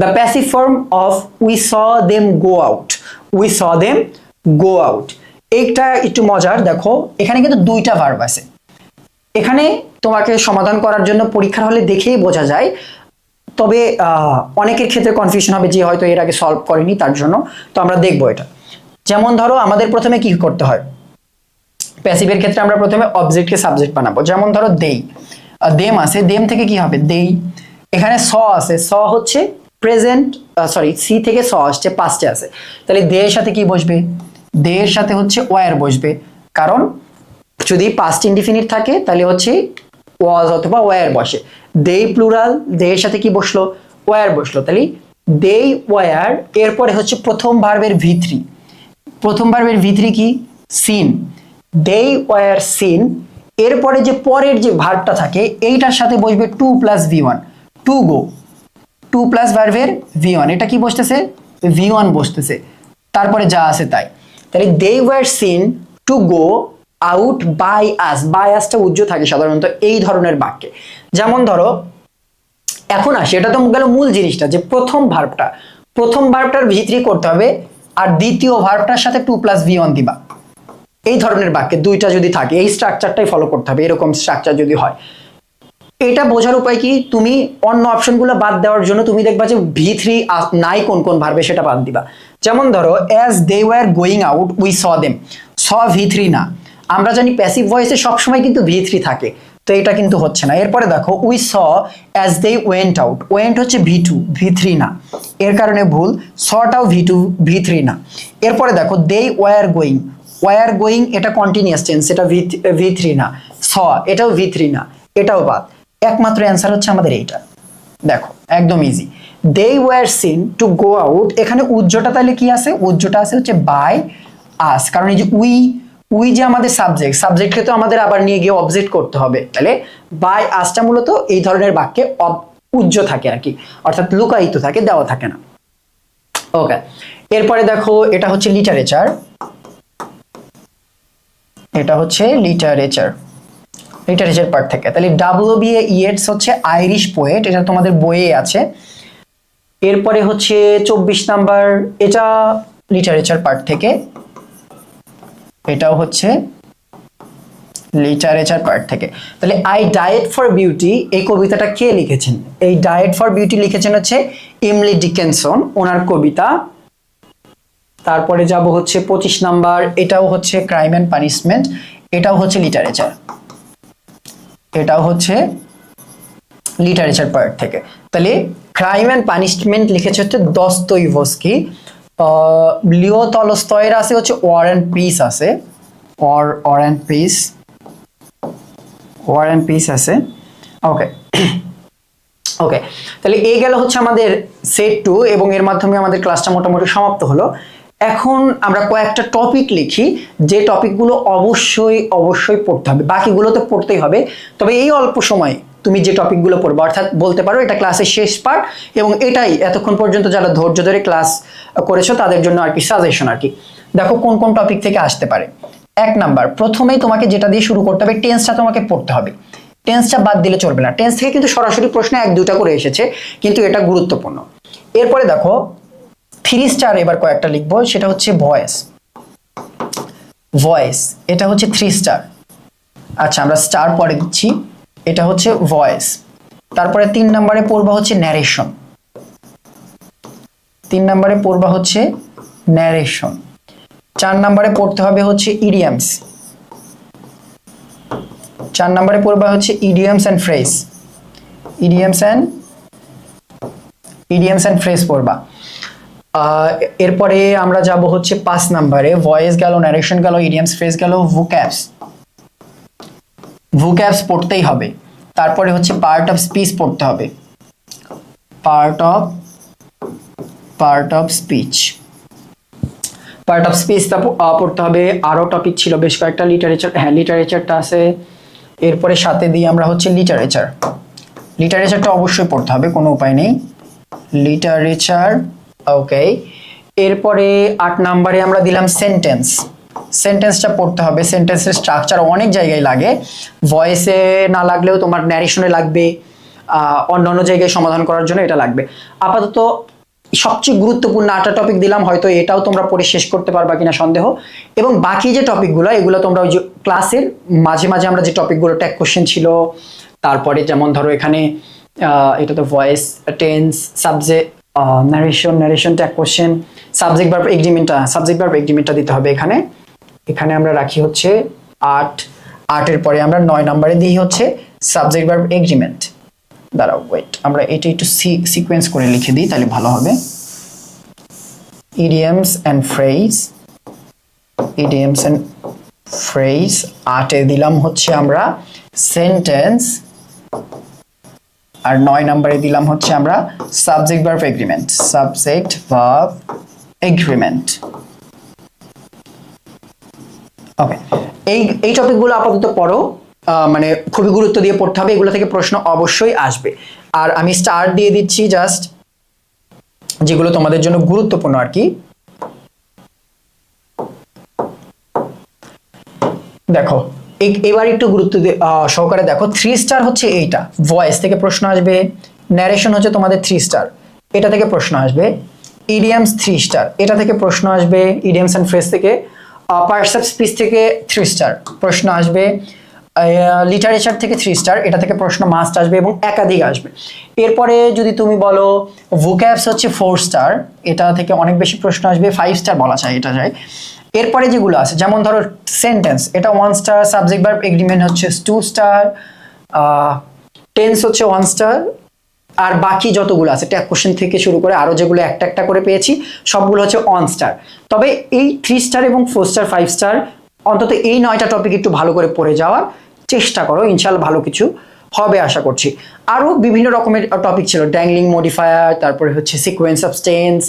the passive form of we saw them go out, we saw them go out, এইটা একটু মজার। দেখো এখানে কিন্তু দুইটা ভার্ব আছে, এখানে তোমাকে সমাধান করার জন্য পরীক্ষার হলে দেখেই বোঝা যায়, তবে অনেকের ক্ষেত্রে কনফিউশন হবে যে হয়তো এর আগে সলভ করেনি তার জন্য। তো আমরা দেখবো এটা। যেমন ধরো আমাদের প্রথমে কি করতে হয়, প্যাসিভের ক্ষেত্রে আমরা প্রথমে অবজেক্টকে সাবজেক্ট বানাবো। যেমন ধরো দেই, দেম আছে, দেম থেকে কি হবে দেই। এখানে স আছে, স হচ্ছে প্রেজেন্ট, সরি সি থেকে স আসছে পাস্টে আছে, তাহলে দে এর সাথে কি বসবে, দে এর সাথে হচ্ছে ওয়ার বসবে, কারণ যদি পাস্ট ইনডিফিনিট থাকে তাহলে হচ্ছে ওয়াজ অথবা ওয়ার বসে। দেই প্লুরাল, দে এর সাথে কি বসলো, ওয়ার বসলো, তাহলে দেই ওয়ার। এরপরে হচ্ছে প্রথম ভার্বের ভি3, প্রথম ভার্বের ভি3 কি সিন, দেই ওয়ার সিন। এরপরে যে পরের যে ভার্বটা থাকে এইটার সাথে বসবে to plus V one, to go, to plus ভার্বের ভি1, এটা কি বসতেছে ভি1 বসতেছে, তারপরে যা আছে তাই। তাহলে they were seen to go out by us, by আসটা উজ্জ্ব থাকে সাধারণত এই ধরনের বাক্যে। যেমন ধরো এখন আসে, এটা তো গেল মূল জিনিসটা, যে প্রথম ভার্বটার ভি3 করতে হবে, আর দ্বিতীয় ভার্বটার সাথে টু প্লাস ভি1 দিবা। এই ধরনের বাক্যে দুইটা যদি থাকে এই স্ট্রাকচারটাই ফলো করতে হবে, এরকম স্ট্রাকচার যদি হয়। এটা বোঝার উপায় কি, তুমি অন্য অপশনগুলো বাদ দেওয়ার জন্য তুমি দেখবা যে ভি3 নাই কোন কোন ভার্বে সেটা বাদ দিবা। যেমন ধরো as they were going out we saw them, saw ভি3 না, আমরা জানি প্যাসিভ ভয়েসে সবসময় কিন্তু ভি3 থাকে, তো এটা কিন্তু হচ্ছে না। এরপরে দেখো we saw as they went out, went হচ্ছে ভি2, ভি3 না, এর কারণে ভুল, সটাও ভি2, ভি3 না। এরপরে দেখো they were going, were going এটা কন্টিনিউয়াস টেন্স, এটা ভি3 না, স এটাও ভি3 না, এটাও বাদ। একমাত্র অ্যান্সার হচ্ছে আমাদের এইটা, দেখো একদম easy. They were seen to go out, এখানে উজ্জ্বটা তাহলে কি আছে, উজ্জ্বটা আছে হচ্ছে বাই আস, কারণ এই যে উই যে আমাদের সাবজেক্টকে তো আমাদের আবার নিয়ে গিয়ে অবজেক্ট করতে হবে, তাহলে বাই আসটা মূলত এই ধরনের বাক্যে উজ্জ্ব থাকে আর কি, অর্থাৎ লুকায়িত থাকে, দেওয়া থাকে না। ওকে, এরপরে দেখো এটা হচ্ছে লিটারেচার, এটা হচ্ছে লিটারেচার পার্ট থেকে। তাহলে ডাব্লিউ.বি.এ. ইয়েটস হচ্ছে আইরিশ পোয়েট, এটা তোমাদের বইয়ে আছে। এরপরে হচ্ছে 24 নাম্বার, এটা লিটারেচার পার্ট থেকে, এটাও হচ্ছে লিটারেচার পার্ট থেকে। তাহলে আই ডায়েট ফর বিউটি, এই কবিতাটা কে লিখেছেন, এই ডায়েট ফর বিউটি লিখেছেন হচ্ছে এমিলি ডিকিনসন, ওনার কবিতা। তারপরে যাব হচ্ছে 25 নাম্বার, এটাও হচ্ছে ক্রাইম অ্যান্ড পানিশমেন্ট, এটাও হচ্ছে লিটারেচার, এটাও হচ্ছে লিটারেচার পার্ট থেকে। তাহলে ক্রাইম অ্যান্ড পানিশমেন্ট লিখেছে হচ্ছে দস্তয়েভস্কি, লিও টলস্টয়ের আছে হচ্ছে ওয়ার অ্যান্ড পিস আছে, ওয়ার অ্যান্ড পিস আছে। ওকে ওকে, তাহলে এই গেল হচ্ছে আমাদের সেট 2, এবং এর মাধ্যমে আমাদের ক্লাসটা মোটামুটি সমাপ্ত হলো। এখন আমরা কয়েকটা টপিক লিখি, যে টপিকগুলো অবশ্যই পড়তে হবে, বাকিগুলো তো পড়তেই হবে, তবে এই অল্প সময় তুমি যে টপিকগুলো পড়বে, অর্থাৎ বলতে পারো এটা ক্লাসের শেষ পার্ট, এবং এটাই এতক্ষণ পর্যন্ত যারা ধৈর্য ধরে ক্লাস করেছো তাদের জন্য আর কি সাজেশন আর কি। দেখো কোন কোন টপিক থেকে আসতে পারে। 1 নাম্বার, প্রথমেই তোমাকে যেটা দিয়ে শুরু করতে হবে, টেন্সটা তোমাকে পড়তে হবে, টেন্সটা বাদ দিলে চলবে না। টেন্স থেকে কিন্তু সরাসরি প্রশ্ন 1-2টা করে এসেছে, কিন্তু এটা গুরুত্বপূর্ণ। এরপরে দেখো 3 স্টার এবার কয়েকটা লিখবো, সেটা হচ্ছে ভয়েস, এটা হচ্ছে 3 স্টার। আচ্ছা আমরা স্টার পরে দিচ্ছি, এটা হচ্ছে ভয়েস। তারপরে 3 নম্বরে পড়বা হচ্ছে ন্যারেশন, 3 নম্বরে পড়বা হচ্ছে ন্যারেশন। 4 নম্বরে পড়তে হবে হচ্ছে ইডিয়ামস, 4 নম্বরে পড়বা হচ্ছে idioms and phrase, idioms and phrase পড়বা। এরপরে আমরা যাব হচ্ছে 5 নম্বরে, ভয়েস গেল, ন্যারেশন গেল, ইডিয়ামস, ফ্রেজ গেল, ভোক্যাবস পড়তেই হবে। তারপরে হচ্ছে পার্ট অফ স্পিচ পড়তে হবে, পার্ট অফ স্পিচটা পড়তে হবে। আরো টপিক ছিল বেশ কয়েকটা, লিটারেচার, হ্যাঁ লিটারেচারটা আছে। এরপরে সাথে দিয়ে আমরা হচ্ছে লিটারেচারটা অবশ্যই পড়তে হবে, কোনো উপায় নেই, লিটারেচার। ওকে, এরপরে 8 নম্বরে আমরা দিলাম সেন্টেন্সটা পড়তে হবে। সেন্টেন্সের স্ট্রাকচার অনেক জায়গায় লাগে, ভয়েসে না লাগলেও তোমার ন্যারেশনে লাগবে, অন্য জায়গায় সমাধান করার জন্য এটা লাগবে। আপাতত সবচেয়ে গুরুত্বপূর্ণ 8টা টপিক দিলাম, হয়তো এটাও তোমরা পড়ে শেষ করতে পারবা কিনা সন্দেহ। এবং বাকি যে টপিকগুলো এগুলো তোমরা ওই যে ক্লাসের মাঝে মাঝে আমরা যে টপিকগুলো ট্যাগ কোশ্চেন ছিল, তারপরে যেমন ধরো এখানে এটা তো voice, tense, subject, narration tag question, subject verb এগ্রিমেন্টটা দিতে হবে এখানে। এখানে আমরা রাখি হচ্ছে 8 পরে আমরা 9 নম্বরে দিই হচ্ছে সাবজেক্ট ভার্ব এগ্রিমেন্ট। দাঁড়াও ওয়েট, আমরা এটা একটু সিকোয়েন্স করে লিখে দিই তাহলে ভালো হবে। idioms and phrase 8 দিলাম হচ্ছে আমরা সেন্টেন্স, আর 9 নম্বরে দিলাম হচ্ছে আমরা সাবজেক্ট ভার্ব এগ্রিমেন্ট। ওকে, এই টপিকগুলো আপাতত পড়ো, মানে খুবই গুরুত্ব দিয়ে পড়তে হবে, এগুলো থেকে প্রশ্ন অবশ্যই আসবে। আর আমি স্টার্ট দিয়ে দিচ্ছি জাস্ট যেগুলো তোমাদের জন্য গুরুত্বপূর্ণ আর কি। দেখো এবার একটু গুরুত্ব সহকারে দেখো। 3 স্টার হচ্ছে এইটা, ভয়েস থেকে প্রশ্ন আসবে। ন্যারেশন হচ্ছে তোমাদের 3 স্টার, এটা থেকে প্রশ্ন আসবে। ইডিয়ামস 3 স্টার, এটা থেকে প্রশ্ন আসবে। ইডিয়ামস এন্ড ফ্রেজ থেকে। পার্টস অফ স্পিচ থেকে 3 স্টার প্রশ্ন আসবে। লিটারেচার থেকে 3 স্টার, এটা থেকে প্রশ্ন মাস্ট আসবে এবং একাধিক আসবে। এরপরে যদি তুমি বলো ভোক্যাবস হচ্ছে 4 স্টার, এটা থেকে অনেক বেশি প্রশ্ন আসবে, 5 স্টার বলা যায় এটা যায়। এরপরে যেগুলো আছে যেমন ধরো সেন্টেন্স, এটা 1 স্টার, সাবজেক্ট ভার্ব এগ্রিমেন্ট হচ্ছে 2 স্টার, টেন্স হচ্ছে 1 স্টার, আর বাকি যতগুলো আছে ট্যাগ কোশ্চেন থেকে শুরু করে আরো যেগুলো একটা একটা করে পেয়েছি সবগুলো হচ্ছে 1 স্টার। তবে এই 3 স্টার এবং 4 স্টার 5 স্টার অন্তত এই 9টা টপিক একটু ভালো করে পড়ে যাওয়ার চেষ্টা করো, ইনশাআল্লাহ ভালো কিছু হবে আশা করছি। আরো বিভিন্ন রকমের টপিক ছিল, ড্যাংলিং মডিফায়ার, তারপরে হচ্ছে সিকোয়েন্স অফ টেন্স,